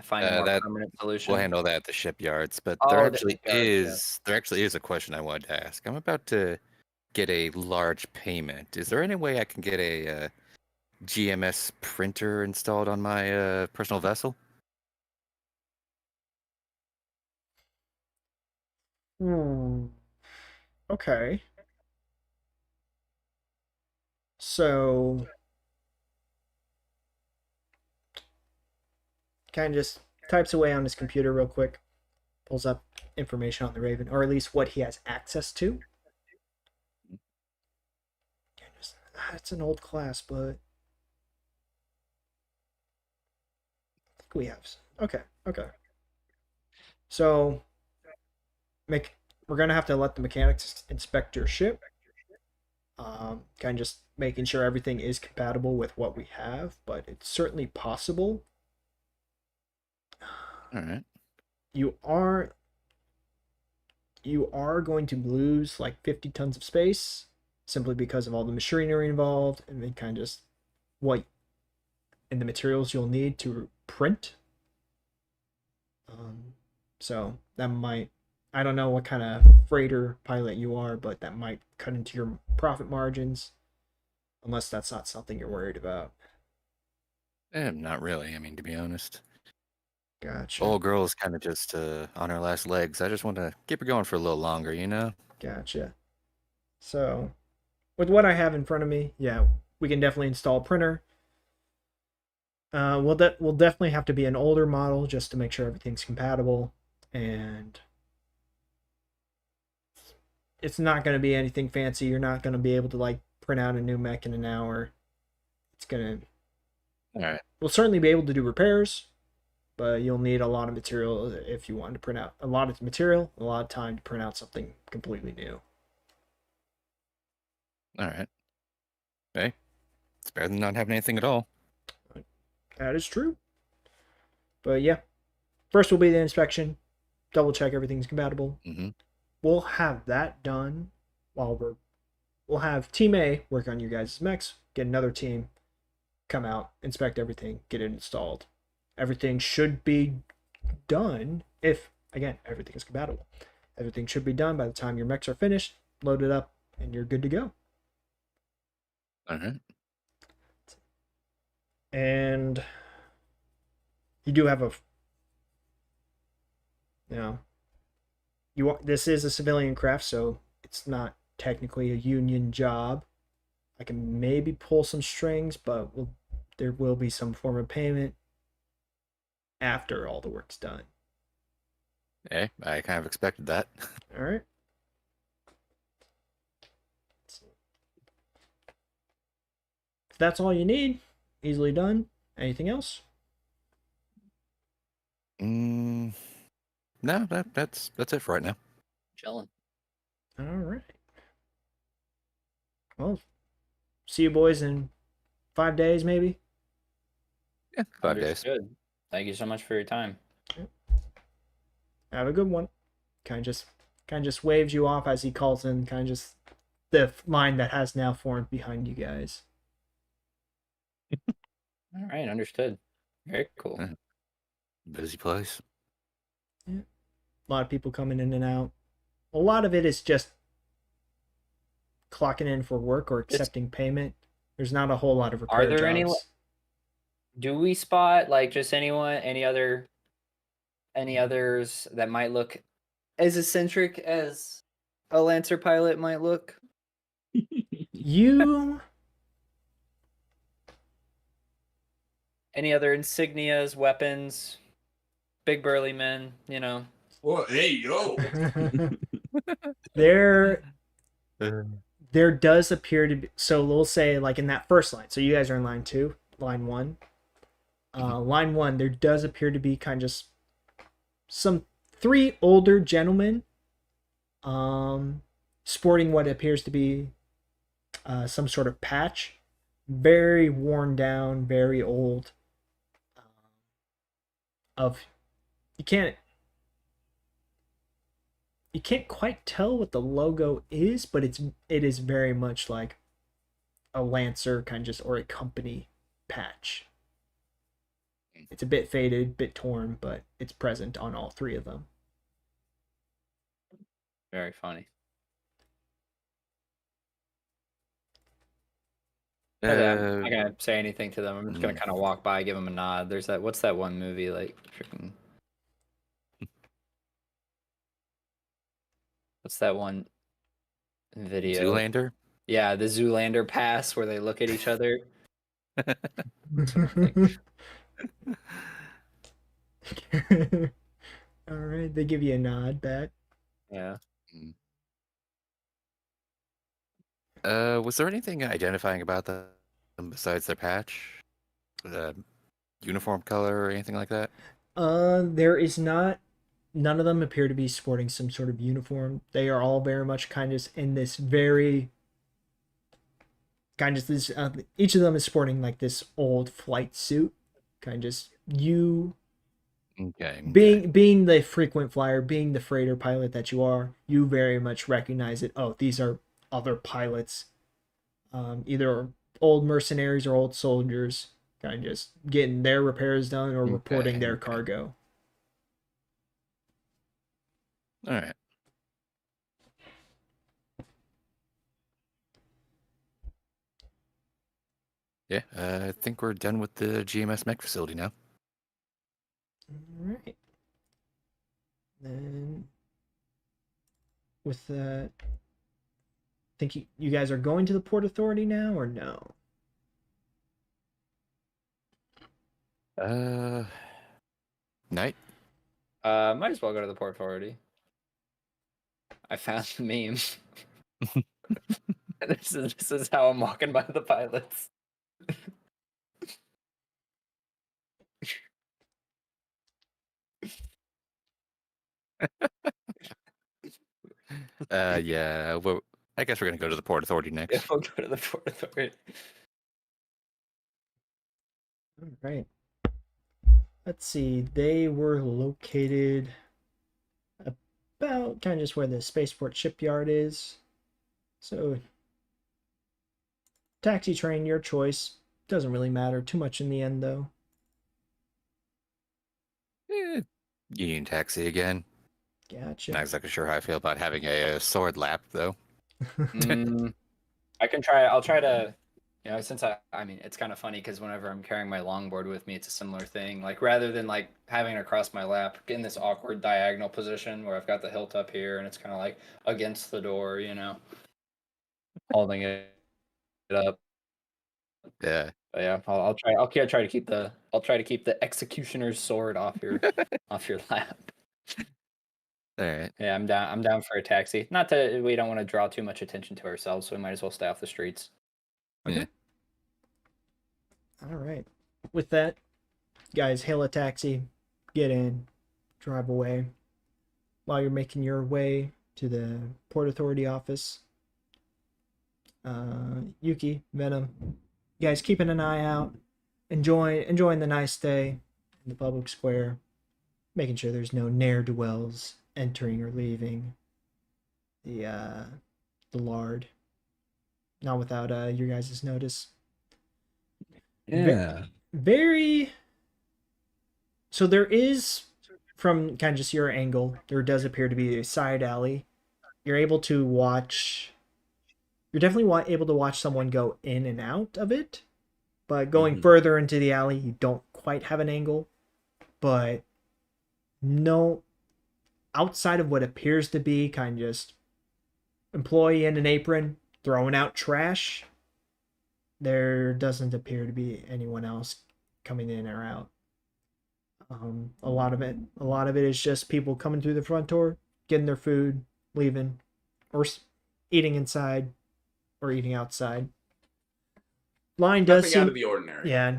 find a more That permanent solution. we'll handle that at the shipyards. But Oh, there the actually shipyards, there actually is a question I wanted to ask. I'm about to get a large payment. Is there any way I can get a GMS printer installed on my personal vessel? Okay. So, kind of just types away on his computer real quick, pulls up information on the Raven, or at least what he has access to. It's an old class, but I think we have. Okay. So, we're gonna have to let the mechanics inspect your ship. Kind of just making sure everything is compatible with what we have, but it's certainly possible. All right. You are going to lose like 50 tons of space simply because of all the machinery involved and then kind of just what and the materials you'll need to print. So that might, I don't know what kind of freighter pilot you are, but that might cut into your profit margins, unless that's not something you're worried about. Not really. I mean, to be honest, Gotcha. old girl is kind of just on her last legs. I just want to keep her going for a little longer, you know? Gotcha. So, with what I have in front of me, yeah, we can definitely install a printer. We'll definitely have to be an older model just to make sure everything's compatible, and it's not going to be anything fancy. You're not going to be able to like print out a new mech in an hour. It's gonna. All right. We'll certainly be able to do repairs, but you'll need a lot of material if you want to print out a lot of material, a lot of time to print out something completely new. All right. Hey, it's better than not having anything at all. That is true. But yeah, first will be the inspection, double check everything's compatible. Mm-hmm. We'll have that done while we'll have Team A work on your guys' mechs, get another team, come out, inspect everything, get it installed. Everything should be done if, again, everything is compatible. Everything should be done by the time your mechs are finished, loaded up, and you're good to go. All right. And you do have this is a civilian craft, so it's not technically a union job. I can maybe pull some strings, but there will be some form of payment after all the work's done. Hey, I kind of expected that. All right. If that's all you need, easily done. Anything else? No, that's it for right now. Chilling. All right. Well, see you boys in 5 days, maybe. Yeah, 5 days. Understood. Thank you so much for your time. Have a good one. Kind of just waves you off as he calls in. Kind of just the line that has now formed behind you guys. All right, understood. Very cool. Yeah. Busy place. Yeah. A lot of people coming in and out. A lot of it is just clocking in for work or accepting payment. There's not a whole lot of repair Are there any? jobs. Do we spot like just any others that might look as eccentric as a Lancer pilot might look? You Any other insignias, weapons, big burly men, Well, hey, yo. there there does appear to be, so we'll say like in that first line, so you guys are in line 2, line 1. Line 1, there does appear to be kind of just some 3 older gentlemen sporting what appears to be some sort of patch, very worn down, very old. Of you can't quite tell what the logo is, but it is very much like a Lancer kind of just, or a company patch. It's a bit faded, bit torn, but it's present on all 3 of them. Very funny. I'm not gonna say anything to them. I'm just gonna kind of walk by, give them a nod. There's that. What's that one movie like? Freaking. What's that one video? Zoolander? Yeah, the Zoolander pass where they look at each other. All right, they give you a nod back. Yeah. Was there anything identifying about them besides their patch? The uniform color or anything like that? There is not. None of them appear to be sporting some sort of uniform. They are all very much kind of in this very kind of this. Each of them is sporting like this old flight suit, kind of just you. Okay. Being the frequent flyer, being the freighter pilot that you are, you very much recognize it. Oh, these are other pilots, either old mercenaries or old soldiers, kind of just getting their repairs done or reporting their cargo. All right. Yeah, I think we're done with the GMS mech facility now. All right. Then with that, I think you guys are going to the Port Authority now, or no? Night? Might as well go to the Port Authority. I found the meme. This is how I'm walking by the pilots. Yeah. Well, I guess we're gonna go to the Port Authority Yeah, next. we'll go to the Port Authority. All right. Let's see. They were located about kind of just where the spaceport shipyard is. So, taxi train, your choice. Doesn't really matter too much in the end, though. Union taxi again. Gotcha. Not exactly sure how I feel about having a sword lap though. I can try. I'll try to. Since I mean, it's kind of funny because whenever I'm carrying my longboard with me, it's a similar thing. Like rather than like having it across my lap, get in this awkward diagonal position where I've got the hilt up here and it's kind of like against the door, holding it up. Yeah. But yeah, I'll try. I'll try to keep the. I'll try to keep the executioner's sword off your off your lap. All right. Yeah, I'm down. I'm down for a taxi. Not that we don't want to draw too much attention to ourselves, so we might as well stay off the streets. Yeah. All right. With that, guys, hail a taxi, get in, drive away. While you're making your way to the Port Authority office, Yuki, Venom, you guys keeping an eye out, enjoying the nice day in the public square, making sure there's no ne'er-do-wells entering or leaving the lard. Not without your guys' notice. Yeah. Very. So there is, from kind of just your angle, there does appear to be a side alley. You're able to watch. You're definitely able to watch someone go in and out of it, but going further into the alley, you don't quite have an angle. But no, outside of what appears to be kind of just employee in an apron throwing out trash, there doesn't appear to be anyone else coming in or out. A lot of it is just people coming through the front door, getting their food, leaving, or eating inside, or eating outside. Line does Nothing out seem, of the ordinary. yeah,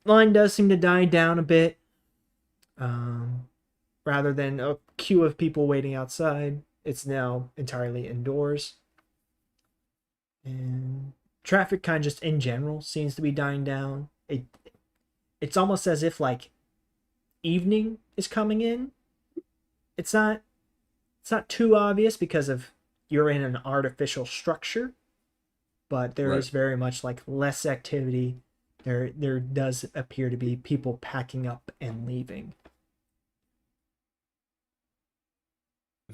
line does seem to die down a bit. Rather than a queue of people waiting outside, it's now entirely indoors. And traffic kind of just in general seems to be dying down. It's almost as if like evening is coming in. It's not too obvious because of you're in an artificial structure, but there is Right. very much like less activity. There does appear to be people packing up and leaving.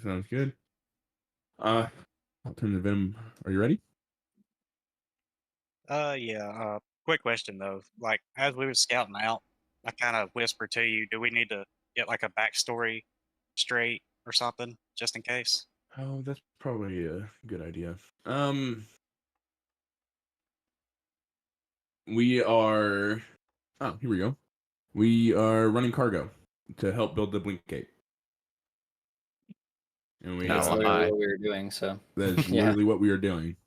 Sounds good. I'll turn to Venom. Are you ready? Yeah. Quick question though. Like, as we were scouting out, I kind of whispered to you, do we need to get like a backstory straight or something, just in case? Oh, that's probably a good idea. We are. Oh, here we go. We are running cargo to help build the Blink Gate. And we That's No, literally I- what we were doing. So that's Yeah. literally what we are doing.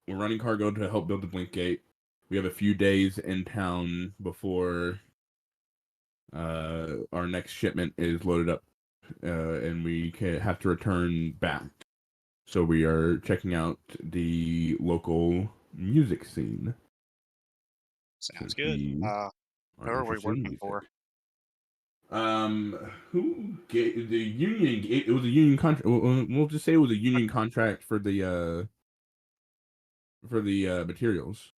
We're running cargo to help build the Blink Gate. We have a few days in town before our next shipment is loaded up, and we have to return back. So we are checking out the local music scene. Sounds to good. see our Who are we interested in working music. for? Who gave the union? It was a union contract. We'll just say it was a union contract for the materials.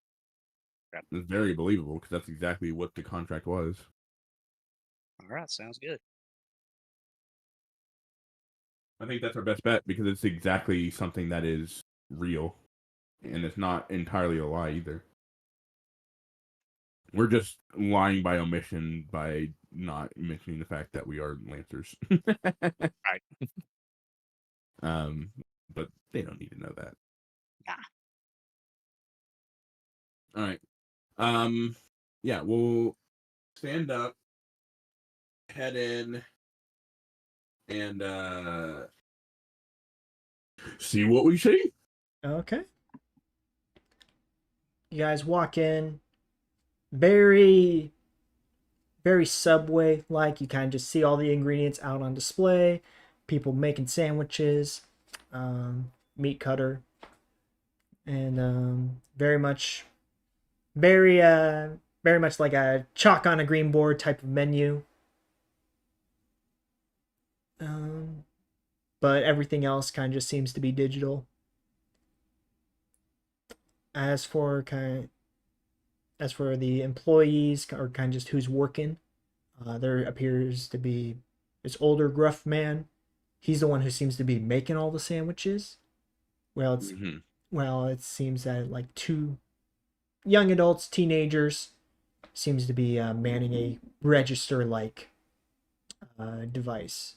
Okay. It's very believable because that's exactly what the contract was. All right, sounds good. I think that's our best bet because it's exactly something that is real, and it's not entirely a lie either. We're just lying by omission by not mentioning the fact that we are Lancers. Right. But they don't need to know that. Nah. All right. Yeah, we'll stand up, head in, and see what we see. Okay. You guys walk in. Very, very Subway like. You kind of just see all the ingredients out on display. People making sandwiches, meat cutter, and very much like a chalk on a green board type of menu. But everything else kind of just seems to be digital. As for the employees or kind of just who's working, there appears to be this older gruff man. He's the one who seems to be making all the sandwiches. Well, it seems that like two young adults, teenagers, seems to be manning a register-like device.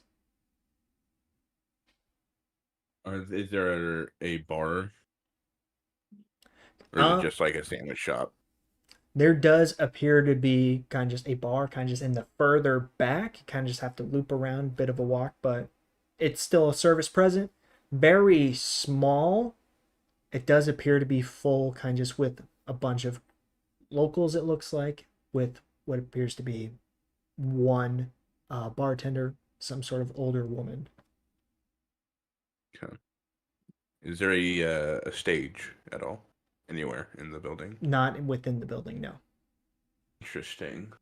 Is there a bar? Or is it just like a sandwich shop? There does appear to be kind of just a bar, kind of just in the further back. You kind of just have to loop around, bit of a walk, but it's still a service present. Very small. It does appear to be full, kind of just with a bunch of locals, it looks like, with what appears to be one bartender, some sort of older woman. Okay. Is there a stage at all anywhere in the building? Not within the building, no. Interesting.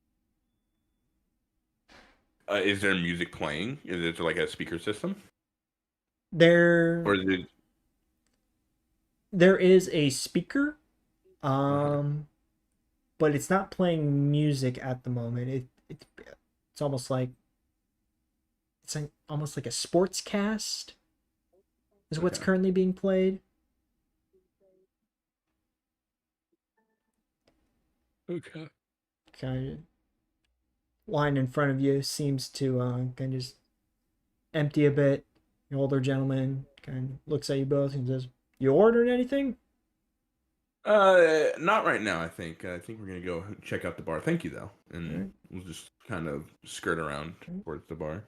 Is there music playing? Is it like a speaker system? Or is it... There is a speaker, but it's not playing music at the moment. It's almost like almost like a sports cast is what's Okay. currently being played. Okay. Kind of line in front of you seems to kind of just empty a bit. The older gentleman kind of looks at you both and says, "You ordered anything?" Not right now. I think we're gonna go check out the bar. Thank you though, and Alright. we'll just kind of skirt around towards the bar.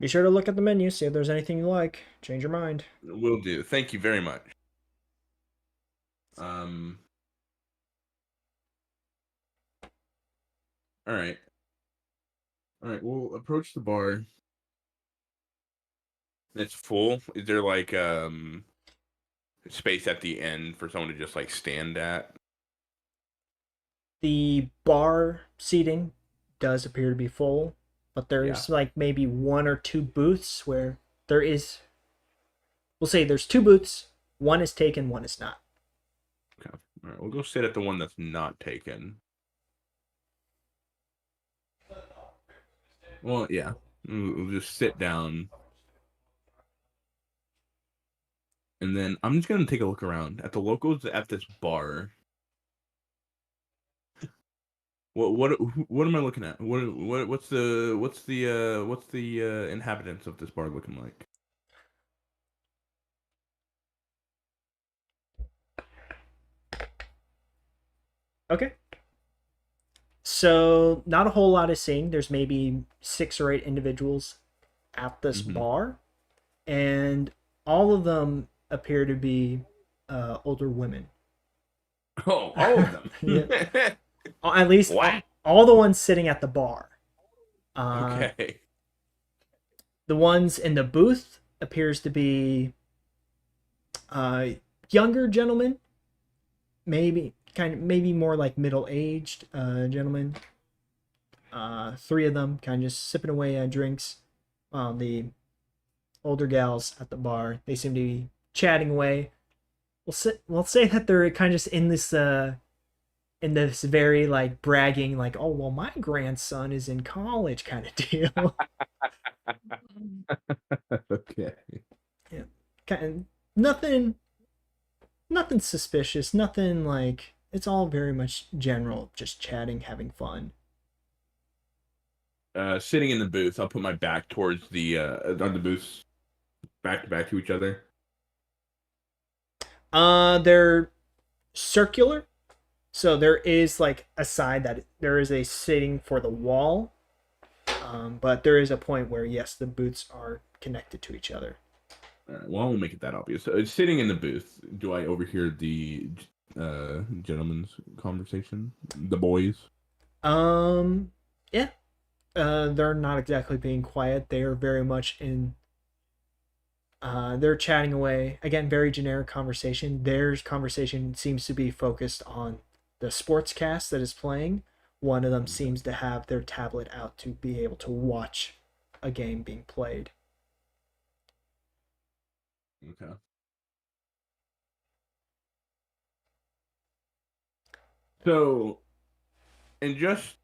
Be sure to look at the menu, see if there's anything you like. Change your mind. Will do. Thank you very much. All right. We'll approach the bar. It's full. Is there like space at the end for someone to just like stand at? The bar seating does appear to be full, but there's like maybe 1 or 2 booths where there is. We'll say there's 2 booths. One is taken, one is not. Okay. All right. We'll go sit at the one that's not taken. Well, yeah. We'll just sit down. And then I'm just gonna take a look around at the locals at this bar. What am I looking at? What's the inhabitants of this bar looking like? Okay. So not a whole lot is seeing. There's maybe 6 or 8 individuals at this bar, and all of them appear to be older women. Oh, all of them. Yeah. At least What? all the ones sitting at the bar. Okay. The ones in the booth appears to be younger gentlemen, maybe more like middle-aged gentlemen. 3 of them kind of just sipping away at drinks, while the older gals at the bar, they seem to be chatting away. We'll say that they're kind of just in this very like bragging, like, oh well, my grandson is in college kind of deal. Okay. Yeah, kind of nothing suspicious, nothing like. It's all very much general, just chatting, having fun. Sitting in the booth, I'll put my back towards the on the booths, back to each other. They're circular, so there is like a side that there is a sitting for the wall, but there is a point where yes, the booths are connected to each other. All right, well, I won't make it that obvious. Sitting in the booth, do I overhear the gentleman's conversation? The boys? Yeah. They're not exactly being quiet. They are very much in. They're chatting away. Again, very generic conversation. Their conversation seems to be focused on the sportscast that is playing. One of them seems to have their tablet out to be able to watch a game being played. Okay. So, and just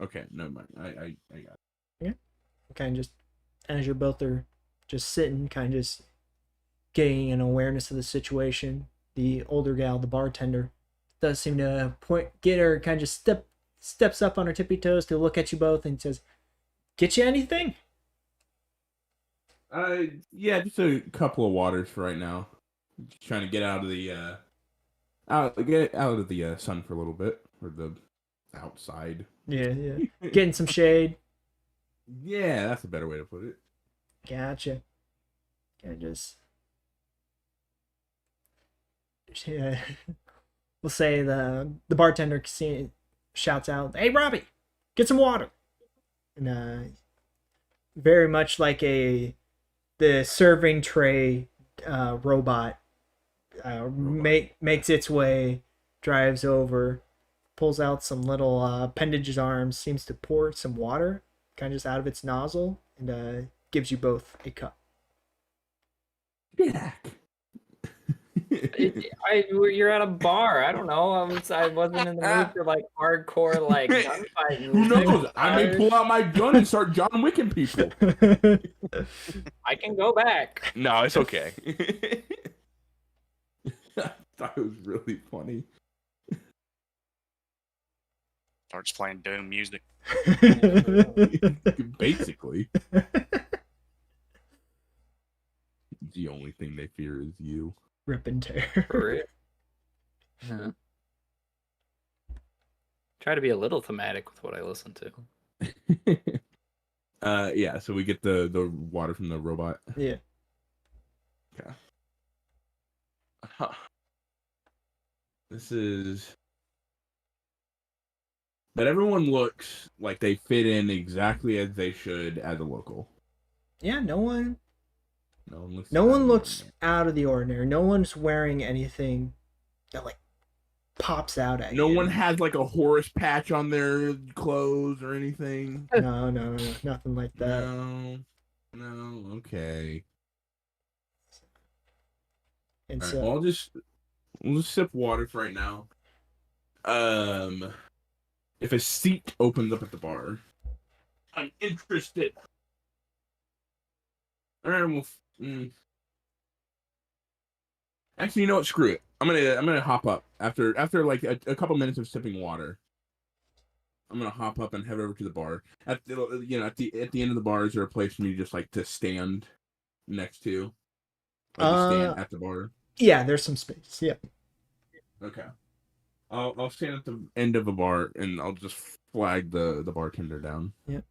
okay, never mind. I got it. Yeah, kind of just as you're both are just sitting, kind of just getting an awareness of the situation. The older gal, the bartender, does seem to get her kind of just steps up on her tippy toes to look at you both and says, "Get you anything?" Yeah, just a couple of waters for right now. Just trying to get out of the get out of the sun for a little bit, or the outside. Yeah. Getting some shade. Yeah, that's a better way to put it. Gotcha. Yeah. We'll say the bartender shouts out, "Hey, Robbie, get some water!" And very much like the serving tray robot makes its way, drives over, pulls out some little appendage's arms, seems to pour some water kind of just out of its nozzle, and gives you both a cup. Jack. You're at a bar. I don't know. I wasn't in the mood for like hardcore like gunfight. Who knows? I may pull out my gun and start John Wicking people. I can go back. No, it's okay. I thought it was really funny. Starts playing Doom music. Basically. The only thing they fear is you. Rip and tear. Yeah. Try to be a little thematic with what I listen to. Yeah, so we get the water from the robot. Yeah. Okay. Huh. This is. But everyone looks like they fit in exactly as they should as a local. Yeah, no one No one looks. no out of one the looks ordinary. out of the ordinary. No one's wearing anything that like pops out at No you. one has like a Horus patch on their clothes or anything. No, nothing like that. No. Okay. And All right. so Well, we'll just sip water for right now. If a seat opens up at the bar, I'm interested. All right. Well. Actually, you know what? Screw it. I'm gonna hop up after like a couple minutes of sipping water. I'm gonna hop up and head over to the bar. At the end of the bar, is there a place for me just like to stand next to, like to stand at the bar? yeah, there's some space. Yeah. Okay. I'll stand at the end of a bar and I'll just flag the bartender down. You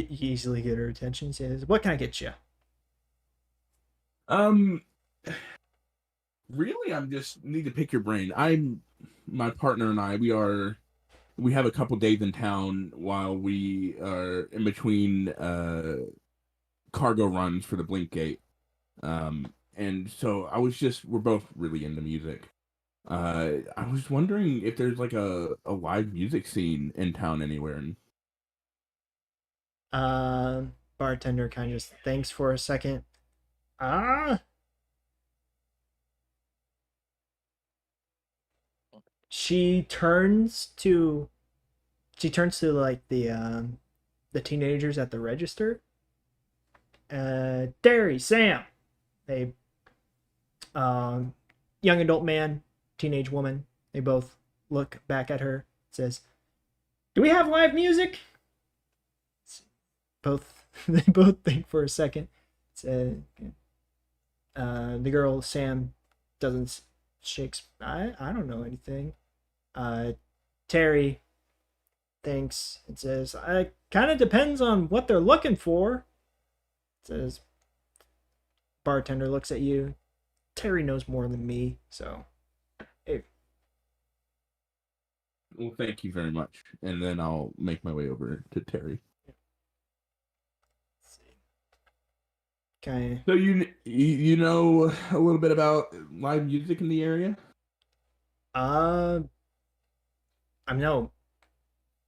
easily get her attention. Says, "What can I get you?" Really, I'm just need to pick your brain. My partner and I, we have a couple days in town while we are in between cargo runs for the Blinkgate. And so we're both really into music. I was wondering if there's like a live music scene in town anywhere. Bartender kind of just thinks for a second. She turns to like the teenagers at the register. Derry, Sam, a young adult man, teenage woman. They both look back at her. Says, "Do we have live music?" They both think for a second. The girl Sam doesn't shakes. I don't know anything. Terry thinks and says, "It kind of depends on what they're looking for." Says, bartender looks at you. Terry knows more than me, so. Hey. Well, thank you very much, and then I'll make my way over to Terry. Okay. So you know a little bit about live music in the area? I'm no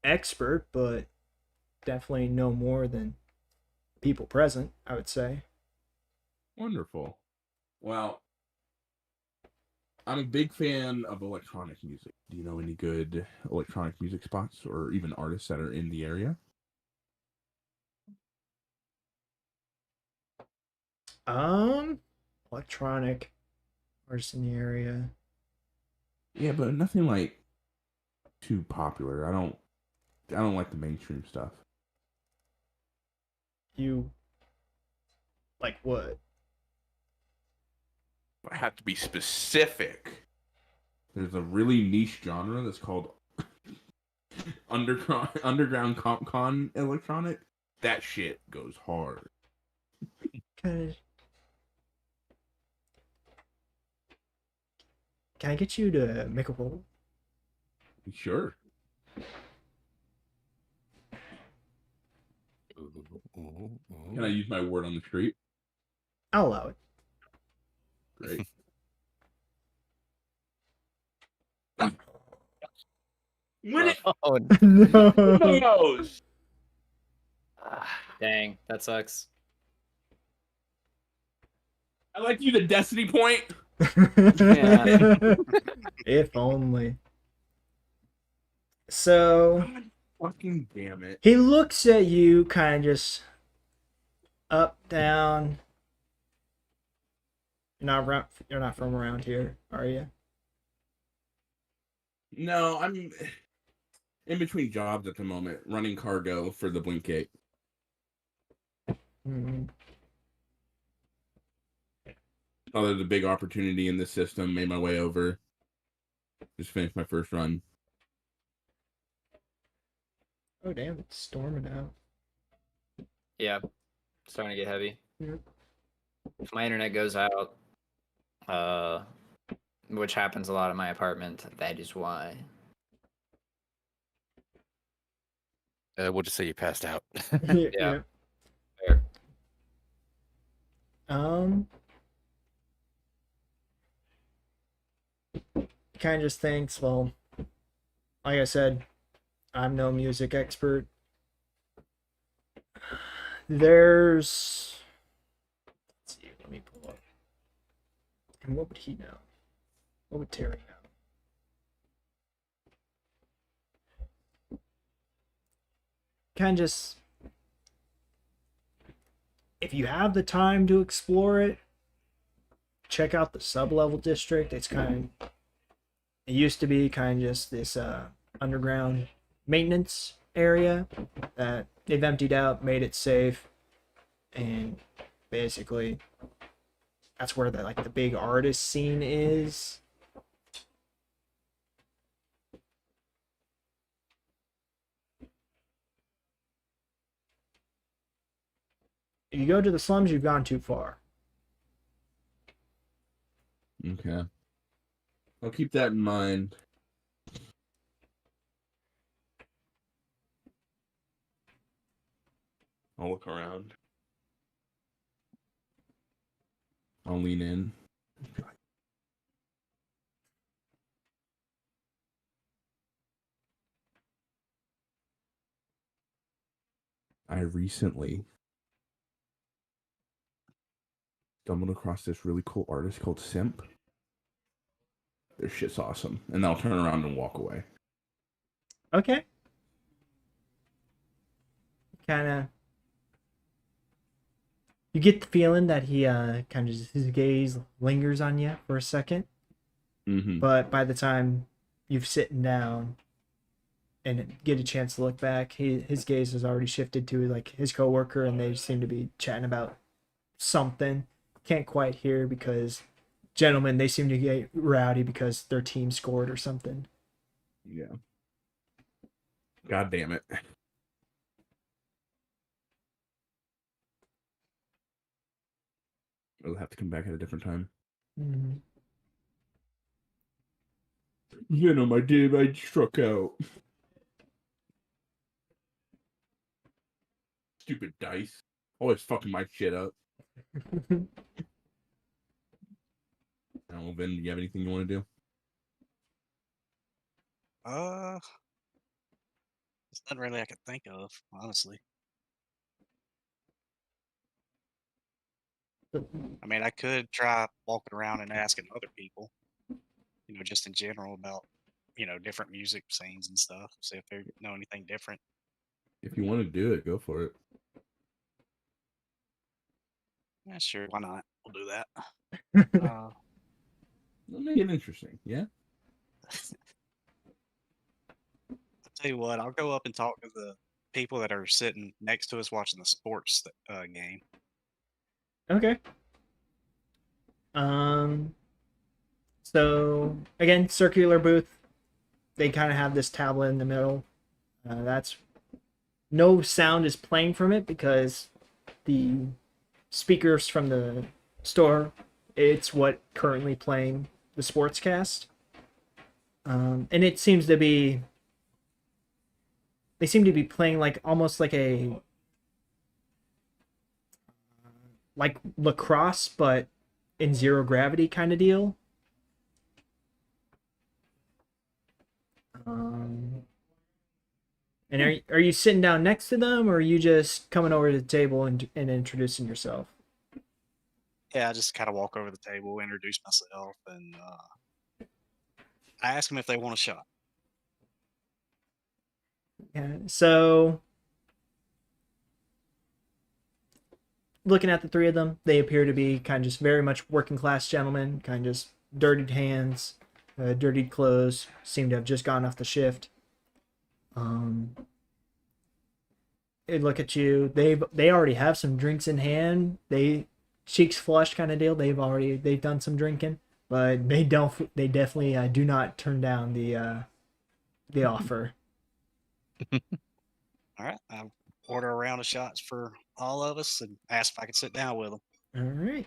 expert, but definitely know more than people present, I would say. Wonderful. Well, I'm a big fan of electronic music. Do you know any good electronic music spots or even artists that are in the area? Electronic artists in the area. Yeah, but nothing like too popular. I don't like the mainstream stuff. You like what? I have to be specific. There's a really niche genre that's called underground con electronic. That shit goes hard. Can I get you to make a roll? Sure. Can I use my word on the street? I'll allow it. Great. Win it! Oh, No. Dang, that sucks. I like to use a destiny point. If only. So God fucking damn it. he looks at you, kind of just up, down. You're not from around here, are you? No, I'm in between jobs at the moment, running cargo for the Blinkgate. Mm-hmm. Oh, there's a big opportunity in this system. Made my way over. Just finished my first run. Oh damn, it's storming out. Yeah, starting to get heavy. Yep. If my internet goes out, which happens a lot in my apartment, that is why. We'll just say you passed out. Yeah. Fair. Kind of just thinks, well, like I said, I'm no music expert. There's, let's see, let me pull up. And what would he know? What would Terry know? Kind of just, if you have the time to explore it, check out the sub-level district. It's kind of, it used to be kind of just this underground maintenance area that they've emptied out, made it safe, and basically that's where the big artist scene is. If you go to the slums, you've gone too far. Okay. I'll keep that in mind. I'll look around. I'll lean in. I recently stumbled across this really cool artist called Simp. Their shit's awesome. And I'll turn around and walk away. Okay. Kind of. You get the feeling that he kind of his gaze lingers on you for a second, Mm-hmm. but by the time you've sitting down and get a chance to look back, his gaze has already shifted to his coworker, and they seem to be chatting about something. Can't quite hear because gentlemen, they seem to get rowdy because their team scored or something. Yeah. God damn it. We'll have to come back at a different time. Mm-hmm. I struck out. Stupid dice. Always fucking my shit up. Vin, do you have anything you want to do? There's nothing really I could think of, honestly. I mean, I could try walking around and asking other people, just in general about, different music scenes and stuff. See if they know anything different. If you want to do it, go for it. Yeah, sure. Why not? We'll do that. It'll make it interesting, yeah? I'll tell you what, I'll go up and talk to the people that are sitting next to us watching the sports game. Okay. So again, circular booth. They kind of have this tablet in the middle. That's no sound is playing from it because the speakers from the store, it's what currently playing the sportscast. And it seems to be, they seem to be playing almost like lacrosse, but in zero gravity kind of deal. And are you sitting down next to them, or are you just coming over to the table and introducing yourself? Yeah, I just kind of walk over the table, introduce myself, and I ask them if they want a shot. Yeah. So, looking at the three of them, they appear to be kind of just very much working class gentlemen, kind of just dirtied hands, dirtied clothes, seem to have just gone off the shift. They look at you. They already have some drinks in hand. Cheeks flushed kind of deal. They've done some drinking, but they definitely do not turn down the offer. All right. I'll order a round of shots for all of us and ask if I could sit down with them. All right.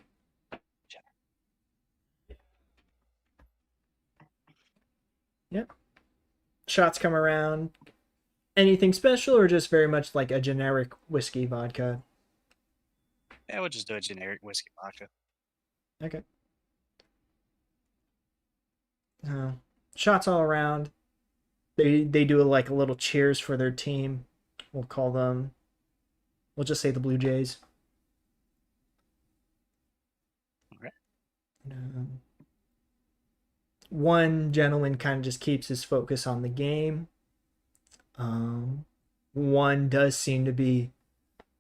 Yep. Shots come around. Anything special or just very much like a generic whiskey vodka? Yeah, we'll just do a generic whiskey vodka. Okay. Shots all around. They do like a little cheers for their team. We'll call them. We'll just say the Blue Jays. Okay. One gentleman kind of just keeps his focus on the game. One does seem to be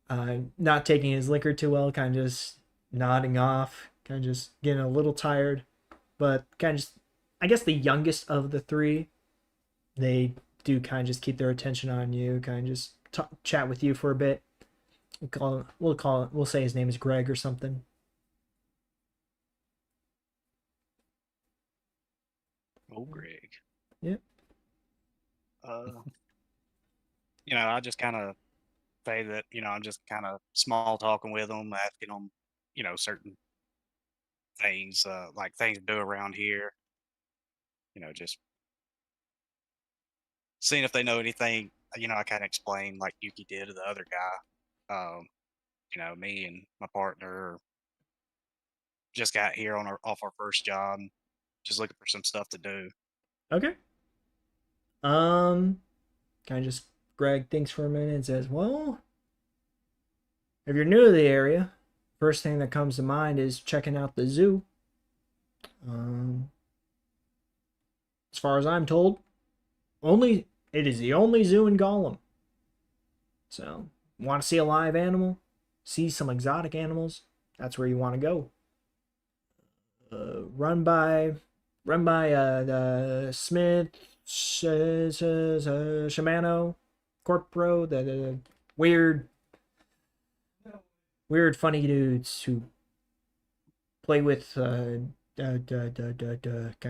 not taking his liquor too well, kind of just nodding off, kind of just getting a little tired, but kind of just, I guess the youngest of the three, they do kind of just keep their attention on you, kind of just chat with you for a bit. We'll say his name is Greg or something. Oh, Greg. Yep. I just kind of say that, I'm just kind of small talking with them, asking them, certain things, like things to do around here. Just seeing if they know anything. I kind of explained like Yuki did to the other guy. Me and my partner just got here off our first job, just looking for some stuff to do. Okay. Kind of just Greg thinks for a minute and says, "Well, if you're new to the area, first thing that comes to mind is checking out the zoo. As far as I'm told, it is the only zoo in Gollum. So, want to see a live animal, see some exotic animals, that's where you want to go. Run by Smith, Shimano, Corpro, the weird funny dudes who play with kind of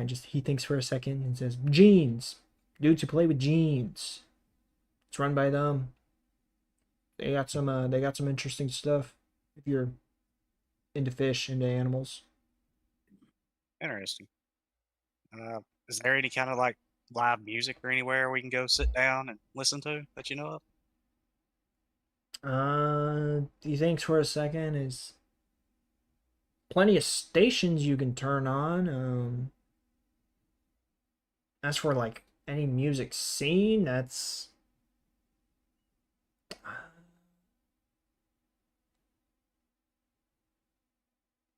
just, he thinks for a second and says jeans, dudes who play with jeans. It's run by them. They got some interesting stuff if you're into fish, into animals." Interesting. Is there any kind of like live music or anywhere we can go sit down and listen to that you know of? He thinks for a second. Is plenty of stations you can turn on. As for like any music scene, that's